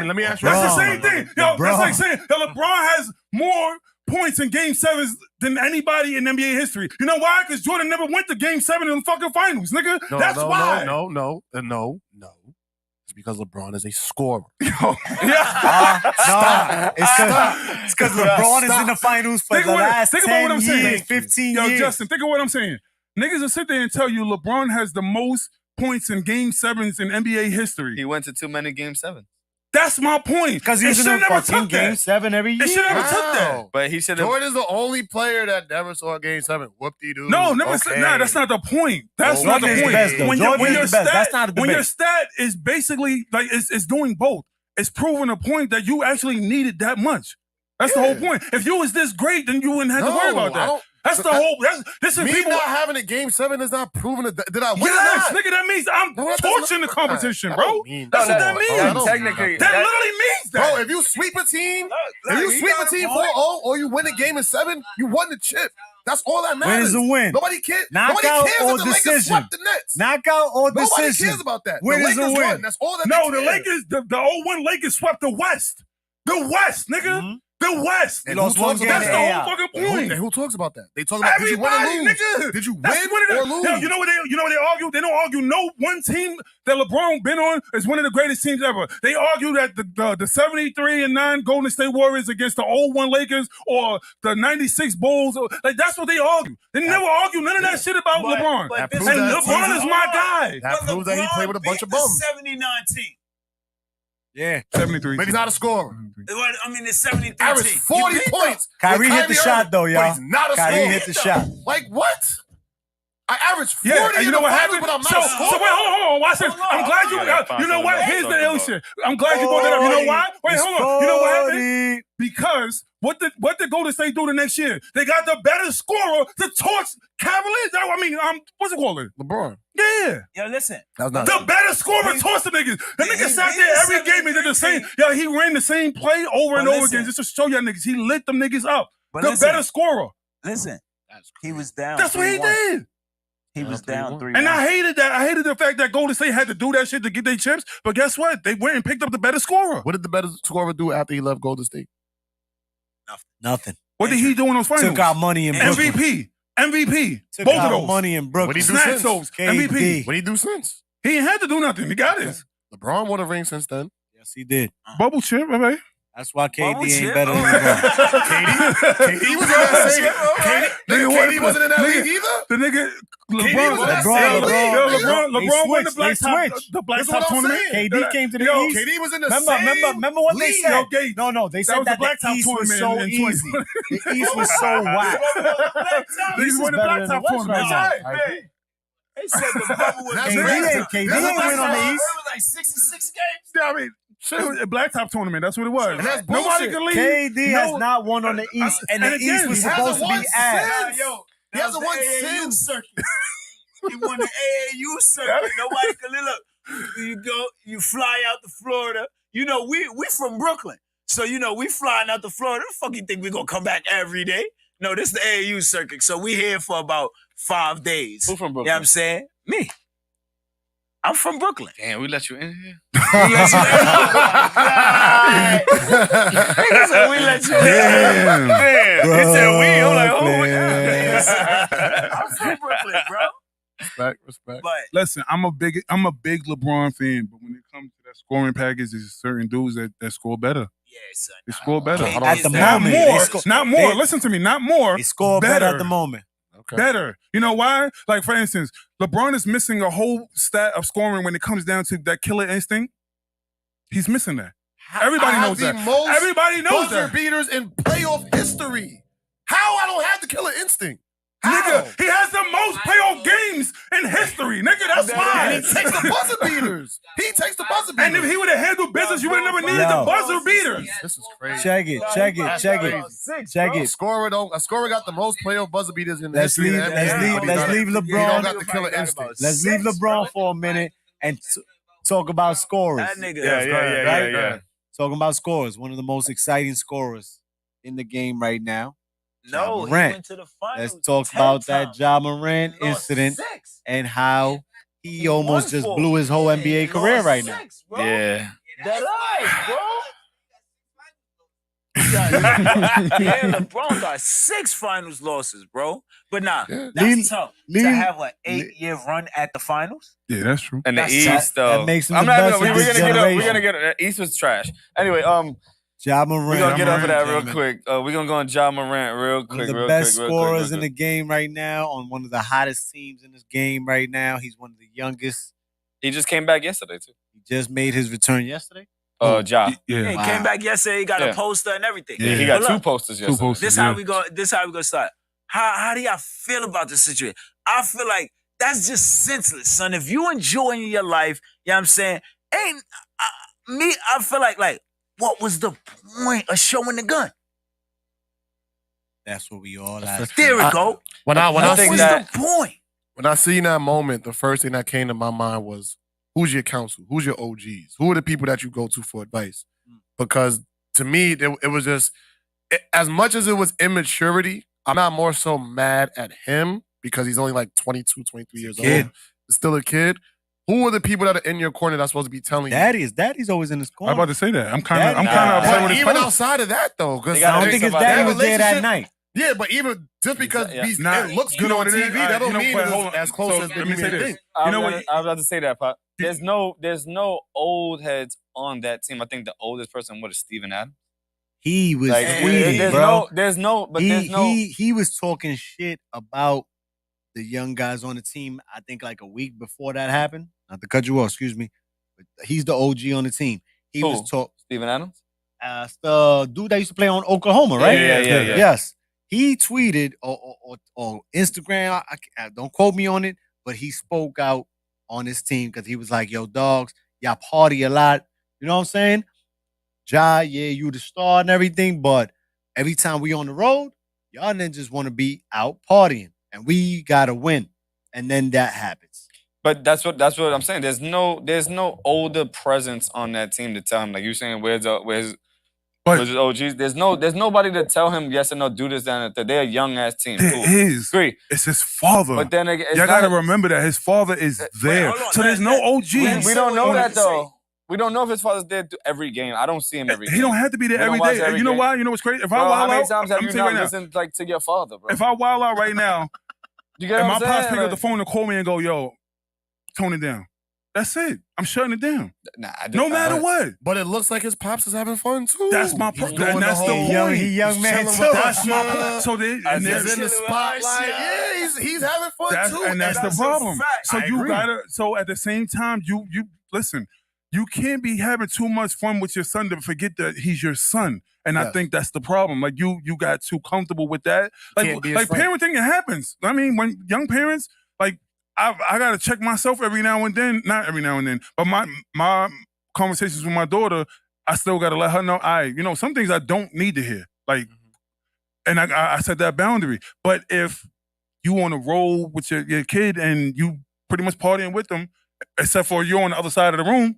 Let me ask you. That's the LeBron. same thing. Yo, LeBron. that's like saying that LeBron has more points in Game 7s than anybody in NBA history. You know why? Because Jordan never went to Game 7 in the fucking finals, nigga. That's why. No. It's because LeBron is a scorer. No, it's because LeBron is in the finals for Think the about it. last Think about 10 what I'm saying. years, 15 Yo, years. Justin, think of what I'm saying. Niggas will sit there and tell you LeBron has the most points in Game 7s in NBA history. He went to too many Game 7. That's my point. Because he It was in should the never fucking took Game that. 7 every year. It should never took that. Wow. But he should have. Jordan's the only player that never saw a Game 7. Whoop-de-doo. No, never Okay. said. Nah, that's not the point. That's not the Jordan is the point. best, though. Jordan is the best. That's not a when your debate. stat is basically like it's doing both. It's proving a point that you actually needed that much. That's the whole point. If you was this great, then you wouldn't have to worry about that. That's the whole. This is Me people. not having a game 7 is not proving that. Did I win Yes, or not? nigga, that means I'm No, that does torching the not- competition, that bro. don't mean That's what that. that Oh, means. that don't Technically, mean That nothing. literally means that. Bro, if you sweep a team, Look, if you he sweep got a team point. 4-0 or you win a game in 7, you won the chip. That's all that Win matters. is a win. Nobody cares. Knockout Nobody cares or if the Lakers decision. swept the Nets. Knockout or Nobody decision. cares about that. Win the is a Lakers win. won. That's all that No, they the care. Lakers, the 0-1 Lakers swept the West. The West, nigga. Mhm. The West. And They lost who one talks game about That's in the the that? whole AL. fucking And point. who talks about that? They talk about did you win or Everybody, lose? nigga. Did you That's win what it or is. lose? Yo, you know what they argue? They don't argue no one team that LeBron been on is one of the greatest teams ever. They argue that the 73-9 Golden State Warriors against the 0-1 Lakers or the 96 Bulls, like that's what they argue. They never argue none of that shit about But- LeBron. but That this proves And that LeBron team- is my guy. That But proves that he played with a bunch of beat the bums. 79 team. Yeah. 73. But he's not a scorer. I mean, the 73 Average team. 40 You beat them. points. Kyrie with hit the shot, Irving, though, but y'all. he's not a Kyrie scorer. hit the shot. Like what? I averaged 40 Yeah, and in you know the what finals, happened? but I'm not So a scorer. wait, hold on. Watch this. I'm glad you. You know what? Here's the ill shit. I'm glad you brought that up. You know why? Wait, hold on. You know what happened? Because what did Golden State do the next year? They got the better scorer to torch Cavaliers. I mean, what's it called? LeBron. Yeah. Yo, listen. That was not. The better scorer torched the niggas. The nigga sat there every game and did the same. Yeah, he ran the same play over and But over listen. again just to show y'all niggas. He lit them niggas up. But The listen, better scorer. Listen, he was down. That's what he 3-1. did. He was down 3-1. And I hated that. I hated the fact that Golden State had to do that shit to get their chips. But guess what? They went and picked up the better scorer. What did the better scorer do after he left Golden State? Nothing. What did he do in those finals? Took out money in Brooklyn. MVP. Took Both out of those. money in Brooklyn. What'd he do Snatch since? those. KD. MVP. What did he do since? He ain't had to do nothing. He got his. LeBron won a ring since then. Yes, he did. Bubble chip, baby. That's why KD Bubble ain't chip? better than LeBron. KD was in that same. KD wasn't in that league either. The nigga was in LeBron. that same league. LeBron won the They black top switched. the black That's top what I'm tournament. saying. KD came to the Yo, East. KD was in the Remember what they league. said? Yo, Gate. No, they That said was that the black the top East was tournament so in easy. The East was so whack. He's won the better black than top the West tournament. right now. Hey, They said the bubble was That's KD right. ain't KD That's ain't what win on I'm the saying. East. It was like 66 games. yeah, I mean, it was a black top tournament. That's what it was. And that's Nobody bullshit. can leave. KD has No- not won on the East, and the And again, East was he supposed to hasn't be won ass. since. Yo, He that hasn't was the won AAU since. circuit. He won the AAU circuit. Nobody could look. You go, you fly out to Florida. You know, we from Brooklyn. So, you know, we flying out to Florida. The fuck you think we gonna come back every day? No, this is the AAU circuit. So we here for about 5 days. Who from You know Brooklyn? what I'm saying? Me. I'm from Brooklyn. Damn, we let you in here. We let you in. Damn. He said we. I'm like, oh, Brooklyn. I'm from Brooklyn, bro. Respect. But Listen, I'm a big LeBron fan, but when it comes to that scoring package, there's certain dudes that score better. yeah, son. They score better. KD At is the down. moment, Not more. they score- Not more. they- Listen to me. Not more. They score better at the moment. Okay. Better. You know why? Like, for instance, LeBron is missing a whole stat of scoring when it comes down to that killer instinct. He's missing that. Everybody I have knows the that. most Everybody knows buzzer that. beaters in playoff history. How I don't have the killer instinct? How? Nigga, he has the most playoff games in history. Nigga, that's And why. he takes the buzzer beaters. He takes the buzzer beaters. And if he would have handled business, you would have never needed the Yo. buzzer beaters. This is crazy. Check it. A scorer got the most playoff buzzer beaters in the Let's history leave. of the Let's NBA, leave. but he Let's don't- leave He don't LeBron. got the killer instinct. Let's leave LeBron for a minute and talk about scorers. That nigga. Yeah. Talking about scorers, one of the most exciting scorers in the game right now. No, Ja he Morant. went to the finals. Let's talk 10 about that times. Ja Morant He lost incident 6. and how he He almost won just 4. blew his whole NBA He career lost right now. 6, bro. Yeah. That eyes, bro. Yeah, LeBron got 6 finals losses, bro. But nah, Yeah. that's Leave- tough. leave- to have an 8-year run at the finals. Yeah, that's true. And the That's East, that though. makes him I'm the not best even. of We're this gonna get up. We're generation. gonna get. East was trash. Anyway, Ja Morant, we're gonna get up for that real gentlemen. quick. We're gonna go on Ja Morant real One quick. of the real best quick, scorers in the game right now, on one of the hottest teams in this game right now. He's one of the youngest. He just came back yesterday too. He just made his return yesterday. Ja. Yeah. He Wow. came back yesterday. He got Yeah. a poster and everything. Yeah, He got But 2 look, posters yesterday. posters. This how we go. This how we gonna start. How do y'all feel about the situation? I feel like that's just senseless, son. If you enjoying your life, you know what I'm saying? I feel like what was the point of showing the gun? That's what we all That's ask. There we I- go. When I I think What's that- the point? when I seen that moment, the first thing that came to my mind was, who's your counsel? Who's your OGs? Who are the people that you go to for advice? Because to me, it was just, as much as it was immaturity, I'm not more so mad at him because he's only like 22, 23 years old. Kid. He's still a kid. Who are the people that are in your corner that's supposed to be telling you? Daddy's always in his corner. I'm about to say that. I'm kind Daddy- of Nah. upset with But his even post. outside of that, though, because They gotta I don't pick think his somebody. daddy That was there that relationship- night. yeah, but even just because Yeah. he's, Nah, it looks you good know on what it is? TV, that don't You know, mean but it's hold on. as close So as let me say this. think. I You know was what? about to say that, Pop. There's no old heads on that team. I think the oldest person was Steven Adams. He was Like, tweeting, there's bro. there's no He was talking shit about the young guys on the team. I think like a week before that happened. Not to cut you off, excuse me. But he's the OG on the team. He Who? was talk Steven Adams. the dude that used to play on Oklahoma, right? Yeah. Yes. He tweeted or Instagram. I don't quote me on it, but he spoke out on his team because he was like, "Yo, dogs, y'all party a lot." You know what I'm saying? Ja, yeah, you the star and everything, but every time we on the road, y'all ninjas want to be out partying, and we gotta win. And then that happens. But that's what I'm saying. There's no older presence on that team to tell him, like you're saying, where's his OGs? There's nobody to tell him yes or no, do this, that, and that. They're a young ass team. There Cool. is. Agree. It's his father. But then again, it's Y'all not gotta remember that his father is there. hold on. So there's no OGs. we don't know on that it. though. We don't know if his father's there every game. I don't see him every game. He don't have to be there We don't every watch day. every You know game. why? You know what's crazy? If I Bro, how wild many out, times have I'm you telling not you right listened like to your father, bro? now. If I wild out right now, You get and what my I'm pops saying? pick up the Like, phone and call me and go, "Yo, tone it down." That's it. I'm shutting it down. Nah, No matter what. But it looks like his pops is having fun too. That's my He's point. doing And that's the whole- point. He young He's man chilling too. with That's my Usher. point. So they, and He's there's, in the spotlight. Yeah, he's having fun too. and that's the That's a problem. fact. So I you agree. gotta. So at the same time, you listen. You can't be having too much fun with your son to forget that he's your son. And I Yes. think that's the problem. Like you got too comfortable with that. Like Can't be his friend. parenting, it happens. I mean, when young parents, like I gotta check myself every now and then. Not every now and then, but my conversations with my daughter, I still gotta let her know. Some things I don't need to hear. Like, and I set that boundary. But if you want to roll with your kid and you pretty much partying with them, except for you're on the other side of the room,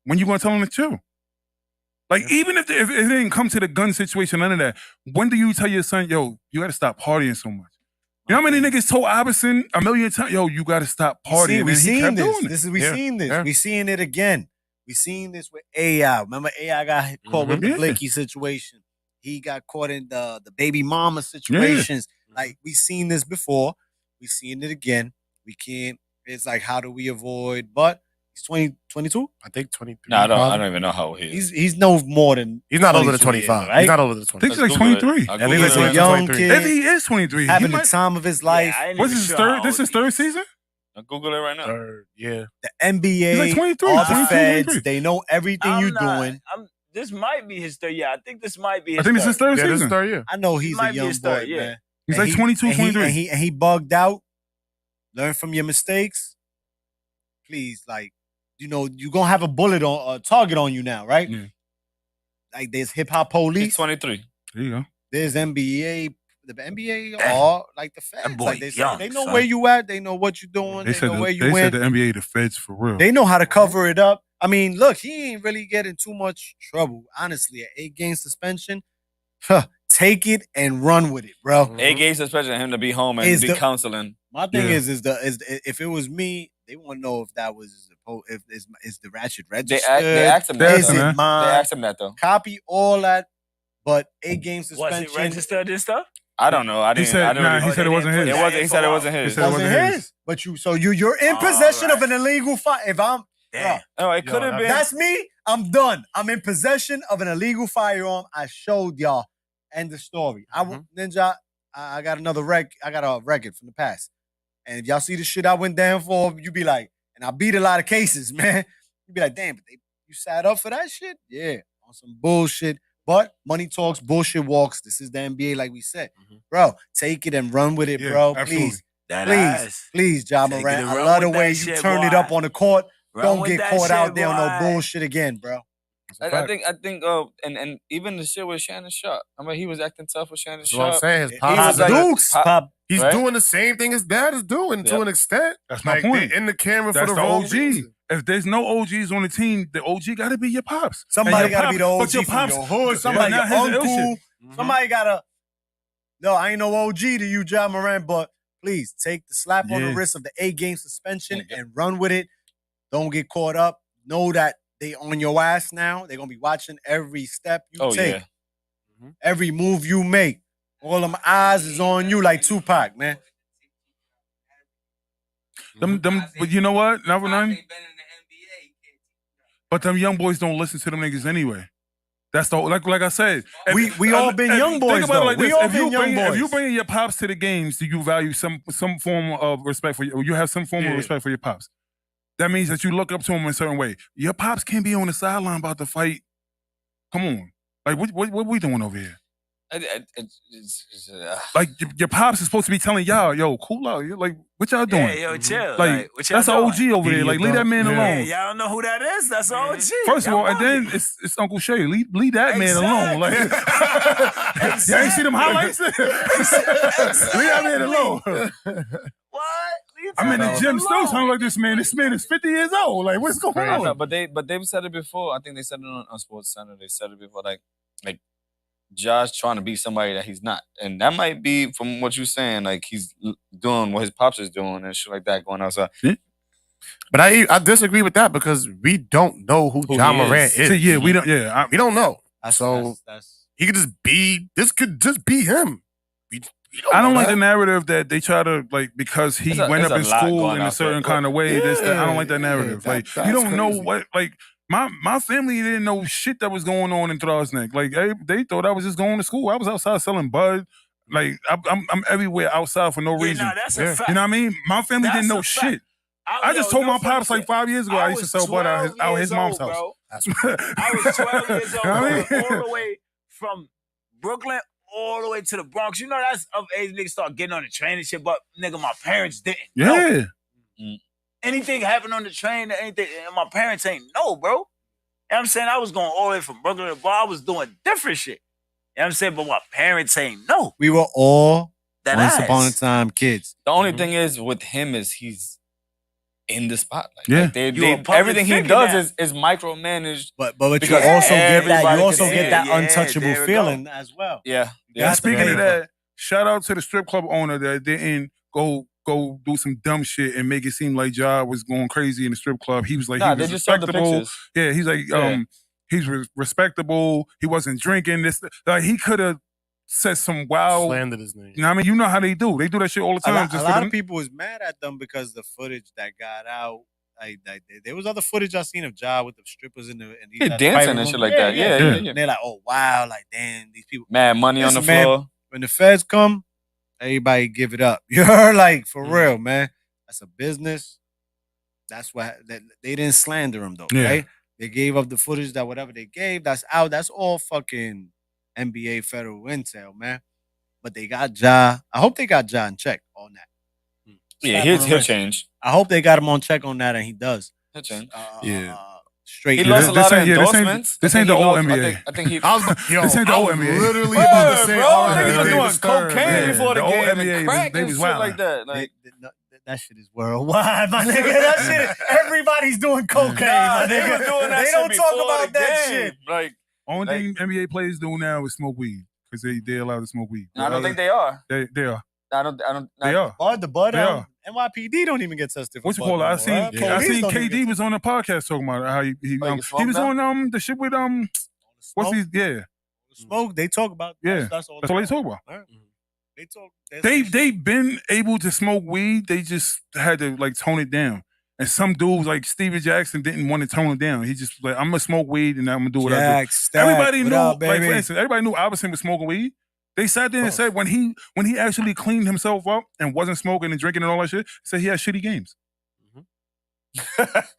when you gonna tell them to chill? Like, even if it didn't come to the gun situation, none of that, when do you tell your son, yo, you gotta stop partying so much? You know how many niggas told Iverson a million times, yo, you gotta stop partying? We and he seen kept this. doing it. We Yeah. seen this. Yeah. We seeing it again. We seen this with AI. Remember AI got caught with the Yeah. Blakey situation. He got caught in the baby mama situations. Like we seen this before. We seen it again. We can't. It's like, how do we avoid? But he's 22. I think 23. Nah, I probably. don't even know how he is. He's no more than He's not over the 22 years, 25. right? He's not over the I 25. think he's like Let's Google it. 23. I'll I think Google it's it He's a right young 23. kid If he is 23, having he the might, time of his life. I ain't what's even his sure third? how This old is third season? I'll Google it right now. Yeah. The NBA, He's like 23, all the 22, feds, 23. they know everything I'm you're not- doing. This might be his third year. I think this might be his I think this is third. third Yeah, this is season. third year. I know he's might a be young his boy, third, yeah. man. He's And like 22, and 23. he bugged out. Learn from your mistakes. Please, like, you're gonna have a bullet on a target on you now, right? Yeah. Like there's hip hop He's police, 23. There you go. there's NBA. The NBA are like the feds. boy Like they young, know son. where you at. They know what you're doing. They They, said know the, where you they said went. the NBA, the feds for real. They know how to cover it up. I mean, look, he ain't really getting too much trouble. Honestly, an 8-game suspension, take it and run with it, bro. 8 games suspension, him to be home and Is be the- counseling. My thing Yeah. is if it was me, they want to know if that was if is the ratchet They registered. asked him They that. asked Is him though. it that. They mine? asked him that though. Copy all that, but 8-game Was suspension it registered and stuff? I don't know. I He didn't. said, I didn't nah, really, he said it wasn't his. It wasn't. He said it wasn't He his. said it wasn't wasn't his. his. But you're in possession of an illegal fire. If I'm Damn. Oh, it could have been. that's me, I'm done. I'm in possession of an illegal firearm. I showed y'all. End the story. Ninja, I got another I got a record from the past. And if y'all see the shit I went down for, you be like, and I beat a lot of cases, man. You be like, damn, but you sat up for that shit? Yeah, on some bullshit. But money talks, bullshit walks. This is the NBA, like we said. Bro, take it and run with it, Yeah, bro. absolutely. Please. That Please, ass. please, Ja Take it Morant. and I run love the with way that you shit, turn it boy. up on the court. Run Don't with get that caught shit, out there on no boy. bullshit again, bro. I think and even the shit with Shannon Sharp. I mean, he was acting tough with Shannon That's what I'm Sharp. saying. His He pop was is like, Dukes. He's right? doing the same thing his dad is doing to Yep. an extent. That's my Like, point. they in the camera That's for the the wrong OG. reason. If there's no OGs on the team, the OG got to be your pops. Somebody got to be the but OG your from pops, your hood. but Somebody, not your his ill uncle. shit. Somebody got to. No, I ain't no OG to you, John Moran, but please take the slap on the Yeah. wrist of the 8-game suspension and run with it. Don't get caught up. Know that they on your ass now. They're going to be watching every step you take. Every move you make. All them eyes is on you like Tupac, man. But you know what? Number 9. But them young boys don't listen to them niggas anyway. That's the like I said. We all been young boys, think about it like though. We this. all been young If you boys. bring your pops to the games, do you value some form of respect for you? Or you have some form of respect for your pops. That means that you look up to them in a certain way. Your pops can't be on the sideline about to fight. Come on. Like, what we doing over here? Like, your pops is supposed to be telling y'all, yo, cool out. You're like, what y'all doing? Yeah, yo, chill. Like, what y'all that's an OG doing? over there. Like, leave that man Yeah, alone. y'all don't know who that is? That's an OG. First of Y'all all, and then bugging. it's Uncle Shay. Leave that man alone. Like, y'all ain't see them highlights? Leave that man alone. What? I'm in the gym still sounding like this man. This man is 50 years old. Like, what's going I on? know, but they've said it before. I think they said it on Sports Center. They said it before, like Josh trying to be somebody that he's not, and that might be from what you're saying. Like, he's doing what his pops is doing and shit like that, going outside. But I disagree with that because we don't know who John Morant is. See, yeah, we don't. Yeah, we don't know. That's he could just be. This could just be him. I don't like the narrative that they try to, like, because he went up in school in a certain kind of way. I don't like that narrative. Like, you don't know what, like, my family didn't know shit that was going on in Throsneck. Like, they thought I was just going to school. I was outside selling bud. Like, I'm everywhere outside for no reason. Nah, that's a fact. You know what I mean? My family didn't know shit. I just told my pops like 5 years ago I used to sell bud out his mom's house. I was 12 years old, all the way from Brooklyn all the way to the Bronx. You know, that's of age niggas start getting on the train and shit, but nigga, my parents didn't know. Anything happened on the train, anything, and my parents ain't know, bro. You know what I'm saying? I was going all the way from Brooklyn to the bar. I was doing different shit. You know what I'm saying? But my parents ain't know. We were all That once ass. upon a time kids. The only thing is with him is he's in the spotlight. Yeah. Like, You a they public everything he figure does now. is micromanaged. But you Because also get that. everybody You also can get see that it. Yeah, untouchable there we feeling as well. Yeah. And speaking Yeah. of that, shout out to the strip club owner that didn't go do some dumb shit and make it seem like Ja was going crazy in the strip club. He was like, Nah, he they was just showed the respectable. pictures. Yeah, he's like, he's respectable. He wasn't drinking. This, like, he could have said some wild. Slandered his name. You know what I mean? You know how they do. They do that shit all the A time. lot, just a for lot them. of people was mad at them because the footage that got out. There was other footage I seen of Ja with the strippers in the He dancing and shit like that. Yeah. And they're like, oh wow, like damn, these people. Mad money on the Listen, man, floor. when the feds come, everybody give it up. You heard, like, for real, man. That's a business. That's why they didn't slander him though, Yeah. right? They gave up the footage that whatever they gave, that's out. That's all fucking NBA federal intel, man. But they got Ja. I hope they got Ja in check on that. Yeah, Slap on the he'll wrist. change. I hope they got him on check on that, and he does. He'll change. Straight. He lost a lot of ain't- yeah, this ain't- endorsements. this I ain't think the he old lost- NBA. I think he. This ain't the old NBA. Literally about to say, bro, niggas was doing Stern. cocaine Yeah, before the the old game NBA and was- crack they and was shit wildin'. like that. Like, That shit is worldwide, my nigga. That shit is, everybody's doing cocaine, my they nigga. was doing that They shit don't talk before about the that game. shit. Like, Only thing NBA players do now is smoke weed because they allowed to smoke weed. I don't think they are. They are. They are. The bud, They are. NYPD don't even get tested for What's it bud called? no I more, seen right? I Police seen don't even KD was on the podcast talking about how he you was smoke now? on the shit with what's Smoke? these Smoke, they talk about. Yeah. That's all That's what they talk about. Right. They talk. They've been able to smoke weed. They just had to like tone it down. And some dudes like Steven Jackson didn't want to tone it down. He just like, I'm gonna smoke weed and I'm gonna do what I do. Everybody knew, like for instance, everybody knew Iverson was smoking weed. They sat there and said when he actually cleaned himself up and wasn't smoking and drinking and all that shit, said he had shitty games.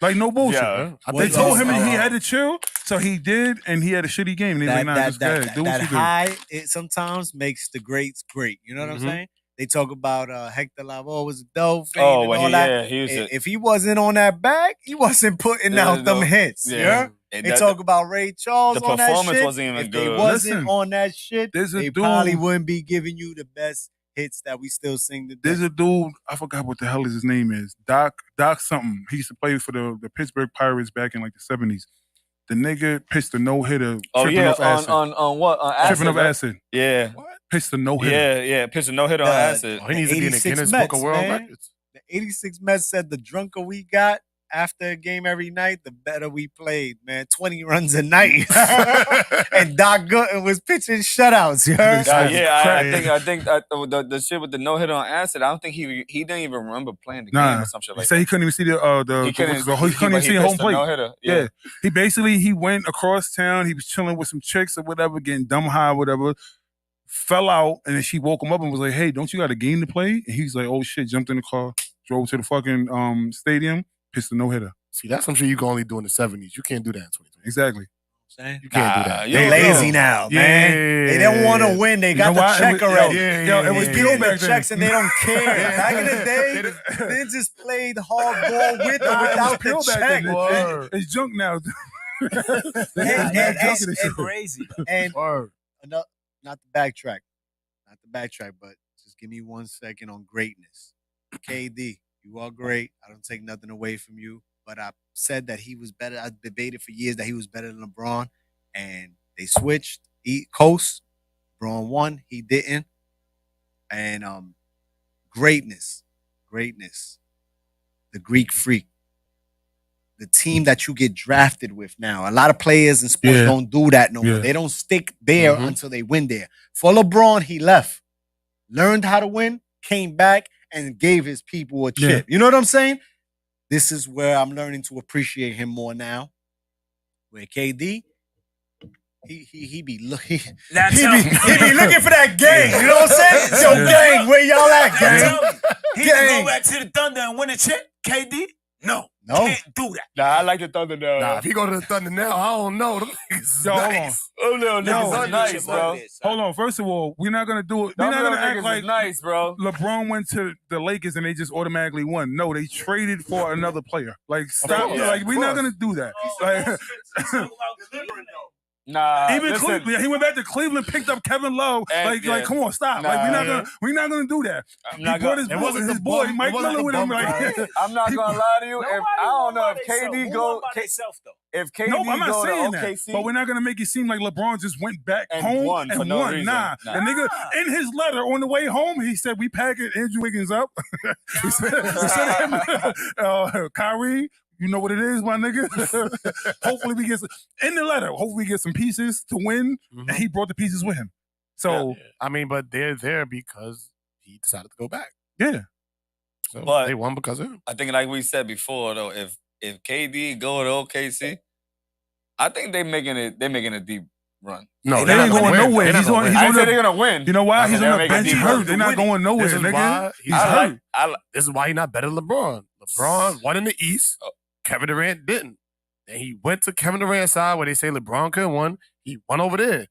Like no bullshit. Yeah. They told him he had to chill, so he did, and he had a shitty game. And he's like, nah, just go ahead, do what you do. high, it sometimes makes the greats great. You know what I'm saying? They talk about Hector Lavoe was a dope fan and all that. He was If he wasn't on that bag, he wasn't putting out them hits. Yeah. And They that- talk about Ray Charles the on that performance shit. wasn't even If they good. wasn't Listen, on that shit, there's a they dude- probably wouldn't be giving you the best hits that we still sing today. There's a dude, I forgot what the hell his name is. Doc something. He used to play for the Pittsburgh Pirates back in like the 70s. The nigga pitched a no-hitter Oh tripping yeah, off acid. on what? On acid. Tripping off right? acid. Yeah. Pitched a no-hitter. Yeah. Pitched a no-hitter on The- acid. Oh, he needs to be in the 86 Guinness Mets, Book of World man. Records. The 86 Mets said the drunker we got after a game every night, the better we played, man. 20 runs a night. And Doc Gooden was pitching shutouts, you heard? I think the shit with the no hitter on acid. I don't think he didn't even remember playing the game or some shit He like said that. he couldn't even see he couldn't even see home pitched a plate. no-hitter. Yeah. He went across town. He was chilling with some chicks or whatever, getting dumb high or whatever. Fell out, and then she woke him up and was like, "Hey, don't you got a game to play?" And he's like, "Oh shit!" Jumped in the car, drove to the fucking stadium, pitched a no hitter. See, that's some shit you can only do in the 70s. You can't do that in 2020. Exactly. You can't do that. They lazy now, man. They don't want to win. They got the check already. It was They pure get back the then. checks and they don't care. Back in the day, they just played hardball with or without the check. It's junk now. And crazy. And not to backtrack, but just give me 1 second on greatness. KD, you are great. I don't take nothing away from you, but I said that he was better. I debated for years that he was better than LeBron, and they switched. Coast, LeBron won. He didn't. And greatness, the Greek freak. The team that you get drafted with now. A lot of players in sports don't do that no more. They don't stick there until they win there. For LeBron, he left, learned how to win, came back, and gave his people a chip. You know what I'm saying? This is where I'm learning to appreciate him more now. Where KD, he be looking. He be looking for that gang. You know what I'm saying? Yo, gang, where y'all at, gang? He can go back to the Thunder and win a chip. KD? No. Can't do that. Nah, I like the Thunder now. Nah, if he go to the Thunder now, I don't know. Them niggas Yo, nice. Oh no, niggas is nice, bro. Hold on. First of all, we're not gonna do it. We're not gonna act like nice, bro. LeBron went to the Lakers and they just automatically won. No, they traded for another player. Like stop. Like we're not gonna do that. Like, Nah, even listen, Cleveland, he went back to Cleveland, picked up Kevin Love. Like, come on, stop. Like we're not gonna do that. He brought his boy Mike Miller with him. Like, I'm not gonna lie to you. If I don't know if KD go, if KD no, I'm not go saying to that. OKC, But we're not gonna make it seem like LeBron just went back and home won and for no won. reason. Nah, the nigga in his letter on the way home, he said we packaged Andrew Wiggins up. we said Kyrie. You know what it is, my nigga. Hopefully we get in the letter. Hopefully we get some pieces to win, and he brought the pieces with him. So I mean, but they're there because he decided to go back. Yeah. So But they won because of him. I think, like we said before, though, if KD go to OKC, I think they're making a deep run. No, they ain't going nowhere. He's on. I said they're gonna win. You know why? He's on the They're bench making hurt. deep They're not going nowhere, This is nigga. why He's hurt. This is why he's not better than LeBron. LeBron won in the East. Kevin Durant didn't. And he went to Kevin Durant's side where they say LeBron could have won. He won over there.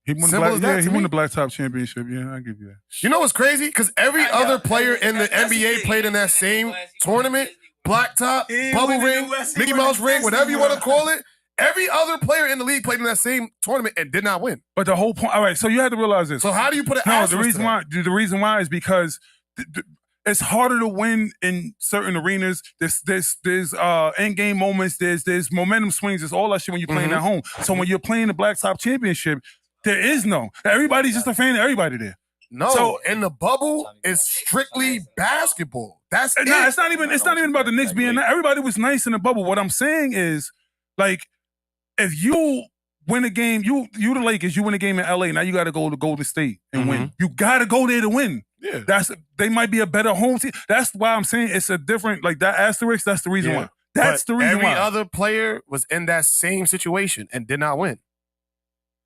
He won Simple as that he to won me. the Blacktop Championship. Yeah, I give you that. You know what's crazy? Because every other player in the NBA played in that same tournament, Blacktop, Bubble Ring, Mickey Mouse Ring, whatever you want to call it. Every other player in the league played in that same tournament and did not win. But the whole point. All right, so you have to realize this. So how do you put an No, asterisk the reason why is because it's harder to win in certain arenas. There's end game moments. There's momentum swings. There's all that shit when you're playing at home. So when you're playing the Blacktop Championship, there is no. Everybody's just a fan of everybody there. No, so in the bubble, it's strictly basketball. That's it. No, it's not even about the Knicks being. Everybody was nice in the bubble. What I'm saying is, like, if you win a game, you the Lakers, you win a game in LA. Now you got to go to Golden State and win. You got to go there to win. Yeah, they might be a better home team. That's why I'm saying it's a different, like that asterisk. That's the reason why. That's the reason why. Every other player was in that same situation and did not win.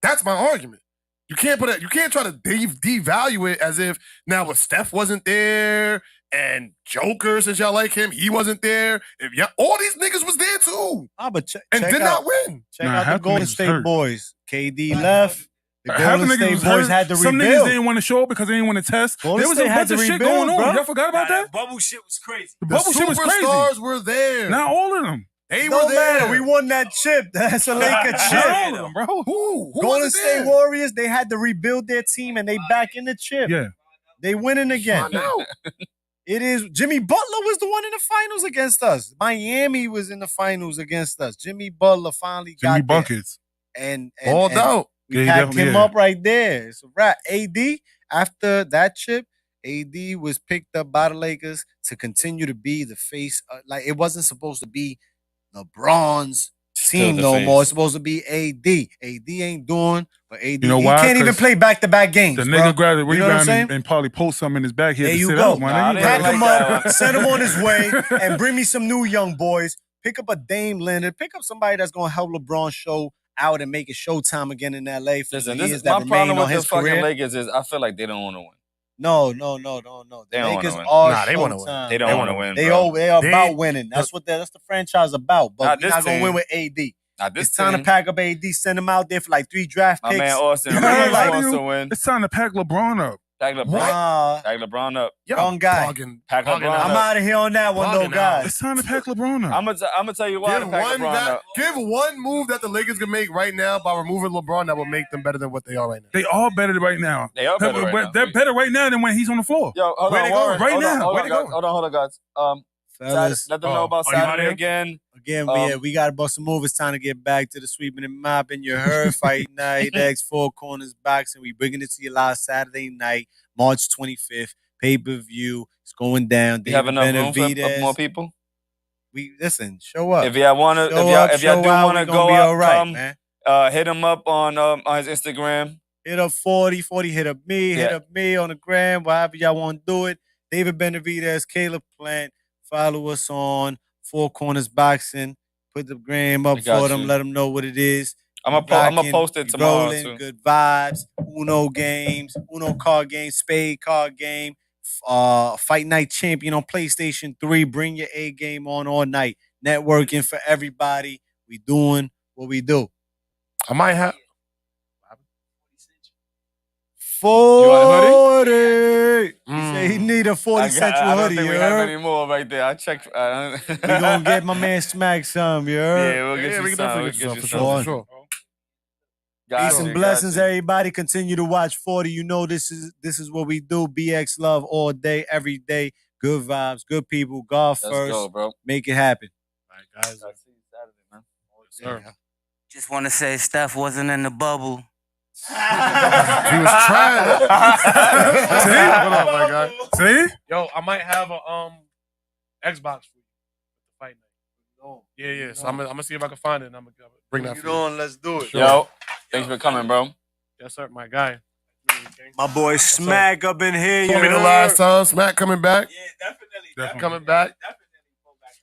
That's my argument. You can't you can't try to devalue it as if now if Steph wasn't there and Joker, since y'all like him, he wasn't there. If all these niggas was there too. But and did not win. Check out the Golden State boys. KD left. The Golden State boys had to rebuild. Some niggas didn't want to show up because they didn't want to test. There was a bunch of shit going on. Y'all forgot about that? Bubble shit was crazy. The bubble shit was crazy. Superstars were there. Not all of them. They No were there. matter, we won that chip. That's a Laker Not chip. all of them, bro. Who Golden was State there? Warriors, they had to rebuild their team and they back in the chip. Yeah. They winning again. I know. It is Jimmy Butler was the one in the finals against us. Miami was in the finals against us. Jimmy Butler finally got Jimmy there. buckets. And Balled out. we Yeah, he packed definitely- him yeah. up right there. It's a wrap. AD, after that chip, AD was picked up by the Lakers to continue to be the face. Like, it wasn't supposed to be LeBron's team the no face. more. It's supposed to be AD. AD ain't doing, but AD, You know he why? can't even 'Cause play back-to-back games, The bro. nigga grabbed the You know what I'm rebound saying? and probably post something in his back. He had There to you sit go. out, my Nah, I nigga. didn't Pack like him that up, one. send him on his way, and bring me some new young boys. Pick up a Dame Leonard. Pick up somebody that's going to help LeBron show out and make it showtime again in LA for Listen, the this years is that my remain problem on with his the fucking career. Lakers is I feel like they don't want to win. No. The They don't wanna Lakers win. are Nah, they wanna win. showtime. They don't want to win. They bro. are They- about winning. That's what that's the franchise about. But Not we're this not gonna team. win with AD. Not this It's time team. to pack up AD, send him out there for like 3 draft My picks. man Austin You Reeves heard, like, wants to win. It's time to pack LeBron up. Pack LeBron. Nah, Pack LeBron up. Yo, Wrong guy. Pack bugging LeBron I'm up. out of here on that one, though, Bugging out. guys. It's time to pack LeBron up. I'm gonna tell you why to pack LeBron up. Give one move that the Lakers can make right now by removing LeBron that will make them better than what they are right now. They are better right now. They are better right now. They're better right now than when he's on the floor. Yo, hold Where on, they going? Warren. Right Hold on, now. hold Where on, they guys. going? Hold on, guys. Fellas, Let them know about are you out Saturday here? again. again, Um, we got to bust a move. It's time to get back to the sweeping and mopping. You heard Fight Night, X, Four Corners Boxing. We bringing it to you live Saturday night, March 25th, pay-per-view. It's going down. We have David enough room for Benavidez. more people. We listen, show up. If y'all wanna, Show up, if y'all show do out, wanna we gonna go be up, all right, come. man. Hit him up on his Instagram. Hit up 40 hit up me, hit Yeah. up me on the gram, however y'all want to do it. David Benavidez, Caleb Plant. Follow us on Four Corners Boxing. Put the gram up I got for them. you. Let them know what it is. I'm gonna post it we tomorrow rolling, too. good vibes. Uno games, Uno card game, spade card game. Fight Night Champion on PlayStation 3. Bring your A game on all night. Networking for everybody. We doing what we do. I might have. 40. He Mm. said he need a 40 Central I don't hoodie, think you we have heard? any more right there. I checked. We gonna get my man Smack some, you heard? Yeah, we'll get you we can some. definitely We'll get get you you some, some. for sure. Got Peace you, and got blessings, you. everybody. Continue to watch 40. You know this is what we do. BX love all day, every day. Good vibes, good people. God Let's first. go, bro. Make it happen. All right, guys. I'll see you Saturday, man. Sir. Just want to say Steph wasn't in the bubble. He was trying. See? What up, my guy? See? Yo, I might have a Xbox for you. Fight night. Yeah. So I'm gonna see if I can find it and I'm gonna bring that for you. on, let's do it. Yo, thanks for coming, bro. Yes, sir, my guy. My boy Smack up in here. Told me you the heard? last time. Smack coming back. Definitely. Coming back.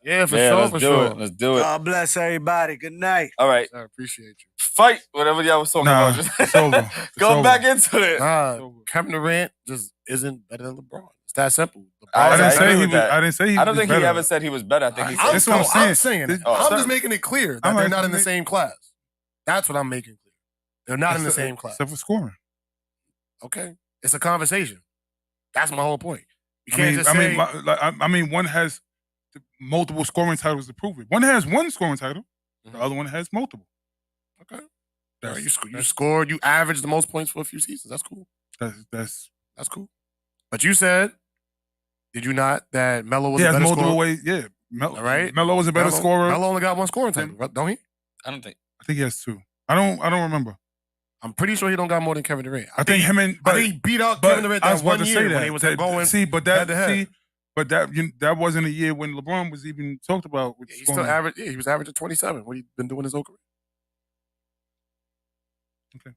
Yeah, for Yeah, sure, let's for do sure. it. Let's do it. God bless everybody. Good night. All right, I appreciate you. fight whatever y'all was talking Nah, about. it's over. It's Go over. back into it. Nah, Kevin Durant just isn't better than LeBron. It's that simple. I I didn't agree say he with was. that. I didn't say he I don't was think better. he ever said he was better. I think he I'm, said That's what I'm saying. saying. I'm Oh. just making it clear that I'm they're like- not in the same class. That's what I'm making clear. They're not in the same class. Except for scoring. Okay, it's a conversation. That's my whole point. You I can't mean, just I say. mean, I mean, one has multiple scoring titles to prove it. One has one scoring title. The Mhm. other one has multiple. Okay. That's, You scored. You averaged the most points for a few seasons. That's cool. that's That's cool. But you said, did you not, that Melo was he a has better multiple scorer? ways. Yeah, All right. Melo was a better scorer. Melo only got one scoring title, don't he? I don't think. I think he has two. I don't remember. I'm pretty sure he don't got more than Kevin Durant. I think him and I but, think he beat out but Kevin Durant I that was about one to year say when that. he was That- going. see, but that head-to-head. but that wasn't a year when LeBron was even talked about. With He still scoring. average. Yeah, he was averaging 27. What he been doing his whole career. Okay.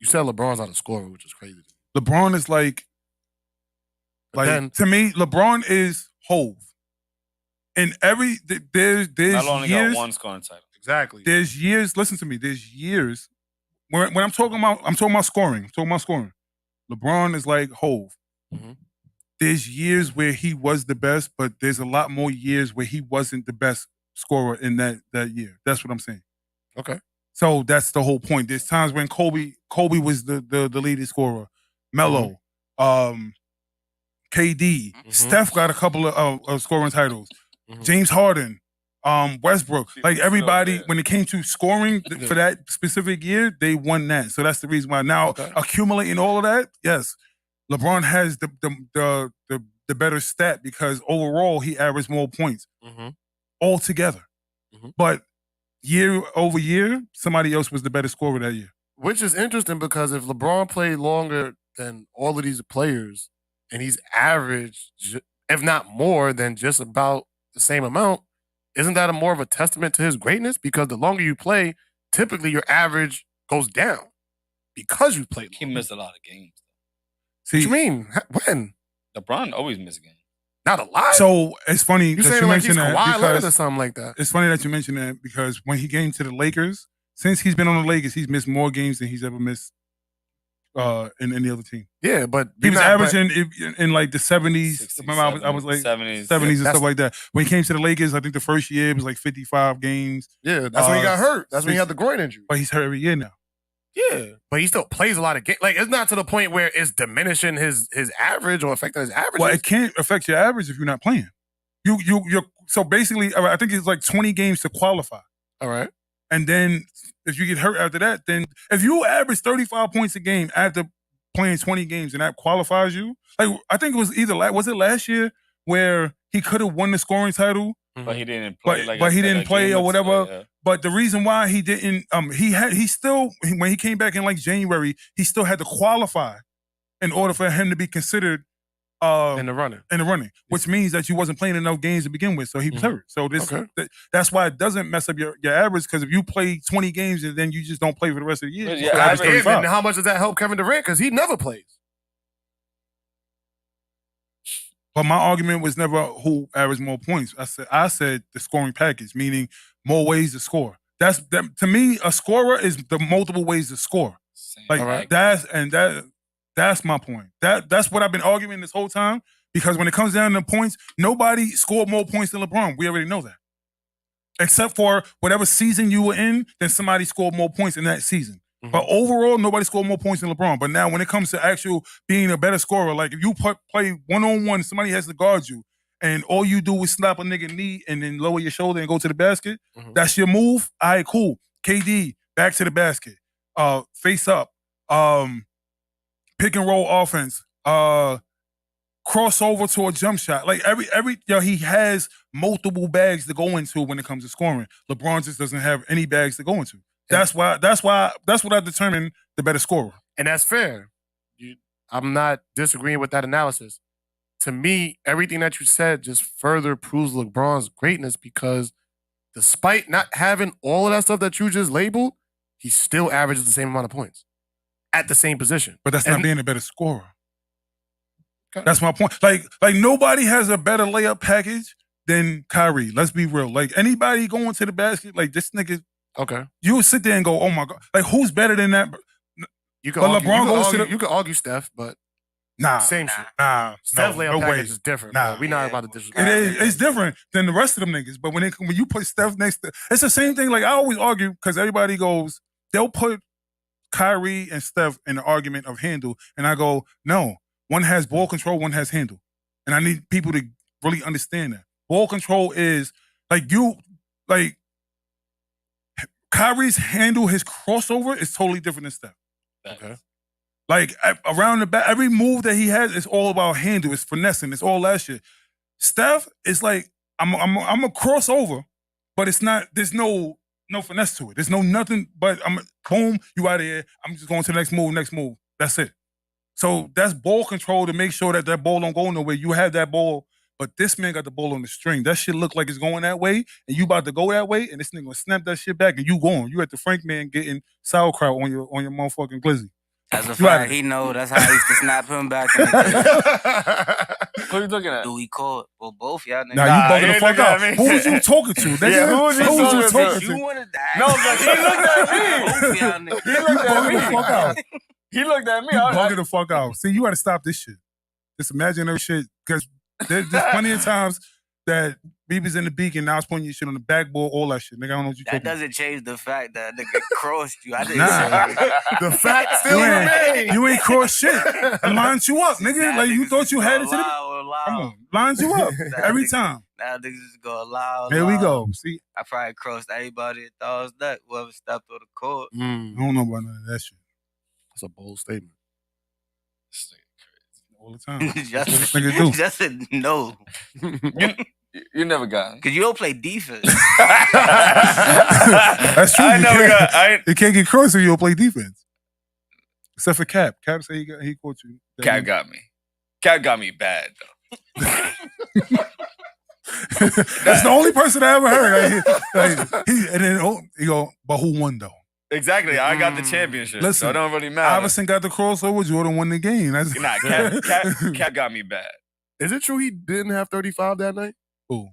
You said LeBron's not a scorer, which is crazy. LeBron is like But then- to me, LeBron is Hove. And there's Melo only years. got one scoring title. Exactly. There's years. Listen to me. There's years when I'm talking about scoring. I'm talking about scoring. LeBron is like Hove. Mhm. There's years where he was the best, but there's a lot more years where he wasn't the best scorer in that year. That's what I'm saying. Okay. So that's the whole point. There's times when Kobe was the leading scorer. Melo, KD, Steph got a couple of scoring titles. James Harden, Westbrook, like everybody, when it came to scoring for that specific year, they won that. So that's the reason why. Now accumulating all of that, yes, LeBron has the better stat because overall he averaged more points altogether. But year over year, somebody else was the better scorer that year. Which is interesting because if LeBron played longer than all of these players and he's averaged, if not more than just about the same amount, isn't that more of a testament to his greatness? Because the longer you play, typically your average goes down because you played longer. He missed a lot of games. See, what you mean? When? LeBron always missed games. Not a lot. So it's funny you that saying you like he's mentioned that Kawhi Leonard because or something like that. It's funny that you mentioned that because when he came to the Lakers, since he's been on the Lakers, he's missed more games than he's ever missed in any other team. Yeah, but he was averaging in like the 70s. 60s, Remember, I was like 70s, 70s and stuff like that. When he came to the Lakers, I think the first year it was like 55 games. Yeah, that's when he got hurt. That's when he had the groin injury. But he's hurt every year now. Yeah, but he still plays a lot of games. Like, it's not to the point where it's diminishing his average or affecting his average. Well, it can't affect your average if you're not playing. You're so basically, I think it's like 20 games to qualify. All right. And then if you get hurt after that, then if you average 35 points a game after playing 20 games and that qualifies you, like I think it was was it last year where he could have won the scoring title, but he didn't play. But he didn't play or whatever. Yeah. But the reason why he didn't, he still when he came back in like January, he still had to qualify in order for him to be considered in the running. Which means that you wasn't playing enough games to begin with, so he was hurt. So that's why it doesn't mess up your average, because if you play 20 games and then you just don't play for the rest of the year, and how much does that help Kevin Durant? Because he never plays. But my argument was never who averaged more points. I said the scoring package, meaning more ways to score. To me, a scorer is the multiple ways to score. Like that's my point. That's what I've been arguing this whole time. Because when it comes down to points, nobody scored more points than LeBron. We already know that. Except for whatever season you were in, then somebody scored more points in that season. But overall, nobody scored more points than LeBron. But now when it comes to actual being a better scorer, like if you play one-on-one, somebody has to guard you, and all you do is slap a nigga knee and then lower your shoulder and go to the basket, that's your move? All right, cool. KD, back to the basket. Face up. Pick and roll offense. Crossover to a jump shot. Like he has multiple bags to go into when it comes to scoring. LeBron just doesn't have any bags to go into. That's what I determined the better scorer. And that's fair. I'm not disagreeing with that analysis. To me, everything that you said just further proves LeBron's greatness, because despite not having all of that stuff that you just labeled, he still averages the same amount of points at the same position. But that's not being a better scorer. That's my point. Like nobody has a better layup package than Kyrie. Let's be real. Like anybody going to the basket, like this nigga. Okay. You would sit there and go, oh my God. Like who's better than that? You can argue Steph, but same shit. Steph's layup package is different. We're not about to disrespect. It's different than the rest of them niggas. But when you put Steph next to, it's the same thing. Like I always argue, because everybody goes, they'll put Kyrie and Steph in the argument of handle, and I go, no. One has ball control, one has handle. And I need people to really understand that. Ball control is Kyrie's handle, his crossover is totally different than Steph. Okay. Like around the back, every move that he has is all about handle. It's finessing. It's all that shit. Steph is like, I'm a crossover, but it's not, there's no finesse to it. There's nothing but boom, you out of here. I'm just going to the next move. That's it. So that's ball control to make sure that ball don't go nowhere. You have that ball, but this man got the ball on the string. That shit look like it's going that way, and you about to go that way, and this nigga gonna snap that shit back, and you going. You at the Frank man getting sauerkraut on your motherfucking glizzy. As a fact, he know that's how he used to snap him back. In the Who you looking at? Do we call it? Well, both y'all niggas. Nah, you bugging the fuck out. Who was you talking to? Nigga? Yeah, who was you talking to? You wanted that? No, but he looked at me. Both y'all niggas. He looked at me. The fuck out. He looked at me. You bugging the fuck out. See, you got to stop this shit. This imaginary shit, because there's plenty of times that BB's in the beacon. Now I was pointing your shit on the backboard, all that shit. Nigga, I don't know what you That talking about. doesn't change the fact that nigga crossed you. I didn't Nah. say The fact still You remains. You ain't cross shit. I lined you up, nigga. Now like you niggas thought just you had go it to the. allow. Come on, lined you up every time. Now niggas just go allow. Here we go. See, I probably crossed everybody at Dawes Neck, whoever stepped on the court. I don't know about none of that shit. That's a bold statement. All the time. just, That's what this nigga do. just said no. You never got it. Cause you don't play defense. That's true. I You never can't- got. You can't get cross if you don't play defense. Except for Cap. Cap said he caught you. Cat got me. Cat got me bad though. That's the only person I ever heard. And then he go, but who won though? Exactly. I got the championship. Listen, so it don't really matter. Iverson got the crossover. Jordan won the game. That's Nah, Cat got me bad. Is it true he didn't have 35 that night? Who?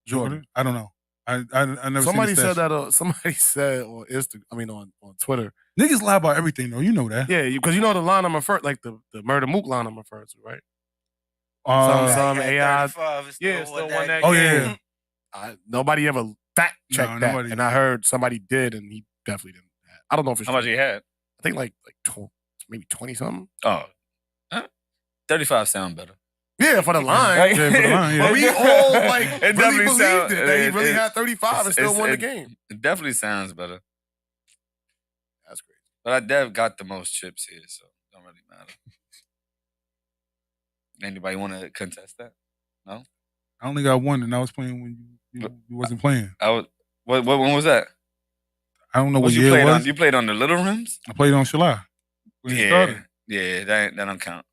Jordan. I don't know. I never. Somebody seen said that. Somebody said on Instagram. I mean, on Twitter. Niggas lie about everything though. You know that. Yeah, because you know the line I'm referring, like the Murder Mook line I'm referring to, right? Some AI. Yeah, still won that Oh game. yeah. Nobody ever fact checked No, that, nobody- and I heard somebody did, and he definitely didn't. I don't know if it's How much he had? I think like maybe 20 something. Oh. 35 sound better. Yeah, for the line. Right? Yeah, for the line, yeah. But we all like It really definitely believed sound- it that he it- really it- had 35 and still won the game. It definitely sounds better. That's crazy. But I dev got the most chips here, so it don't really matter. Anybody want to contest that? No? I only got one, and I was playing when you wasn't playing. I was. What when was that? I don't know what What you year it played was. on? You played on the Little Rims? I played on Shalai. When it Yeah. started. Yeah, that don't count.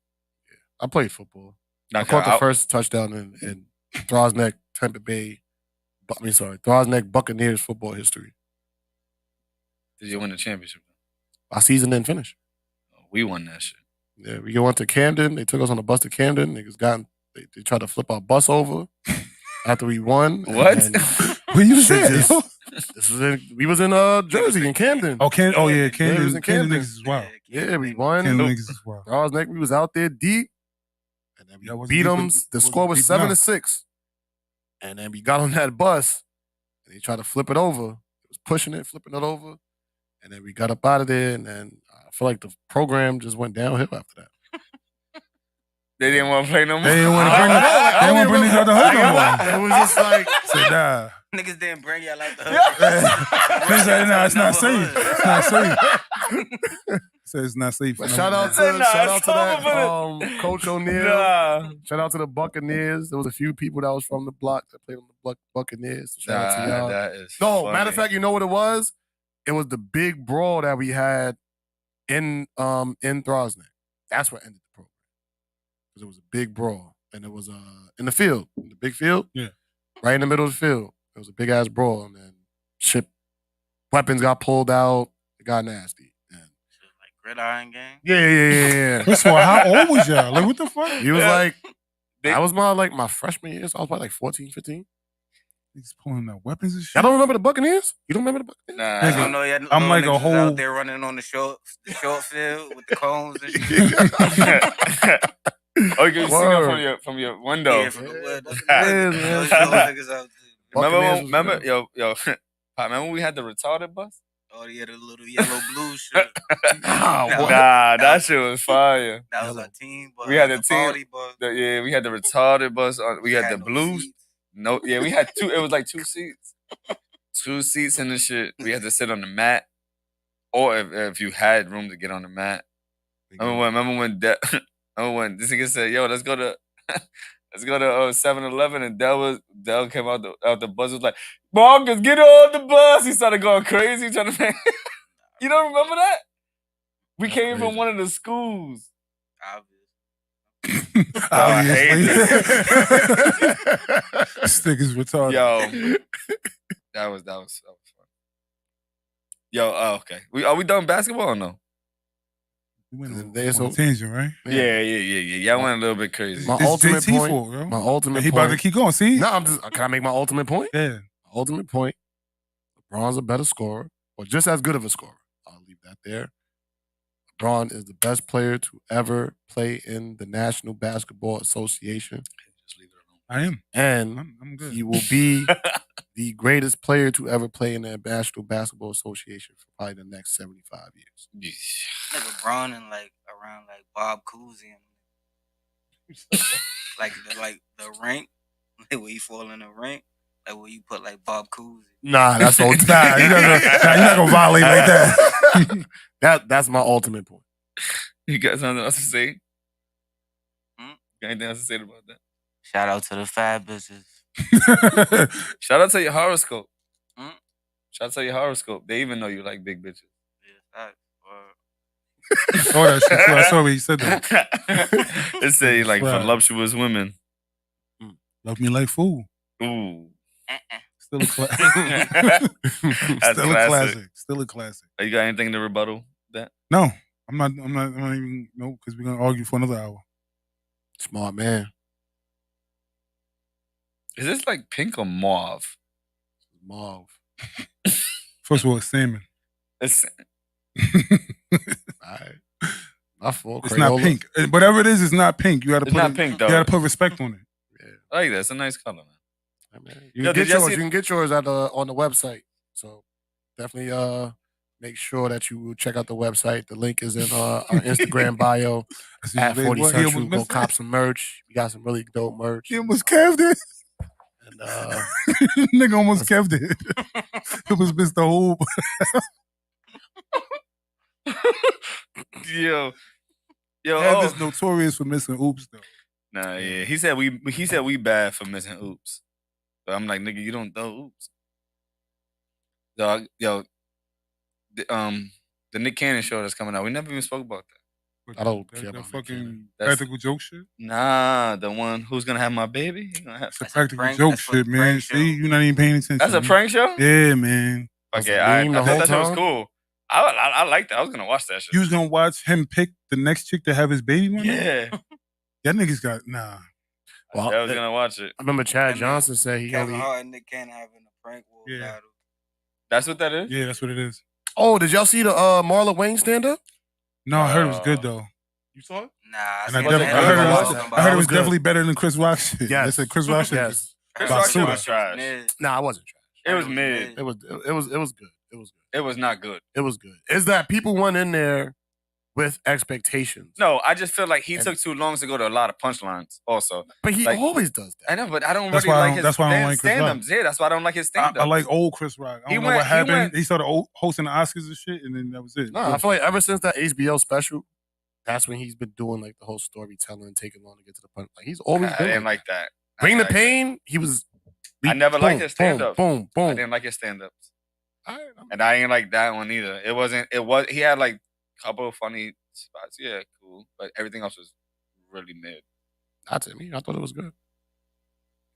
I played football. Not I caught the count. first touchdown in Throsneck, Tampa Bay. Throsneck Buccaneers football history. Did you win the championship? Our season didn't finish. We won that shit. Yeah, we went to Camden. They took us on a bus to Camden. Niggas they tried to flip our bus over after we won. What? And Where you was shit at? just- yo? we was in Jersey in Camden. Oh, yeah, Yeah, it Camden. was in Camden Camden. niggas is wild. Yeah, we won. Camden niggas is wild. Throsneck, we was out there deep. And then we That wasn't beat deep, them. but- The wasn't score was deep 7-6. And then we got on that bus and they tried to flip it over. It was pushing it, flipping it over. And then we got up out of there, and then I feel like the program just went downhill after that. They didn't want to play no more. They didn't want to bring I they didn't want to bring niggas out the hood no It more. was just like, Said, nah. Niggas didn't bring y'all like the hood. They said, nah, it's not safe. It's not safe. Said it's not safe. but for shout no out more. to Nah, shout out it's to over that for Coach O'Neal. Nah. Shout out to the Buccaneers. There was a few people that was from the block that played on the Buccaneers. So shout out to y'all. That is No, funny. matter of fact, you know what it was? It was the big brawl that we had in Throsneck. That's what ended the program. Because it was a big brawl. And it was in the field, in the big field. Yeah. Right in the middle of the field. It was a big ass brawl. And then weapons got pulled out. It got nasty. And Like gridiron game. yeah. First of all, how old was y'all? Like, what the fuck? He was Yeah. like, They- that was my freshman year. So I was probably like 14, 15. He's pulling out weapons and shit. Y'all don't remember the Buccaneers? You don't remember the Buccaneers? Nah, I Nigga, don't know. Y'all I'm like a niggas was whole- out there running on the short field with the cones and shit. Oh, you can see Word. them from your window. Yeah, from the window. Yeah, Those man. niggas out there. Remember, yo, Pop, remember when we had the retarded bus? Oh, yeah, the little yellow blue shit. Nah, That what? That shit was fire. That was our team bus. We had a the team- party bus. Yeah, we had the retarded bus. We had the no blues. seats. No, yeah, we had two. It was like 2 seats. 2 seats in the shit. We had to sit on the mat, or if you had room to get on the mat. Remember when this nigga said, "Yo, let's go to 7-Eleven," and Del came out the bus, was like, "Marcus, get on the bus." He started going crazy trying to make. You don't remember that? We That's came from crazy. one of the schools. Obvious. Obviously. hate This nigga's retarded. Yo, that was fun. Yo, okay. Are we done basketball or no? We went on There's a tangent, right? Yeah. Y'all went a little bit crazy. My This ultimate JT point. fault, yo. My ultimate He about to point. keep going. See? No, can I make my ultimate point? Yeah. Ultimate point. LeBron's a better scorer, or just as good of a scorer. I'll leave that there. LeBron is the best player to ever play in the National Basketball Association. Just leave it alone. I am. And I'm good. he will be the greatest player to ever play in the National Basketball Association for probably the next 75 years. Nigga Braun and like around like Bob Cousy and like the rank, like where you fall in the rank, like where you put like Bob Cousy. Nah, that's old. Nah, you're not gonna violate like that. That's my ultimate point. You got something else to say? Got anything else to say about that? Shout out to the fat bitches. Shout out to your horoscope. Hmm? Shout out to your horoscope. They even know you like big bitches. Yeah, facts. I saw that shit too. I saw what he said that. They say like Right. voluptuous women. Love me like food. Ooh. Still a classic. That's Still a classic. classic. Still a classic. You got anything to rebuttal that? No, I'm not even. No, because we're gonna argue for another hour. Smart man. Is this like pink or mauve? Mauve. First of all, it's salmon. It's Alright. My fault. It's not pink. Whatever it is, it's not pink. You gotta It's put not it, pink, though. You gotta put respect on it. I like that. It's a nice color, man. You Yo, can did get y'all yours. see- You can get yours on the website. So definitely make sure that you check out the website. The link is in our Instagram bio at 40 What? He Central. almost Go missed cop it. some merch. We got some really dope merch. He almost caved it. And Nigga almost caved it. It was Mr. Hoop. Yo, Kev is notorious for missing oops though. Nah, yeah. He said we bad for missing oops. But I'm like, nigga, you don't throw oops. Yo, the Nick Cannon show that's coming out. We never even spoke about that. I don't care That about fucking That's- practical joke shit. Nah, the one who's gonna have my baby. He gonna have- It's a practical joke shit, man. See, you're not even paying attention. That's a man. prank show? Yeah, man. Okay, I thought that shit was cool. I liked that. I was gonna watch that shit. You was gonna watch him pick the next chick to have his baby one? Yeah. That nigga's got nah. Well, I was gonna watch it. I remember Chad Johnson said he Kevin only. Hart and Nick Cannon having a prank war Yeah. battle. That's what that is? Yeah, that's what it is. Oh, did y'all see the Marla Wayne stand up? No, I heard it was good though. You saw it? Nah, And I heard it was definitely better than Chris Rock shit. Yes. They said Chris Rock shit. Yes. Chris About Rock shit Suda. was trash. Nah, it wasn't trash. It was mid. It was good. It was good. It was not good. It was good. Is that people went in there with expectations. No, I just feel like he took too long to go to a lot of punchlines. Also, But he like, always does that. I know, but I don't That's really why I like don't- his that's why I don't like Chris Rock. stand-ups. Yeah, that's why I don't like his I stand-ups. like old Chris Rock. I He don't know went- what he happened. went- He started hosting the Oscars and shit, and then that was it. No, I feel like ever since that HBO special, that's when he's been doing like the whole storytelling and taking long to get to the punch. Like he's always I been didn't like that. Bring I the didn't like Pain. He was. I never liked his boom, stand-ups. Boom, boom. I didn't like his stand-ups. And I ain't like that one either. It wasn't. It was. He had like a couple of funny spots. Yeah, cool. But everything else was really mid. Not to me. I thought it was good.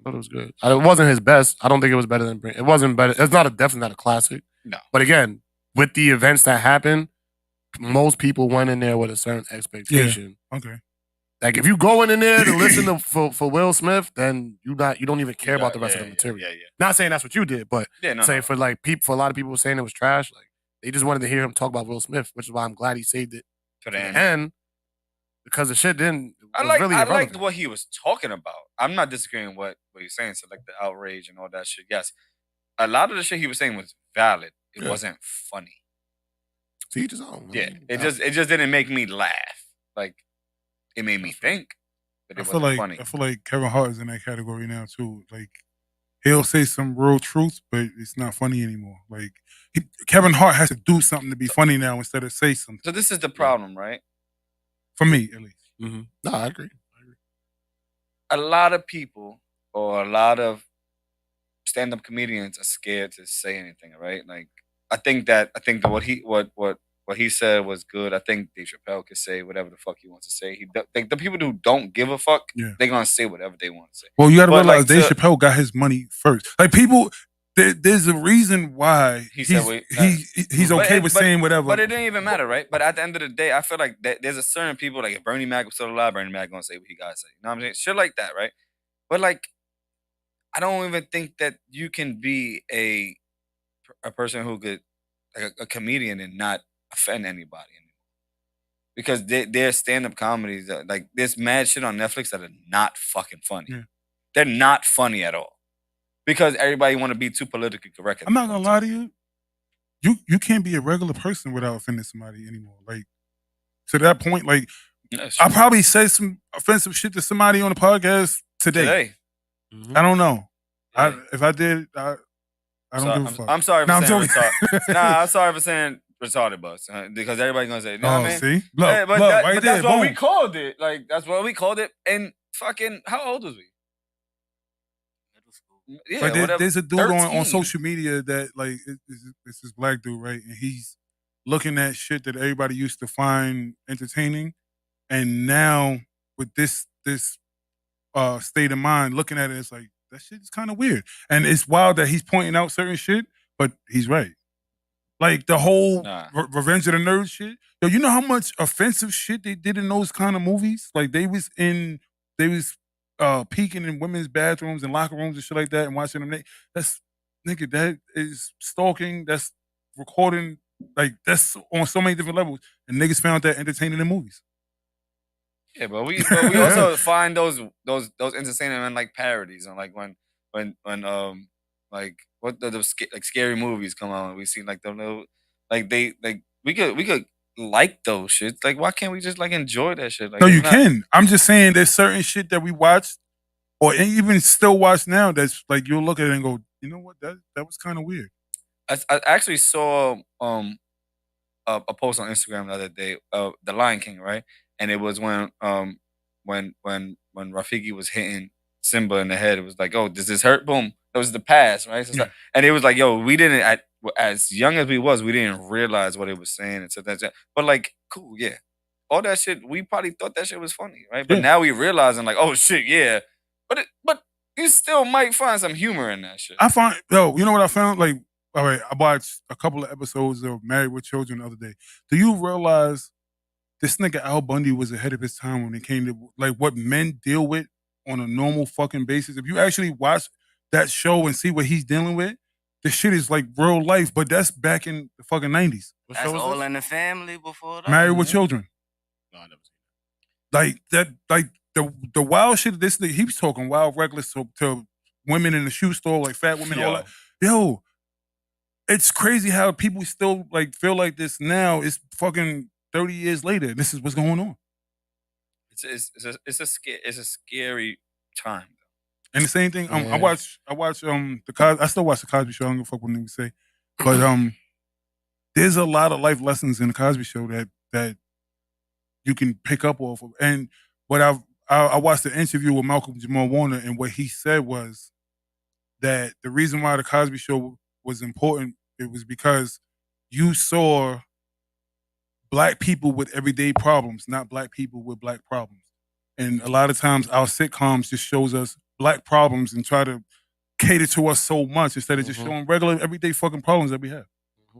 It wasn't his best. I don't think it was better than. It wasn't better. It's not definitely not a classic. No. But again, with the events that happened, most people went in there with a certain expectation. Okay. Like if you going in there to listen to for Will Smith, then you don't even care about the rest of the material. Yeah. Not saying that's what you did, but Yeah, no, saying no. for like people, for a lot of people saying it was trash, like they just wanted to hear him talk about Will Smith, which is why I'm glad he saved it To to the the end. end because the shit didn't. I was like. really I liked irrelevant. what he was talking about. I'm not disagreeing with what he's saying. So like the outrage and all that shit. Yes, a lot of the shit he was saying was valid. It Yeah. wasn't funny. To each his own. I Yeah, mean, it just didn't make me laugh. Like it made me think, but I it feel wasn't like funny. I feel like Kevin Hart is in that category now too. Like he'll say some real truth, but it's not funny anymore. Like Kevin Hart has to do something to be funny now instead of say something. So this is the problem, right? For me, at least. Mm-hmm. No, I agree. A lot of people or a lot of stand-up comedians are scared to say anything, right? Like I think that what he said was good. I think Dave Chappelle could say whatever the fuck he wants to say. The people who don't give a fuck, Yeah. they're gonna say whatever they want to say. Well, you got to But, realize like, Dave to- Chappelle got his money first. Like people, there's a reason why He said he's But okay it- with but- saying whatever. But it didn't even matter, right? But at the end of the day, I feel like there's a certain people, like if Bernie Mac was still alive, Bernie Mac gonna say what he gotta say. You know what I'm saying? Shit like that, right? But like, I don't even think that you can be a person who could, like a comedian and not offend anybody anymore. Because their stand-up comedies, like there's mad shit on Netflix that are not fucking funny. Yeah. they're not funny at all because everybody want to be too politically correct. I'm not gonna lie to you. You can't be a regular person without offending somebody anymore. Like to that point, like I probably said some offensive shit to somebody on the podcast today. I don't know. Yeah. If I did, I don't give a fuck. I'm sorry for Nah, saying retarded. I'm sorry for saying retarded bus because everybody's gonna say, you know what I mean? See? Look, Hey, but right but there, that's what we boom. called it. Like that's what we called it. And fucking, how old was we? Yeah, Like whatever. there's a dude 13. on social media that like it's this black dude, right? And he's looking at shit that everybody used to find entertaining, and now with this state of mind, looking at it, it's like that shit is kind of weird. And it's wild that he's pointing out certain shit, but he's right. Like the whole Revenge of the Nerds shit. Yo, you know how much offensive shit they did in those kind of movies? Like they was peeking in women's bathrooms and locker rooms and shit like that and watching them. That's nigga, that is stalking. That's recording. Like that's on so many different levels. And niggas found that entertaining in movies. Yeah, but we also find those entertaining and like parodies on like when like what the like scary movies come out and we see like the little like they like we could like those shits. Like why can't we just like enjoy that shit? Like, no, you can. I'm just saying there's certain shit that we watched or even still watch now that's like you'll look at it and go, you know what, that was kind of weird. I actually saw a post on Instagram the other day of The Lion King, right? And it was when Rafiki was hitting Simba in the head. It was like, oh, does this hurt? Boom. That was the past, right? So like, and it was like, yo, we didn't as young as we was, we didn't realize what it was saying and so that. But like, cool, yeah. All that shit, we probably thought that shit was funny, right? But now we realizing like, oh shit, yeah. But you still might find some humor in that shit. You know what I found? Like, all right, I watched a couple of episodes of Married with Children the other day. Do you realize this nigga Al Bundy was ahead of his time when it came to like what men deal with on a normal fucking basis? If you actually watch that show and see what he's dealing with, the shit is like real life, but that's back in the fucking 90s. That's All in the Family before that. Married with Children. No, I never seen that. Like that, like the wild shit. This nigga, he was talking wild, reckless to women in the shoe store, like fat women, all that. Yo, it's crazy how people still like feel like this now. It's fucking 30 years later. This is what's going on. It's a scary time. And the same thing. I watch I still watch the Cosby Show. I don't give a fuck what niggas say, but there's a lot of life lessons in the Cosby Show that you can pick up off of. And what I watched the interview with Malcolm Jamal Warner, and what he said was that the reason why the Cosby Show was important, it was because you saw black people with everyday problems, not black people with black problems. And a lot of times our sitcoms just shows us black problems and try to cater to us so much instead of just showing regular everyday fucking problems that we have.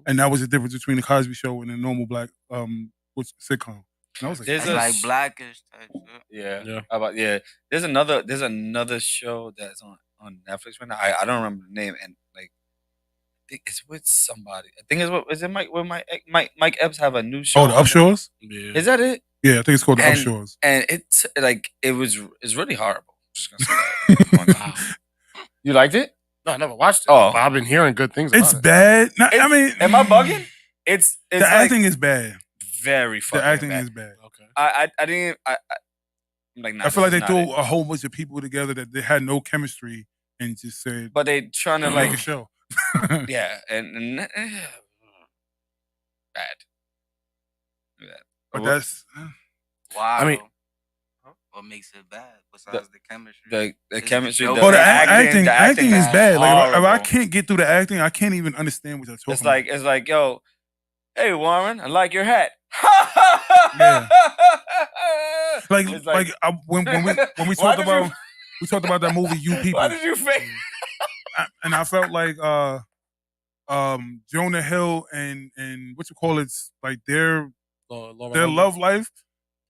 And that was the difference between the Cosby Show and a normal black sitcom. And I was like, It's like blackish type shit. Yeah. There's another show that's on Netflix right now. I don't remember the name, and like I think it's with somebody. I think is it Mike Epps have a new show. Oh, the Upshores? Yeah. Is that it? Yeah, I think it's called the Upshores. And it's like it's really horrible. Just gonna say that. You liked it? No, I never watched it. Oh, but I've been hearing good things about It's it. bad. No, I mean, am I bugging? It's the like acting is bad. Very fucking The acting bad. is bad. Okay. I didn't. I'm like, nah, I feel like they this is threw not a whole bunch of people together that they had no chemistry and just said, it. But they trying to make like a show. yeah, and bad. But that's Wow. I mean, what makes it bad besides the chemistry? The It's chemistry. dope. the acting is bad. Like if I horrible. can't get through the acting, I can't even understand what they're talking about. It's like, yo, hey Warren, I like your hat. Yeah. Like It's when we Why talked did about you- we talked about that movie You People. Why did you fake? And I felt like Jonah Hill and what you call it's like their love life.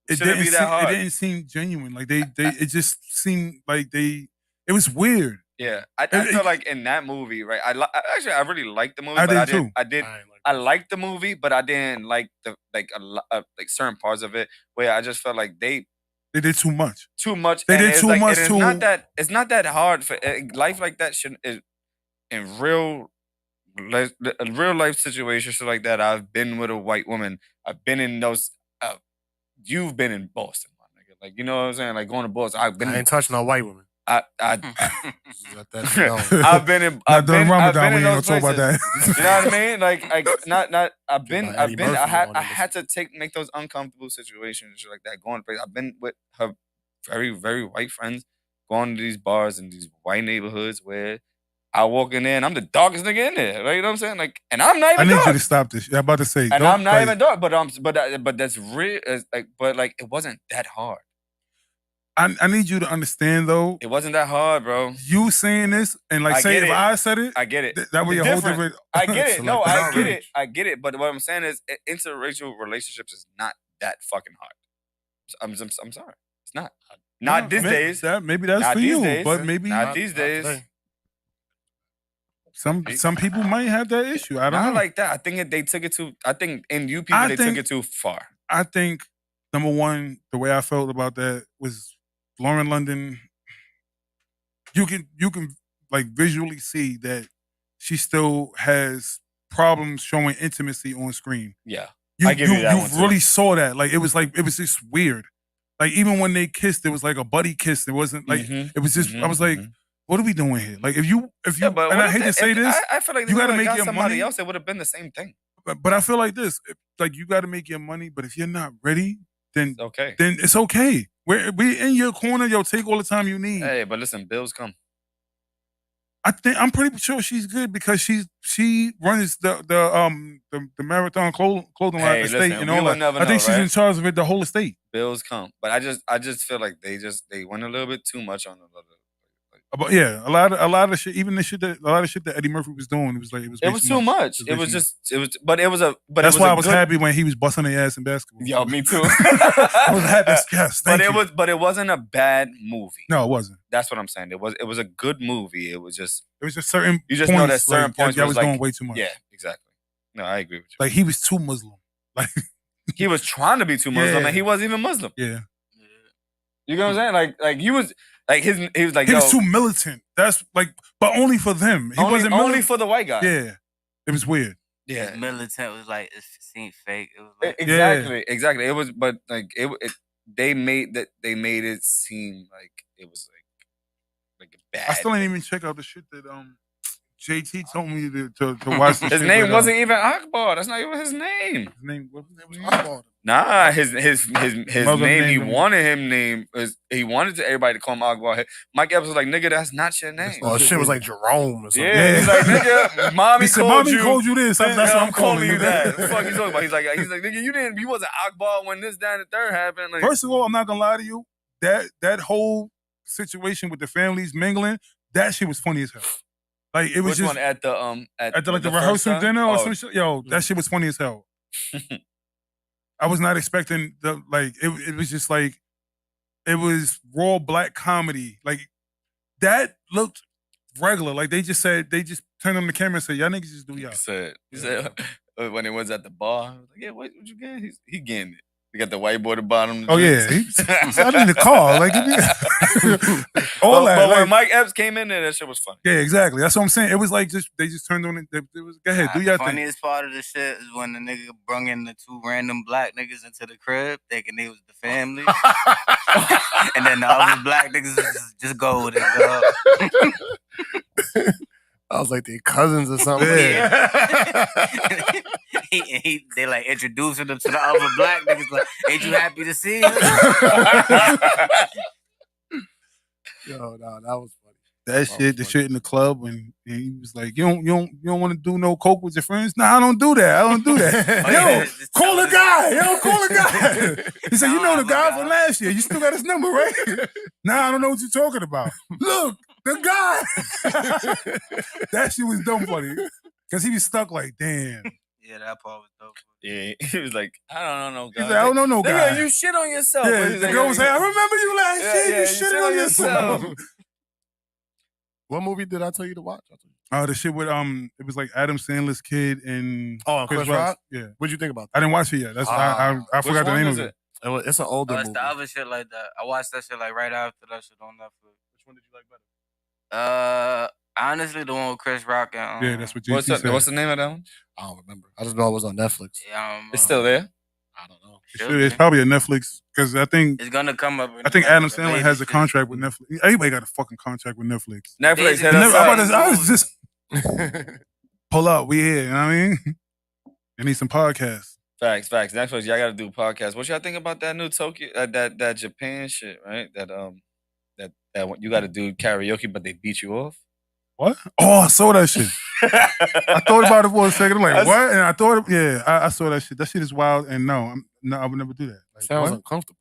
It Shouldn't be that hard. It didn't seem genuine. Like they it just seemed like it was weird. Yeah, I feel like in that movie, right? Actually I really liked the movie. I but did too. I liked the movie, but I didn't like the like certain parts of it where I just felt like they They did too much. Too much. They and did it's too like, much and too. It's not that hard for life like that. In real life situations shit like that. I've been with a white woman. I've been in those. You've been in Boston, my nigga. Like, you know what I'm saying? Like, going to Boston. I've been. I ain't touching no white woman. Let that shit know. I've been in Ramadan. in We ain't those gonna talk about places. that. You know what I mean? Like not. I've been. Murphy I had to make those uncomfortable situations and shit like that. Going to places. I've been with her very, very white friends, going to these bars in these white neighborhoods where I walk in there and I'm the darkest nigga in there. Like, you know what I'm saying? Like, and I'm not even I need dark. you to stop this. I'm about to say, and I'm not even dark, but that's real. But like, it wasn't that hard. I need you to understand though. It wasn't that hard, bro. You saying this and like say if I said it, I get it. That would be a whole different. I get it. No, I get outrage. it. I get it. But what I'm saying is, interracial relationships is not that fucking hard. I'm sorry, it's not. Not these days. Maybe that's not for these you, days. but maybe not these days. Some people might have that issue. I don't know. Not like that. I think they took it too. I think in you people they took it too far. I think number one, the way I felt about that was Lauren London. You can like visually see that she still has problems showing intimacy on screen. Yeah, I give you that one You really saw that. Like it was just weird. Like even when they kissed, it was like a buddy kiss. It wasn't like it was just. I was like, what are we doing here? Like if you, and I hate to say this, I feel like you got to make make your somebody money. else. It would have been the same thing. But I feel like this, like you got to make your money. But if you're not ready, then It's okay. Then it's okay. We in your corner. Yo, take all the time you need. Hey, but listen, bills come. I'm pretty sure she's good because she runs the marathon clothing line at the state and all that. I think she's in charge of it, the whole estate. Bills come, but I just feel like they went a little bit too much on the. But yeah, a lot of shit, even the shit that a lot of shit that Eddie Murphy was doing, it was too much. But that's why I was happy when he was busting their ass in basketball. Yo, me too. I was happy. Yes, but it wasn't a bad movie. No, it wasn't. That's what I'm saying. It was a good movie. It was just certain. You just points, know that certain points that was like, going way too much. Yeah, exactly. No, I agree with you. Like he was too Muslim. Like he was trying to be too Muslim, and he wasn't even Muslim. Yeah. You know what I'm saying? Like he was. Like he was like he was too militant. That's like, but only for them. He wasn't only for the white guy. Yeah, it was weird. Yeah, militant was like it seemed fake. It was like, exactly. It was, but like they made it seem like it was like bad. I still ain't even check out the shit that JT told me to watch. His name wasn't even Akbar. That's not even his name. His name was Akbar. Nah, his name he wanted he wanted everybody to call him Akbar. Mike Epps was like, nigga, that's not your name. Oh, shit was like Jerome or something. Yeah, he's like, nigga, mommy called you this. That's what I'm calling you that. What the fuck you talking about? He's like, nigga, you wasn't Akbar when this, that, and the third happened. Like, first of all, I'm not gonna lie to you. That whole situation with the families mingling, that shit was funny as hell. Like it was Which just one at the like the rehearsal dinner or some shit. Yo, that shit was funny as hell. I was not expecting it was just like it was raw black comedy. Like that looked regular. Like they just turned on the camera and said, y'all niggas just do y'all. He said when it was at the bar, I was like, yeah, what you get? He getting it. You got the white boy at the bottom. Oh yeah, I didn't call. Like all that. But when Mike Epps came in there, that shit was funny. Yeah, exactly. That's what I'm saying. It was like they just turned on it. It was go ahead, do your thing. The funniest part of the shit is when the nigga brung in the two random black niggas into the crib, thinking they was the family, and then the other black niggas just go with it, dog. I was like, they cousins or something. Yeah. They like introducing them to the other black niggas. Like, ain't you happy to see him? Yo, no, that was funny. That shit, the shit in the club when he was like, you don't want to do no coke with your friends? Nah, I don't do that. Yo, call the guy. Call the guy. He said, you know the guy from last year. You still got his number, right? Nah, I don't know what you're talking about. Look, the guy. That shit was dumb funny. Because he was stuck like, damn. Yeah, that part was dope. Yeah, he was like, I don't know no guy. He's like, I don't know no guy. Nigga, you shit on yourself. Yeah, the girl was like, I remember you last year. You shit on yourself. What movie did I tell you to watch? Oh, the shit with it was like Adam Sandler's kid and Chris Rock. Yeah, what'd you think about that? I didn't watch it yet. That's I forgot the name of it. It's an older It's movie. the other shit like that. I watched that shit like right after that shit on Netflix. Which one did you like better? Honestly, the one with Chris Rock and Yeah, that's what JT said. What's the name of that one? I don't remember. I just know it was on Netflix. It's still there. I don't know. It's probably a Netflix because I think it's gonna come up. I think Adam Sandler has a contract with Netflix. Everybody got a fucking contract with Netflix. Netflix hit us I up. was just pull up. We here. You know what I mean? I need some podcasts. Facts. Netflix, y'all gotta do a podcast. What y'all think about that new Tokyo, that Japan shit, right? That you gotta do karaoke, but they beat you off. What? Oh, I saw that shit. I thought about it for a second. I'm like, what? And I thought, I saw that shit. That shit is wild. And no, I would never do that. Like, sounds uncomfortable.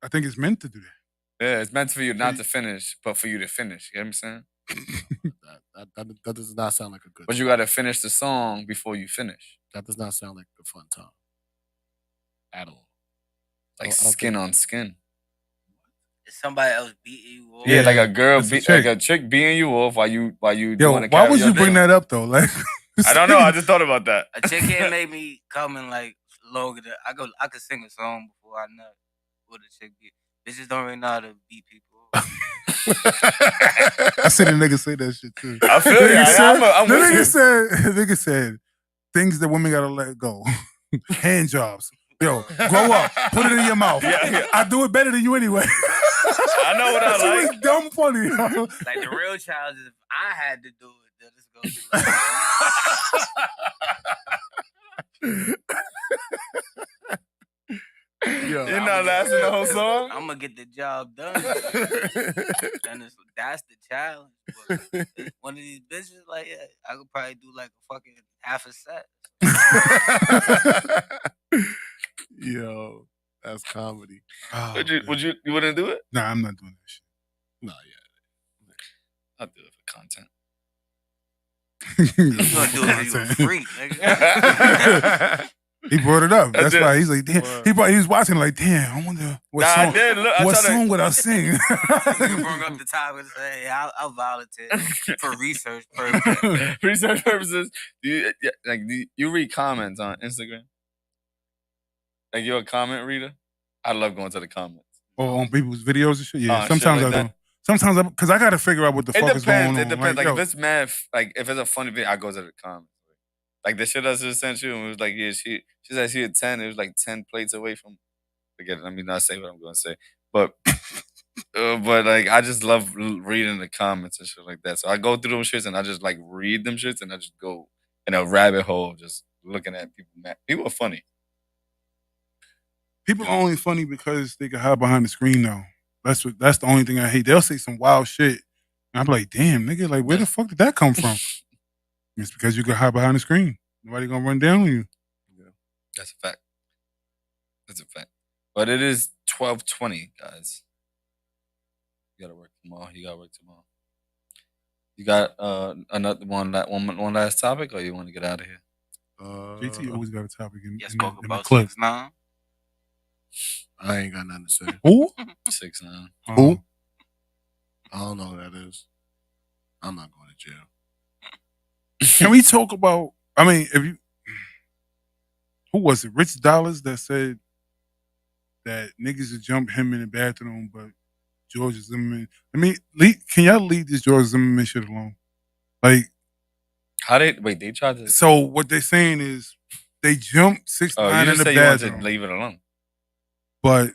I think it's meant to do that. Yeah, it's meant for you not to finish, but for you to finish. You know what I'm saying? That does not sound like a good. But you gotta finish the song before you finish. That does not sound like a fun time at all. Like skin on skin. Somebody else beating you off. Yeah, like a girl, like a chick beating you off while you Yo, doing a why would you karaoke. bring that up though? Like, I don't know. I just thought about that. A chick can't make me come in like longer than I could sing a song before I know what a chick beat. Bitches don't really know how to beat people. I see the nigga say that shit too. I feel you. The nigga said things that women gotta let go. Hand jobs. Yo, grow up. Put it in your mouth. Yeah. I do it better than you anyway. I know what I like. It's dumb funny. Like the real challenge is if I had to do it, then it's gonna be like. Yo, You're not lasting the whole song? I'm gonna get the job done. And that's the challenge. But one of these bitches, like, yeah, I could probably do like a fucking half a set. Yo, that's comedy. Oh, you wouldn't do it? Nah, I'm not doing that shit. Nah, I'll do it for content. You gonna do it for you a freak, nigga. He brought it up. That's why he's like, damn. He was watching like, damn, I wonder what song would I sing? You bring up the topic and say, I'll volunteer for research purposes. Research purposes. Do you read comments on Instagram? Like you're a comment reader? I love going to the comments. Or on people's videos and shit? Yeah, Shit sometimes like I do. Sometimes because I got to figure out what the fuck is going on. It depends. Like yo, if it's mad, like if it's a funny video, I go to the comments. Like the shit I just sent you, and it was like, yeah, she said she had 10. It was like 10 plates away from. Forget it. Let me not say what I'm going to say. But like I just love reading the comments and shit like that. So I go through them shits and I just like read them shits and I just go in a rabbit hole just looking at people. Mad. People are funny. People are only funny because they can hide behind the screen now. That's the only thing I hate. They'll say some wild shit. And I'm like, damn, nigga, like where the fuck did that come from? It's because you can hide behind the screen. Nobody gonna run down on you. Yeah. That's a fact. That's a fact. But it is 12:20, guys. You gotta work tomorrow. You got another one last topic, or you want to get out of here? JT always got a topic in spoke the about clip. 6ix9ine. I ain't got nothing to say. Who? 6ix9ine. Who? I don't know who that is. I'm not going to jail. Can we talk about? I mean, who was it? Rich Dollars that said that niggas would jump him in the bathroom, but George Zimmerman. Can y'all leave this George Zimmerman shit alone? Like, they tried to. So what they're saying is they jumped 6ix9ine in the bathroom. You to leave it alone. But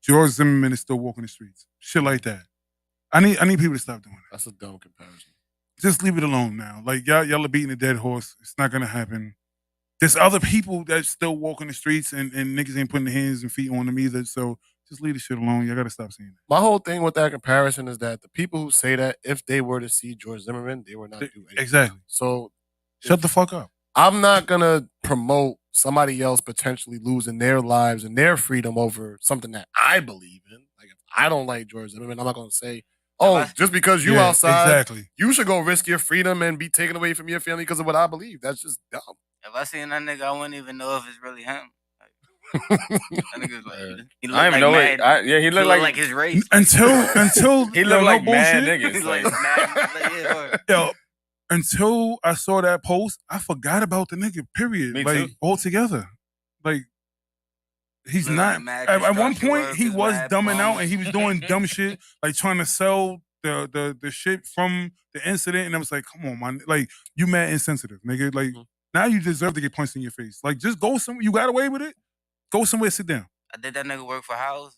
George Zimmerman is still walking the streets. Shit like that. I need people to stop doing that. That's a dumb comparison. Just leave it alone now. Like y'all are beating a dead horse. It's not gonna happen. There's other people that still walking the streets and niggas ain't putting their hands and feet on them either. So just leave the shit alone. Y'all gotta stop saying that. My whole thing with that comparison is that the people who say that, if they were to see George Zimmerman, they would not do anything. Exactly. So shut the fuck up. I'm not gonna promote somebody else potentially losing their lives and their freedom over something that I believe in. Like if I don't like George Zimmerman, I'm not gonna say, oh, just because you outside, you should go risk your freedom and be taken away from your family because of what I believe. That's just dumb. If I seen that nigga, I wouldn't even know if it's really him. That nigga's like, he look I don't even know mad. he looked like his race. Until he looked like mad niggas. He's like mad. Yo, until I saw that post, I forgot about the nigga. Period. Me like too. altogether. Like He's Look not. like mad At one construction point, he workers, was mad dumbing out plumbers. and he was doing dumb shit, like trying to sell the shit from the incident. And I was like, come on, man. Like, you mad insensitive, nigga. Like, now you deserve to get punched in your face. Like, just go somewhere. You got away with it? Go somewhere, sit down. I did that nigga work for house.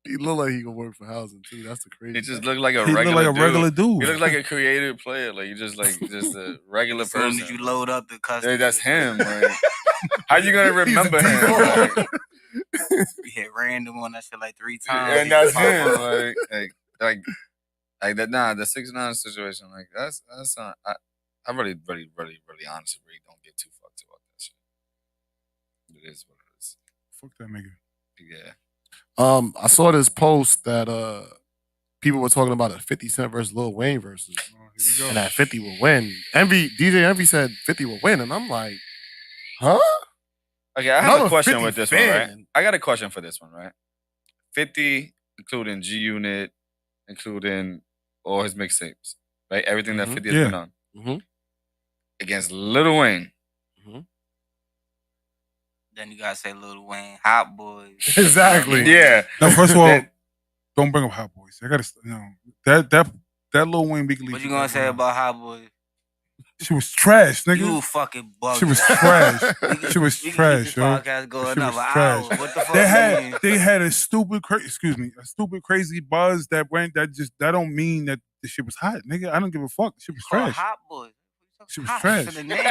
He look like he can work for housing too. That's the crazy. He just looked like a He regular look like a regular dude. He looked like a creative player. Like, you just a regular As soon person. as you load up the customer, That's him. Like, how you gonna remember him? Like, we hit random on that shit like 3 times. and that's him. Like that. Nah, the 6ix9ine situation. Like, that's not. I really honestly don't get too fucked about that shit. It is what it is. Fuck that nigga. Yeah. I saw this post that people were talking about a 50 Cent versus Lil Wayne versus, and that 50 will win. DJ Envy said 50 will win, and I'm like, huh? Okay, I have Another a question 50 with this fan. one, right? I got a question for this one, right? 50, including G Unit, including all his mixtapes, right? Everything that 50 has been on. Against Lil Wayne. Then you gotta say Lil Wayne, Hot Boys. Exactly. Yeah. No, first of all, don't bring up Hot Boys. I gotta that Lil Wayne Big League. What you gonna say about Hot Boys? She was trash, nigga. You fucking bugging. She was trash. She was we can trash, keep this yo. podcast going She was another trash. hour. What the fuck? They had a stupid, crazy buzz that went. That don't mean that the shit was hot, nigga. I don't give a fuck. She was Called trash. Hot Boys. She was Hot trash. for the name.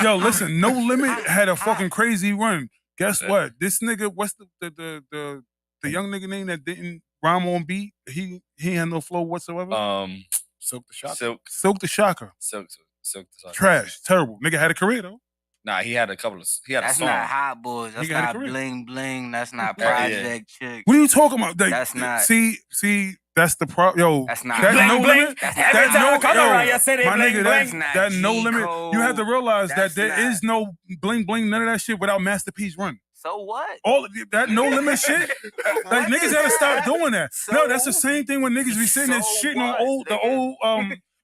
Yo, listen. No Limit had a fucking crazy run. Guess what? This nigga, what's the young nigga name that didn't rhyme on beat? He had no flow whatsoever. Silk the Shocker. Silk the Shocker. Silk the Shocker. Trash. Terrible. Nigga had a career though. Nah, he had a couple of. He had That's a song. not Hot Boys. That's He got a not career. Bling Bling. That's not Yeah, Project Chick. What are you talking about? Like, That's not. See, that's the problem. Yo, That's not. that Bling no Bling. limit. That's That not. no, Come yo, around your city, my bling, nigga, bling. that no G limit. code. You have to realize That's that there not. is no bling bling, none of that shit without Master P's run. So what? All of that no limit shit. Like niggas gotta stop doing that. No, that's the same thing when niggas be sitting there So shitting what, on the old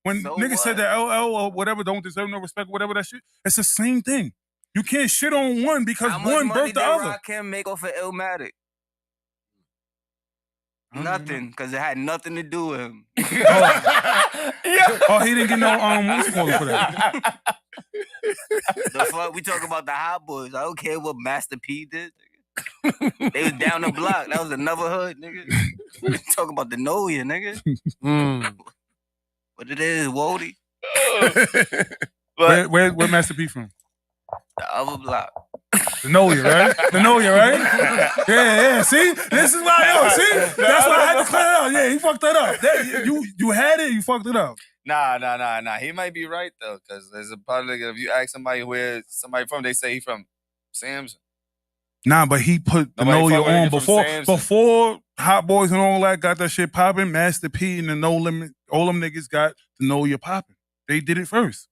when So niggas said what? that LL or whatever don't deserve no respect, whatever that shit. It's the same thing. You can't shit on one because How much one money birthed the did other. Rakim make off of Illmatic? Nothing, because it had nothing to do with him. Oh, he didn't get no what's it called for that? The fuck? We talk about the Hot Boys. I don't care what Master P did. Nigga. They was down the block. That was another hood, nigga. We talk about the Know Ya, nigga. What it is, Wody? Where Master P from? The other block. The Know Ya, right? The Know Ya, right? Yeah. See, this is why yo. See, that's why I had to clear it up. Yeah, he fucked that up. You had it, you fucked it up. Nah. He might be right though, because there's a probably if you ask somebody where somebody from, they say he from Samson. Nah, but he put the Nobody Know Ya fuck with on niggas from before Hot Boys and all that got that shit popping. Master P and the No Limit, all them niggas got the Know Ya popping. They did it first.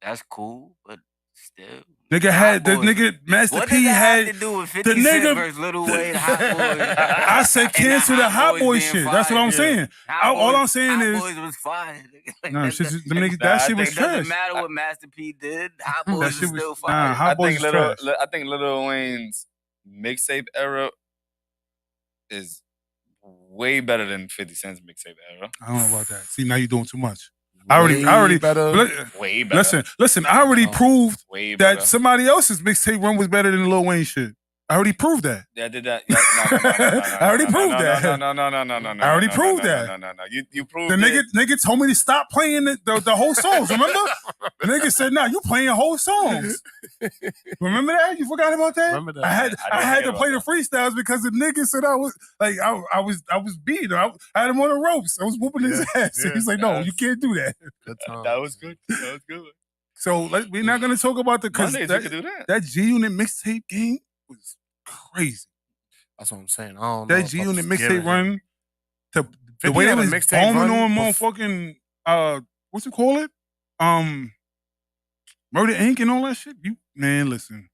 That's cool, but still. Nigga had the nigga Master What P does that had have to do with 50 the Cent nigga versus Lil Wayne, Hot Boys? I said cancel the Hot Boy being shit. That's what fired, I'm yeah. saying. All I'm saying Hot is Boys was fire. no, shit, them niggas, that shit was It doesn't trash. matter what Master P did. Hot That Boys shit was was still fire. Hot Boys is trash. I think Lil Wayne's mixtape era is way better than 50 Cent's mixtape era. I don't know about that. See, now you're doing too much. I already better. Way better. Listen. I already proved Way that better. somebody else's mixtape run was better than Lil Wayne shit. I already proved that. Yeah, I did that. Yeah, no. I already proved that. No. I already proved that. No. You proved The it. nigga told me to stop playing the whole songs. Remember? The nigga said, "Nah, you playing whole songs." Remember that? You forgot about that? Remember that. I had to play the freestyles because the nigga said I was like I was beat. I had him on the ropes. I was whooping his ass. Yeah. He's like, "No, you can't do that." Good time. That was good. So we're not gonna talk about the because Mondays, we could do that. that G Unit mixtape game was crazy. That's what I'm saying. I don't know. That if G I'm Unit scared mixtape of him. run, the 50 way they had a was mixtape bombing run on motherfucking what's it call it? Murder Inc. and all that shit. Man, listen.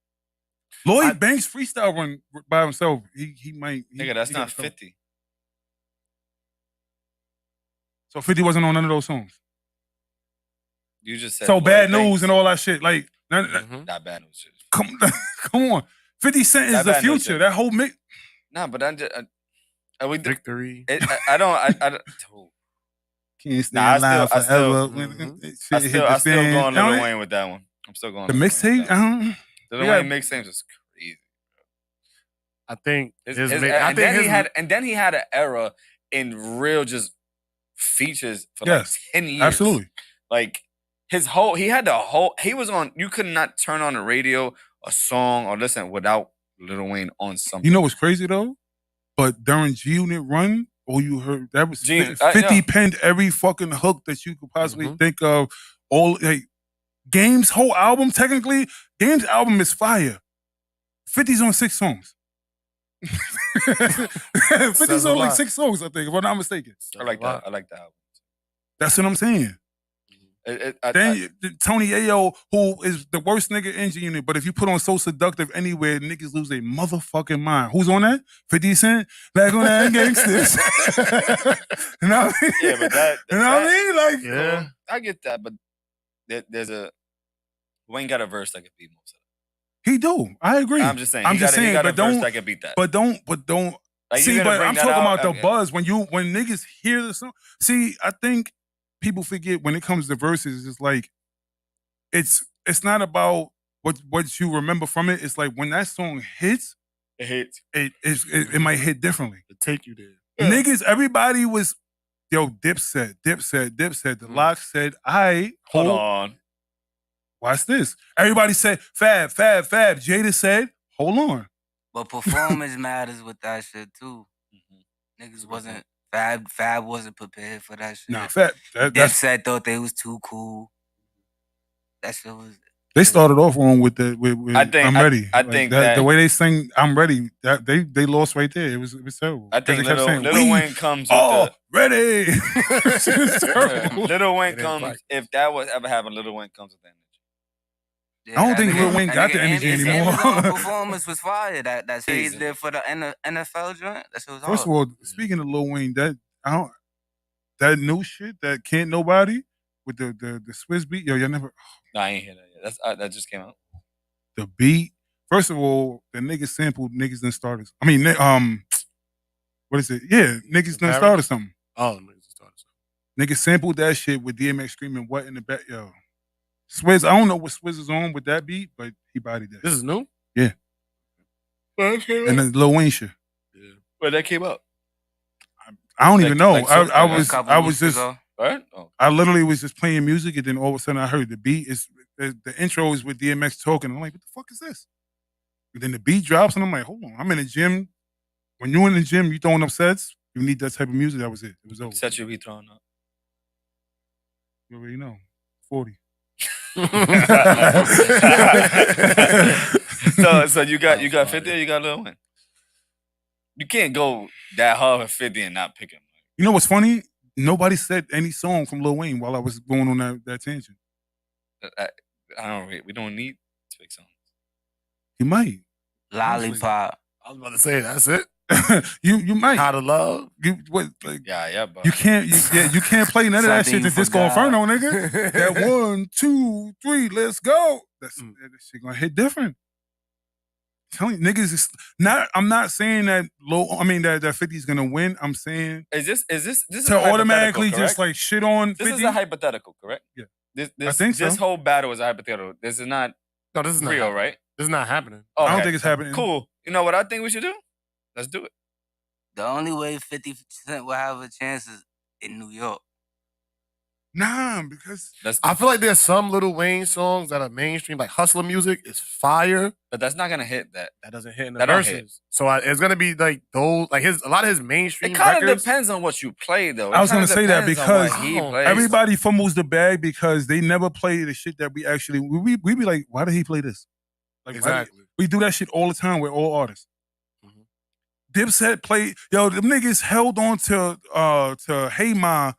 Lloyd Banks freestyle run by himself. He might. Nigga, that's he not got trouble. 50. So 50 wasn't on none of those songs. You just said So what bad he thinks. news and all that shit. Like, Not bad news. come on. 50 Cent is Not the bad news, future. shit. That whole mix. Nah, but I just we Victory. I don't. Can't stay Nah, alive I still- forever. I still going Lil Wayne with that one. I'm still going The Lil Wayne mixtape? with that one. Lil Yeah. Wayne mixtapes is crazy. I think His- his, his- ma- I and think then his, he had an era in real just features for like Yes, 10 years. absolutely. Like he was on. You could not turn on the radio, a song, or listen without Lil Wayne on something. You know what's crazy though? But during G Unit Run, all you heard that was G- 50 yeah. penned every fucking hook that you could possibly think of. All like Game's whole album, technically, Game's album is fire. 50's on 6 songs. 50's a on like lot. 6 songs, I think, if I'm not mistaken. I like that. I like that album. That's what I'm saying. Then Tony Ayo, who is the worst nigga in G Unit, but if you put on So Seductive anywhere, niggas lose their motherfucking mind. Who's on that? 50 Cent? Back on that gangsters. You know what I mean? Yeah, but that You know what I mean? Like, yeah. I get that, but there's a Wayne got a verse that could beat most of he do. I agree. it. I'm just saying. I'm he just got, he saying, got a but verse don't, that could beat that. but don't. Like, See, you're gonna but bring I'm that talking out, about the okay. buzz when niggas hear the song. See, I think people forget when it comes to verses. It's like it's not about what you remember from it. It's like when that song hits, It hits. it might hit differently. To take you there. Niggas, everybody was Dipset. The Lock said, Hold on. Watch this. Everybody said Fab. Jada said, hold on. But performance matters with that shit too. Niggas wasn't Fab wasn't prepared for that shit. Nah, Fab. That's, Dipset thought they was too cool. That shit was. they started off wrong with I think- I'm ready. I think that- the way they sing I'm ready, that they lost right there. It was terrible. I think 'Cause they kept saying, Lil Wayne comes with the ready. It was terrible. Lil Wayne It ain't comes like- if that was ever happen. Lil Wayne comes with that energy. I don't think Lil Wayne got the energy anymore. His performance was fire. That shit he Easy. did for the NFL joint. That shit was First of hard. all, speaking of Lil Wayne, that new shit that Can't Nobody with the Swiss beat, y'all never No, I ain't hear that yet. That just came out. the beat. First of all, the niggas sampled niggas done started. I mean, what is it? Yeah, niggas done started something. Oh, niggas started something. Niggas sampled that shit with DMX screaming "What" in the back, yo. Swizz, I don't know what Swizz is on with that beat, but he bodied that. This is new? Yeah. And then Lil Wayne shit. Yeah. Where that came out? I don't even know. like so- I like a was couple I was weeks just ago. Right? Oh. I literally was just playing music, and then all of a sudden I heard the beat. The intro is with DMX talking. I'm like, what the fuck is this? And then the beat drops, and I'm like, hold on. I'm in the gym. When you're in the gym, you throwing up sets. You need that type of music. That was it. It was over. Set you be thrown up. You already know. 40. So you got 50 or you got Lil Wayne? You can't go that hard with 50 and not pick him. You know what's funny? Nobody said any song from Lil Wayne while I was going on that tangent. I don't. We don't need to pick songs. You might. Lollipop. I was about to say, that's it. you might. How to love. You what? Like, Yeah, but you can't. You can't play none of that Something shit to you Disco forgot. Inferno, nigga. That 1, 2, 3, let's go. That shit gonna hit different. Telling you, niggas is not. I'm not saying that that 50 is gonna win. I'm saying is this to a automatically hypothetical, just correct? like shit on This 50. is a hypothetical, correct? Yeah. This think so. This whole battle is a hypothetical. This is not No, this is not real, happening. right? This is not happening. I don't Okay. think it's happening. Cool. You know what I think we should do? Let's do it. The only way 50% will have a chance is in New York. Nah, because I feel like there's some Lil Wayne songs that are mainstream, like hustler music is fire. But that's not gonna hit that. That doesn't hit in the That don't hit. verses. So it's gonna be like those, like a lot of his mainstream It kind of records. depends on what you play, though. I was gonna kinda say that depends on because what he plays. everybody fumbles the bag because they never play the shit that we actually we be like, why did he play this? Like why did- Exactly. we do that shit all the time with all artists. Mhm. Dipset played, them niggas held on to Hey Ma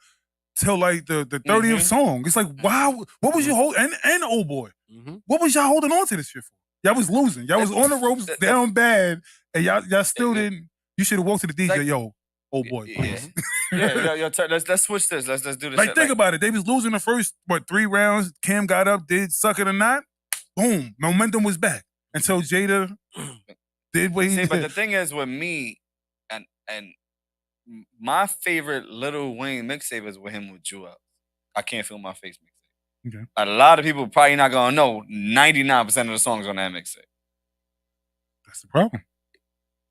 till like the 30th song. It's like, wow, what was you holding? And Old Boy, what was y'all holding on to this shit for? Y'all was losing. Y'all was on the ropes down bad, and y'all still didn't. You should have walked to the DJ, Like- yo, Oh boy, Yeah. please. Let's switch this. Let's do this. Like, shit. think about it. They was losing the first 3 rounds. Cam got up, did Suck It or Not. Boom, momentum was back until Jada did what he See, did. but the thing is with me, and my favorite Lil Wayne mixtape is with him with Jewel. I Can't Feel My Face mixtape. Okay. A lot of people probably not gonna know 99% of the songs on that mixtape. That's the problem.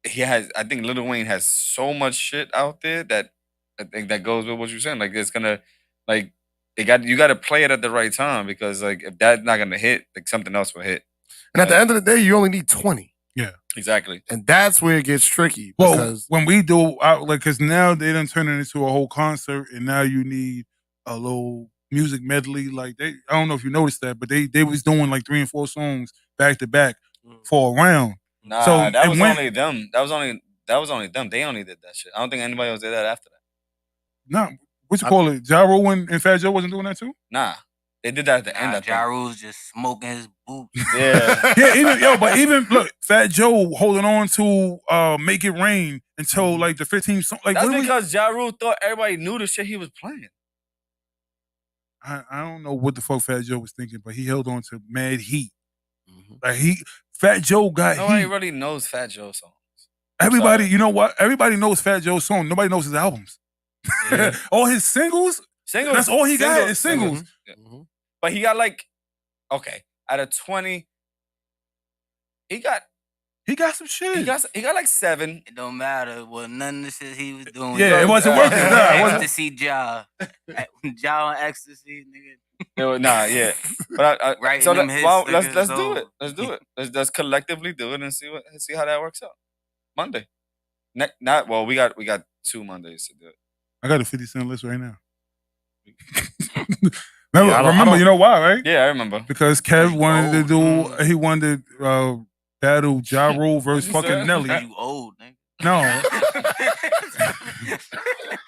I think Lil Wayne has so much shit out there that I think that goes with what you're saying. Like, it's gonna, like, you got to play it at the right time, because like if that's not gonna hit, like something else will hit. And at the end of the day, you only need 20. Yeah, exactly. And that's where it gets tricky. Well, Because when we do, because now they done turn it into a whole concert, and now you need a little music medley. Like, I don't know if you noticed that, but they was doing like 3 and 4 songs back to back for a round. Nah, So that it was went- only them. That was only them. They only did that shit. I don't think anybody else did that after that. No, what you call it? Ja Rule and Fat Joe wasn't doing that too? Nah, they did that at the end. I think. Ja Rule's just smoking his boots. Yeah. Yeah, but even look, Fat Joe holding on to Make It Rain until like the 15th song. Like, That's what because Ja Rule thought everybody knew the shit he was playing. I don't know what the fuck Fat Joe was thinking, but he held on to mad heat. Like, Fat Joe got Nobody heat. really knows Fat Joe songs. Everybody, you know what? Everybody knows Fat Joe's song. Nobody knows his albums. Yeah. All his singles. That's all he got is singles. Yeah. But he got like, okay, out of 20, he got some shit. He got like 7. It don't matter. Well, none of the shit he was doing. Yeah, it wasn't working. Nah, it wasn't. Ecstasy Ja. Ja on ecstasy, nigga. Nah, yeah. But Writing so them hits, let's nigga, do so- it. Let's do it. Let's collectively do it and see how that works out. Monday. We got 2 Mondays to do it. I got a 50 Cent list right now. Yeah, remember, you know why, right? Yeah, I remember. Because Kev wanted to do, he wanted to battle Ja Rule versus fucking Nelly. You old, nigga. No.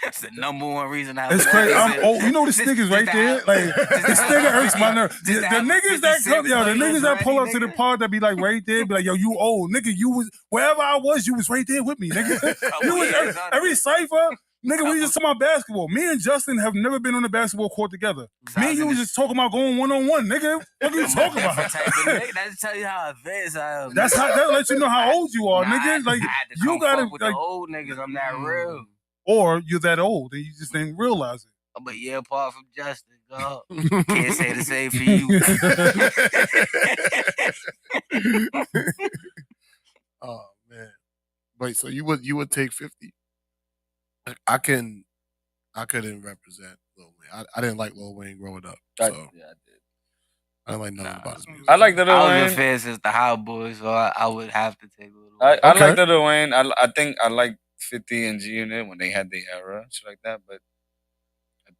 It's the number one reason I. It's crazy. I'm old. You know this nigga's right there. Like, this nigga hurts my nerve. The niggas that come, the niggas that pull up to the pod that be like right there, be like, yo, you old nigga. You was wherever I was, you was right there with me, nigga. You was every cipher. Nigga, we just talking about basketball. Me and Justin have never been on the basketball court together. Me and you was just talking about going 1-on-1, nigga. What are you talking about? That's tell you how advanced I am. That let you know how old you are, Nah, nigga. Like, I had to you come gotta fuck with like the old niggas. I'm not real. Or you're that old and you just didn't realize it. But yeah, apart from Justin, God, can't say the same for you. Oh man. Wait, so you would take 50? I couldn't represent Lil Wayne. I didn't like Lil Wayne growing up. So I did. I didn't like nothing about his music. I like the Lil I was Wayne. a fan since the Hot Boys, so I would have to take Lil I Wayne. like the Lil Wayne. I think I like 50 and G Unit when they had the era, shit like that. But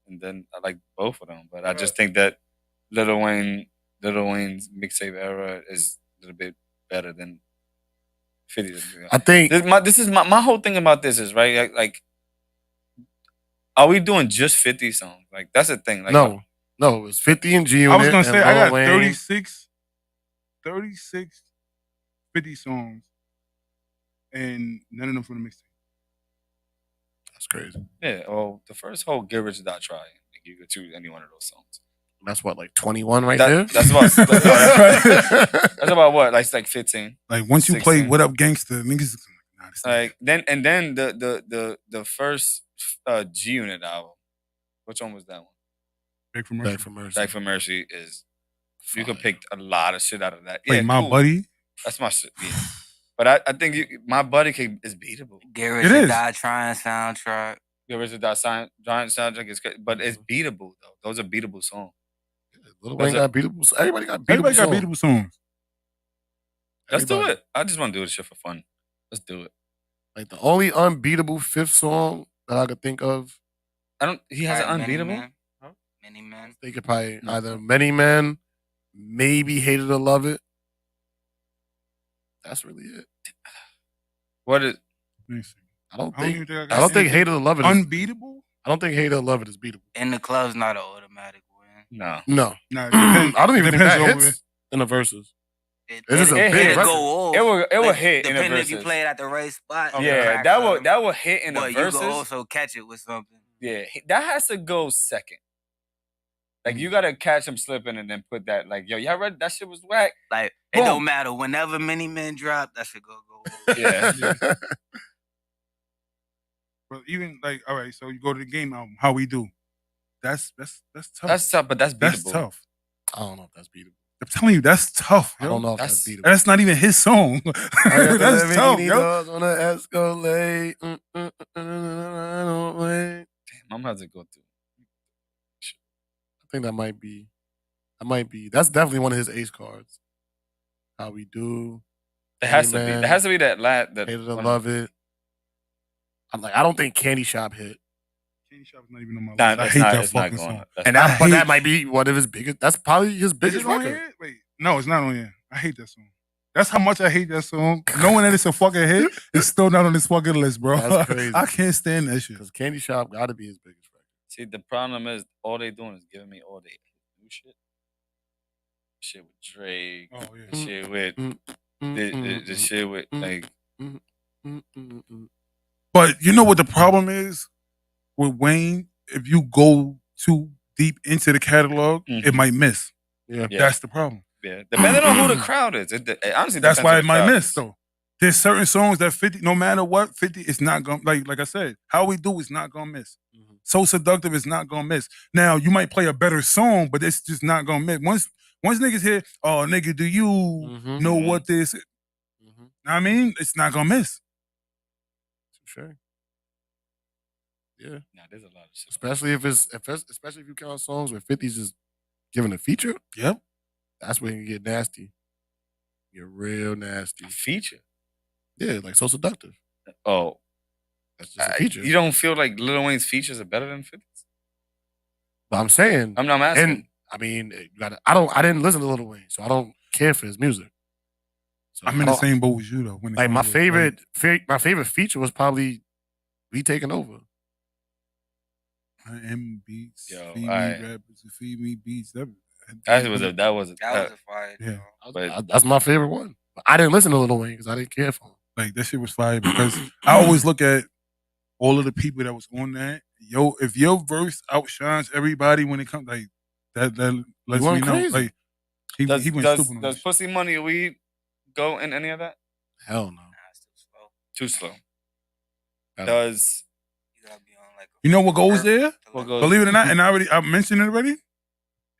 and then I like both of them. But I just think that Lil Wayne's mixtape era is a little bit better than 50. I think this is my whole thing about this is right. Like, are we doing just 50 songs? Like, that's the thing. Like, no, it was 50 and G Unit. I was gonna say I got Wayne. 36 50 songs, and none of them from the mixtape. That's crazy. Yeah. Well, the first whole "Get Rich or Die Trying," like, you could choose any one of those songs. That's what, like 21 right there. That's about that's about what, like 15. Like, once you 16. play "What Up Gangsta," niggas Like then the first G Unit album. Which one was that one? Beg for Mercy. Beg for Mercy is you can pick a lot of shit out of that. Like, Yeah, My cool. Buddy. That's my shit. Yeah. But I think My Buddy is beatable. Get Rich or Die Trying soundtrack. Get Rich or Die Trying soundtrack is good, but it's beatable though. Those are beatable songs. Lil Wayne got beatable. Everybody got beatable songs. Let's do it. I just want to do this shit for fun. Let's do it. Like, the only unbeatable 5th song that I could think of. He has an unbeatable. Many Men. They could probably either Many Men, maybe Hated or Love It. That's really it. What is? I don't I don't think. even think I I got don't think Hated or Love It is unbeatable. I don't think Hated or Love It is beatable. In the Club's not an automatic win. No. No, I don't even think that depends on hits in the verses. It's just a It big hit. record. go off. It will Like, hit in the depending if you verses. play it at the right spot. Yeah, that will hit in the But you verses. can also catch it with something. Yeah, that has to go second. Like you gotta catch him slipping and then put that. Like, yo, y'all read that shit was whack. Like Boom. it don't matter. Whenever Many Men drop, that shit go off. Yeah. But even like, all right, so you go to the game album, How We Do. That's tough. That's tough, but that's beatable. That's tough. I don't know if that's beatable. I'm telling you, that's tough. I Yo. don't know if That's- that's beatable. That's not even his song. That's tough, yo. On the Escalade. Damn, I'm gonna have to go through. I think that might be. That's definitely one of his ace cards. How We Do. It has to be. Amen. There has to be that That Hated to one- Love It. I'm like, I don't think Candy Shop hit. Candy Shop's not even on my list. Nah, I it's hate not- that it's not fucking going song. up. That's And not- that, but hate- that might be one of his biggest. That's probably his Is biggest it on record. here? Wait, no, it's not on here. I hate that song. That's how much I hate that song. Knowing that it's a fucking hit, it's still not on this fucking list, bro. That's crazy. I can't stand that shit. Because Candy Shop got to be his biggest record. See, the problem is all they doing is giving me all the new shit. Shit with Drake. Oh yeah. The shit with the shit with like. But you know what the problem is with Wayne? If you go too deep into the catalog, it Mhm. might miss. Yeah. Yeah. That's the problem. Yeah, depending on who the crowd is. It honestly, That's depends why on it the might crowd miss is. though. There's certain songs that 50, no matter what, 50 is not gonna like I said, How We Do is not gonna miss. Mhm. So Seductive is not gonna miss. Now you might play a better song, but it's just not gonna miss. Once niggas hear, oh nigga, do you Mhm. know Mhm. what this? Mhm. I mean, it's not gonna miss. Sure. Yeah. Nah, there's a lot of shit. Especially especially if you count songs where 50's just giving a feature. Yep. That's when you get nasty. Get real nasty. A feature. Yeah, like So Seductive. Oh, That's just a feature. you don't feel like Lil Wayne's features are better than 50's? But I'm saying, I'm not asking. and I mean, you gotta, I didn't listen to Lil Wayne, so I don't care for his music. So I'm in the same boat as you though. When it Like my comes to, my favorite feature was probably We Taking Over. M beats, Yo, feed me alright. rappers, feed me beats. That was a That was a fire. Yeah. But- That's my favorite one. But I didn't listen to Lil Wayne because I didn't care for him. Like that shit was fire because I always look at all of the people that was on that. Yo, if your verse outshines everybody when it comes like that lets me went know. crazy. Like he does went does, stupid on does this. Pussy Money Weed go in any of that? Hell no. Nah, it's too slow. Too slow. Hell no. Does You gotta be on like a You know what goes there? what goes? Believe it or not, and I mentioned it already.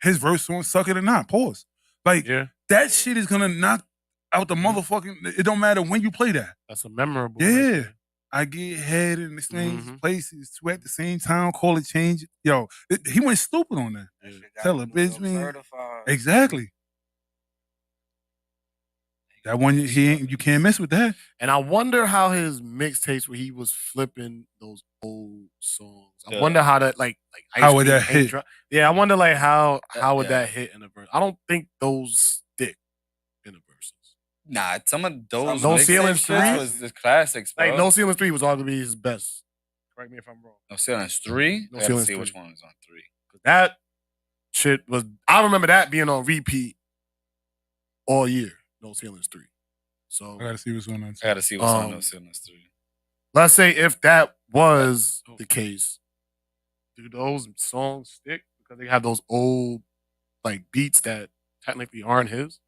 His verse on Suck It or Not. Pause. Like Yeah, that shit is gonna knock out the motherfucking. It don't matter when you play that. that's a memorable. Yeah. right there. I get head in the same Mhm. places, two at the same time, call it change. Yo, he went stupid on that. That shit got Tell a New bitch, York man. certified. Exactly. That one you can't mess with that. And I wonder how his mixtapes where he was flipping those old songs. I Yeah. wonder how that like Ice How would Cream that Hate hit? Drop- Yeah, I wonder like how would Yeah. that hit in a verse? I don't think those stick in the verses. Nah, some of those No mixtape Ceilings shits 3? was the classics, bro. Like No Ceilings 3 was arguably his best. Correct me if I'm wrong. No Ceilings 3. No I gotta Ceilings see 3. which one was on 3. That shit was. I remember that being on repeat all year. No Ceilings 3. So I gotta see what's on I that. gotta see what's on Um, No Ceilings 3. let's say if that was the case, do those songs stick because they have those old like beats that technically aren't his?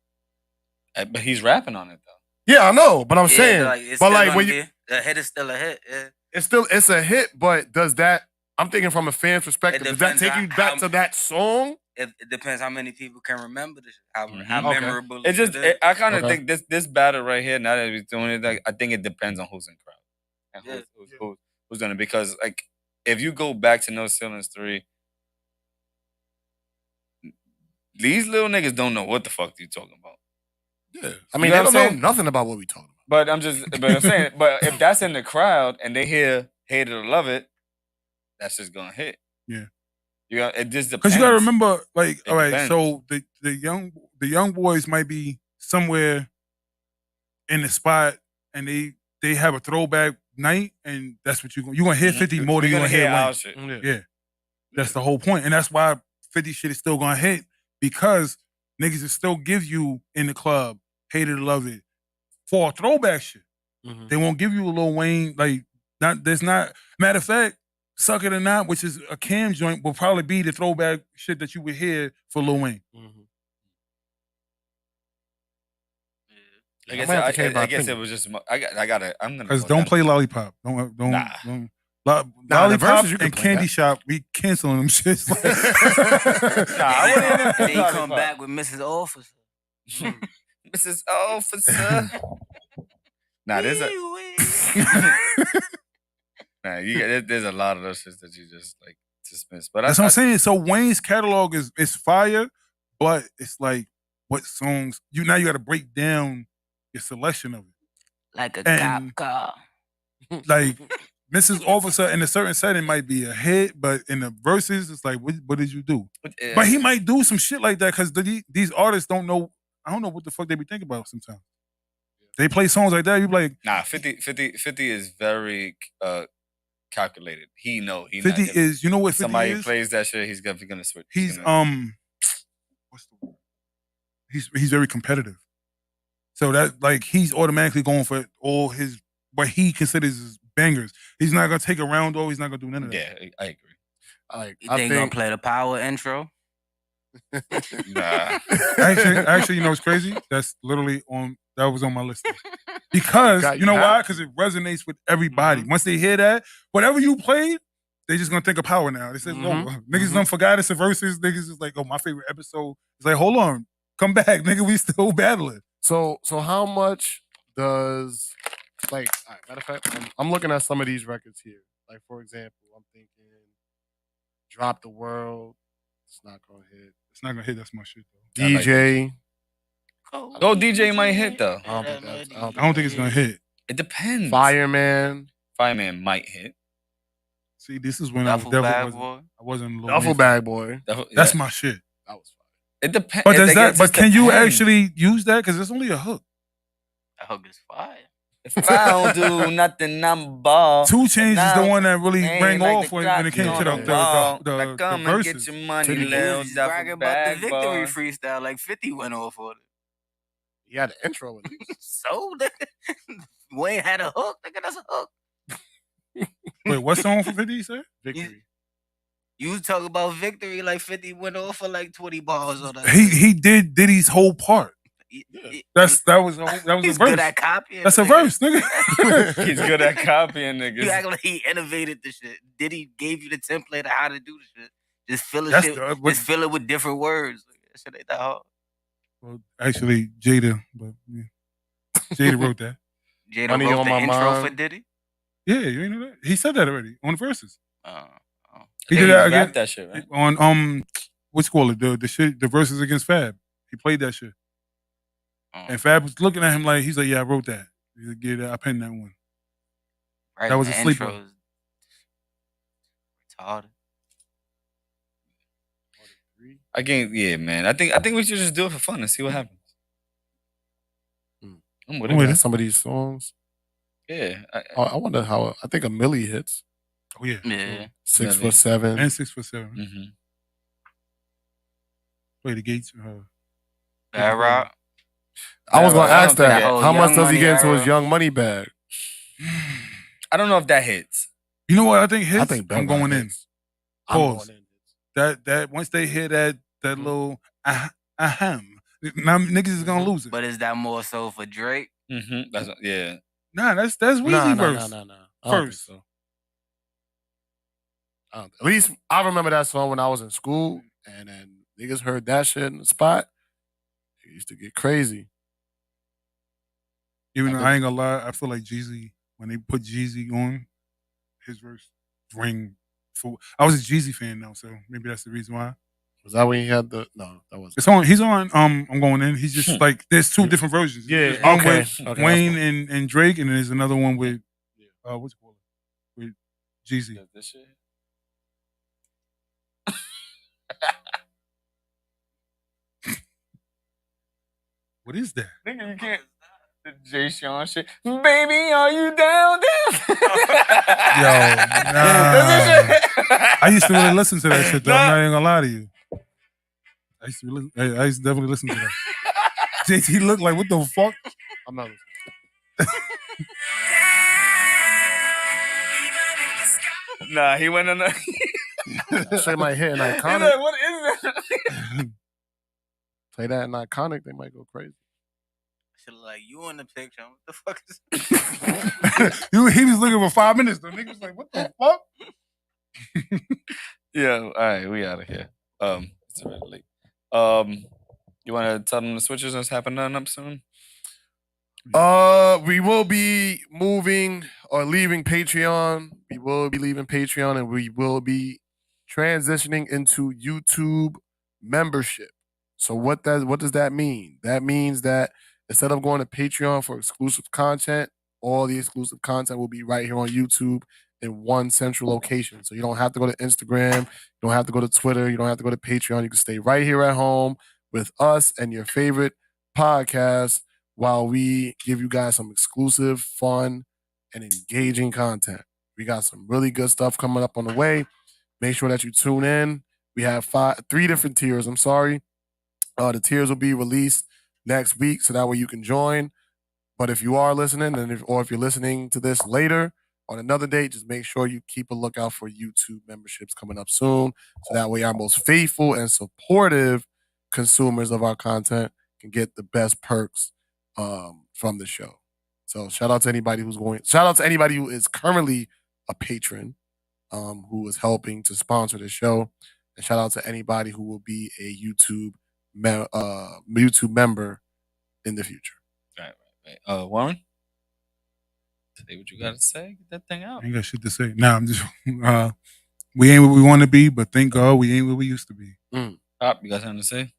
But he's rapping on it though. Yeah, I know, but I'm Yeah, saying, it's but still like gonna when you, be- a hit is still a hit. Yeah. it's a hit, but does that? I'm thinking from a fan's perspective. Does that depends take on you back how- to that song? It depends how many people can remember this. How Mhm. Okay. memorable It just, I kind of Okay. think this battle right here. Now that we're doing it, like, I think it depends on who's in crowd and Yeah. who's doing it. Because like, if you go back to No Ceilings 3, these little niggas don't know what the fuck you talking about. Yeah, I You mean know they what don't I'm know saying? nothing about what we talking about. But I'm saying, but if that's in the crowd and they hear "Hate It or Love It," that's just gonna hit. Yeah. You got it. Just depends. Because you gotta remember, like, It all right, depends. so the young boys might be somewhere in the spot and they have a throwback night, and that's what you're gonna hear 50 more than You're you're gonna hear our Wayne. shit. Yeah. That's the whole point. And that's why 50 shit is still gonna hit, because niggas will still give you in the club hate it or love it. For throwback shit, they won't give you a Lil Wayne there's not. Matter of fact, Suck It or Not, which is a Cam joint, will probably be the throwback shit that you would hear for Lil Wayne. I guess it was just. I'm gonna. Because don't play Lollipop. Don't. Lollipop and Candy Shop, we canceling them shits. They come back with Mrs. Officer. Mrs. Officer. There's there's a lot of those shits that you just like dismiss. But that's what I'm saying. So Wayne's catalog is fire, but it's like what songs now you got to break down your selection of it. Like a cop car. Like Mrs. Officer in a certain setting might be a hit, but in the verses, it's like, what did you do? But he might do some shit like that because these artists don't know. I don't know what the fuck they be thinking about sometimes. They play songs like that. You be like, 50 is very calculated. He 50 is. You know what 50 somebody is? plays that shit, he's definitely gonna switch. He's what's the word? He's very competitive. So that like he's automatically going for all his what he considers his bangers. He's not gonna take a round though. He's not gonna do none of that. Yeah, I agree. You think gonna play the power intro? Nah. Actually, you know what's crazy? That's literally that was on my list. Because you know why? Because it resonates with everybody. Once they hear that, whatever you played, they just gonna think of power now. They say, niggas done forgot it's a versus. Niggas is like, oh, my favorite episode. It's like, hold on, come back, nigga. We still battling. So how much does matter of fact, I'm looking at some of these records here. Like for example, I'm thinking Drop the World. It's not gonna hit. It's not gonna hit. That's my shit though. DJ. DJ might hit though. I don't think it's gonna hit. It depends. Fireman might hit. See, this is when Duffel Bag Boy. I wasn't Duffel Bag Boy. That's my shit. That was fire. It depends. But can you actually use that? Because it's only a hook. That hook is fire. If I don't do nothing, I'm ball. 2 Chainz is the one that really rang like off when it came to the verses. Get your money, He little was bragging about the victory boy. freestyle. Like 50 went off on it. He had an intro with it. So Wayne had a hook. Nigga, that's a hook. Wait, what song for 50 you said? Victory. You talk about victory like 50 went off for like 20 bars on that. He did Diddy's whole part. That was a He's verse. good at copying. That's a verse, nigga. He's good at copying niggas. You act like he innovated the shit. Diddy gave you the template of how to do the shit. Just fill it with different words. That shit ain't that hard. Well, actually, Jada wrote that. Jada Money wrote on the my intro mind. for Diddy? Yeah, you ain't know that? He said that already on the verses. He Yeah, did that he again rapped that shit, right? on what's it called the verses against Fab. He played that shit. And Fab was looking at him like, he's like, yeah, I wrote that. He's like, yeah, I penned that one. Right, that was a the sleeper. intro is retarded. Yeah, man. I think we should just do it for fun and see what happens. I'm with With it. some of these songs. Yeah. I wonder how. I think a Millie hits. Oh yeah. Yeah. 6'7" and 6'7". Mm-hmm. Wait, the Gates. Bad Rock. I was gonna ask that. Oh, How much Young does he Money get into his era. Young Money bag? I don't know if that hits. You know what I think hits? I think I'm going in. I'm Pause. going in. That once they hear that little now niggas is gonna lose it. But is that more so for Drake? Mm-hmm. Yeah. Nah, that's Weezy verse. No. First. So. At least I remember that song when I was in school, and then niggas heard that shit in the spot. It used to get crazy. Even though I ain't gonna lie, I feel like Jeezy, when they put Jeezy on, his verse ring full. I was a Jeezy fan though, so maybe that's the reason why. Was that when he had the? No, that wasn't. It's on. He's on. I'm going in. He's just like there's 2 different versions. Yeah, There's one okay. with Okay, Wayne and Drake, and then there's another one with what's it called? With Jeezy. This shit. What is that? Nigga, you can't. The Jay Sean shit. Baby, are you down? Yo, nah. I used to really listen to that shit though. I'm not even gonna lie to you. I used to definitely listen to that. JT looked like, what the fuck? I'm not. Nah, he went in the. That shit might hit an He's iconic. like, what is that? Play that in iconic, they might go crazy. Shit like you in the picture. What the fuck is He was looking for 5 minutes. The nigga was like, what the fuck? Yeah, all right, we out of here. It's already late. You want to tell them the switches that's happening up soon? We will be moving or leaving Patreon. We will be leaving Patreon and we will be transitioning into YouTube membership. So what does that mean? That means that instead of going to Patreon for exclusive content, all the exclusive content will be right here on YouTube in one central location. So you don't have to go to Instagram, you don't have to go to Twitter, you don't have to go to Patreon. You can stay right here at home with us and your favorite podcast while we give you guys some exclusive, fun, and engaging content. We got some really good stuff coming up on the way. Make sure that you tune in. We have 3 different tiers. I'm sorry. The tiers will be released next week, so that way you can join. But if you are listening, or if you're listening to this later on another date, just make sure you keep a lookout for YouTube memberships coming up soon, so that way our most faithful and supportive consumers of our content can get the best perks from the show. So shout out to anybody who is currently a patron, who is helping to sponsor the show, and shout out to anybody who will be a YouTube member in the future. Right. Warren, say what you got to say. Get that thing out. I ain't got shit to say. Nah, I'm just. We ain't what we want to be, but thank God we ain't what we used to be. Pop, you got something to say?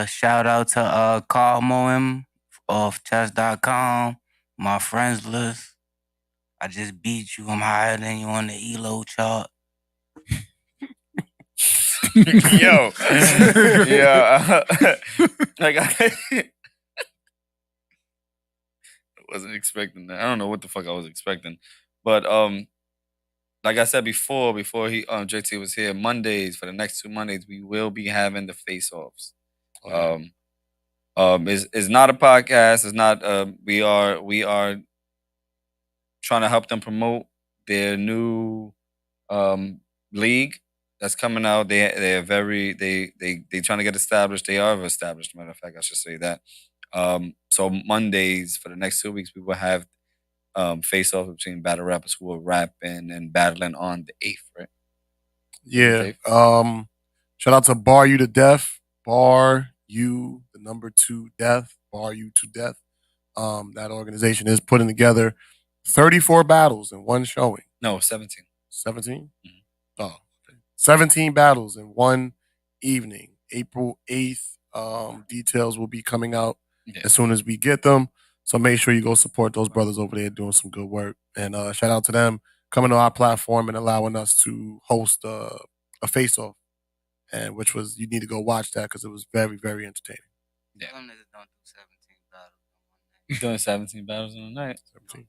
Shout out to Carl Moem of chess.com, my friends list. I just beat you. I'm higher than you on the ELO chart. Yo, yeah, like I wasn't expecting that. I don't know what the fuck I was expecting, but like I said before he JT was here, Mondays, for the next 2 Mondays we will be having the face-offs. It's not a podcast. It's not. We are trying to help them promote their new league that's coming out. They're trying to get established. They are established. Matter of fact, I should say that. So Mondays for the next 2 weeks we will have face off between battle rappers who are rapping and battling on the 8th, right? Yeah. Shout out to Bar You to Death. Bar You, the number 2 Death. Bar You to Death. That organization is putting together 34 battles in one showing. No, 17. 17? Oh, okay. 17 battles in one evening. April 8th. Details will be coming out as soon as we get them. So make sure you go support those brothers over there doing some good work. And shout out to them coming to our platform and allowing us to host a face-off. And which was, you need to go watch that because it was very, very entertaining. Yeah. Some niggas don't do 17 battles in one night. Doing 17 battles in a night. 17.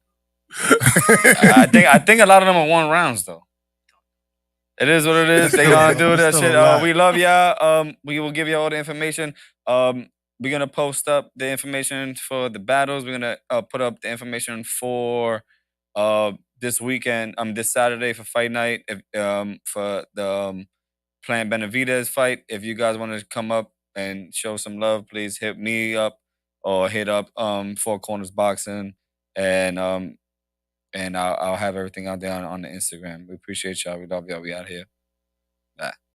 I think a lot of them are 1 rounds though. It is what it is. They gonna do that shit. We love y'all. We will give you all the information. We're gonna post up the information for the battles. We're gonna put up the information for this weekend. This Saturday for fight night. For the Plan Benavidez fight. If you guys want to come up and show some love, please hit me up or hit up 4 Corners Boxing, and I'll have everything out there on the Instagram. We appreciate y'all. We love y'all. We out here. Bye.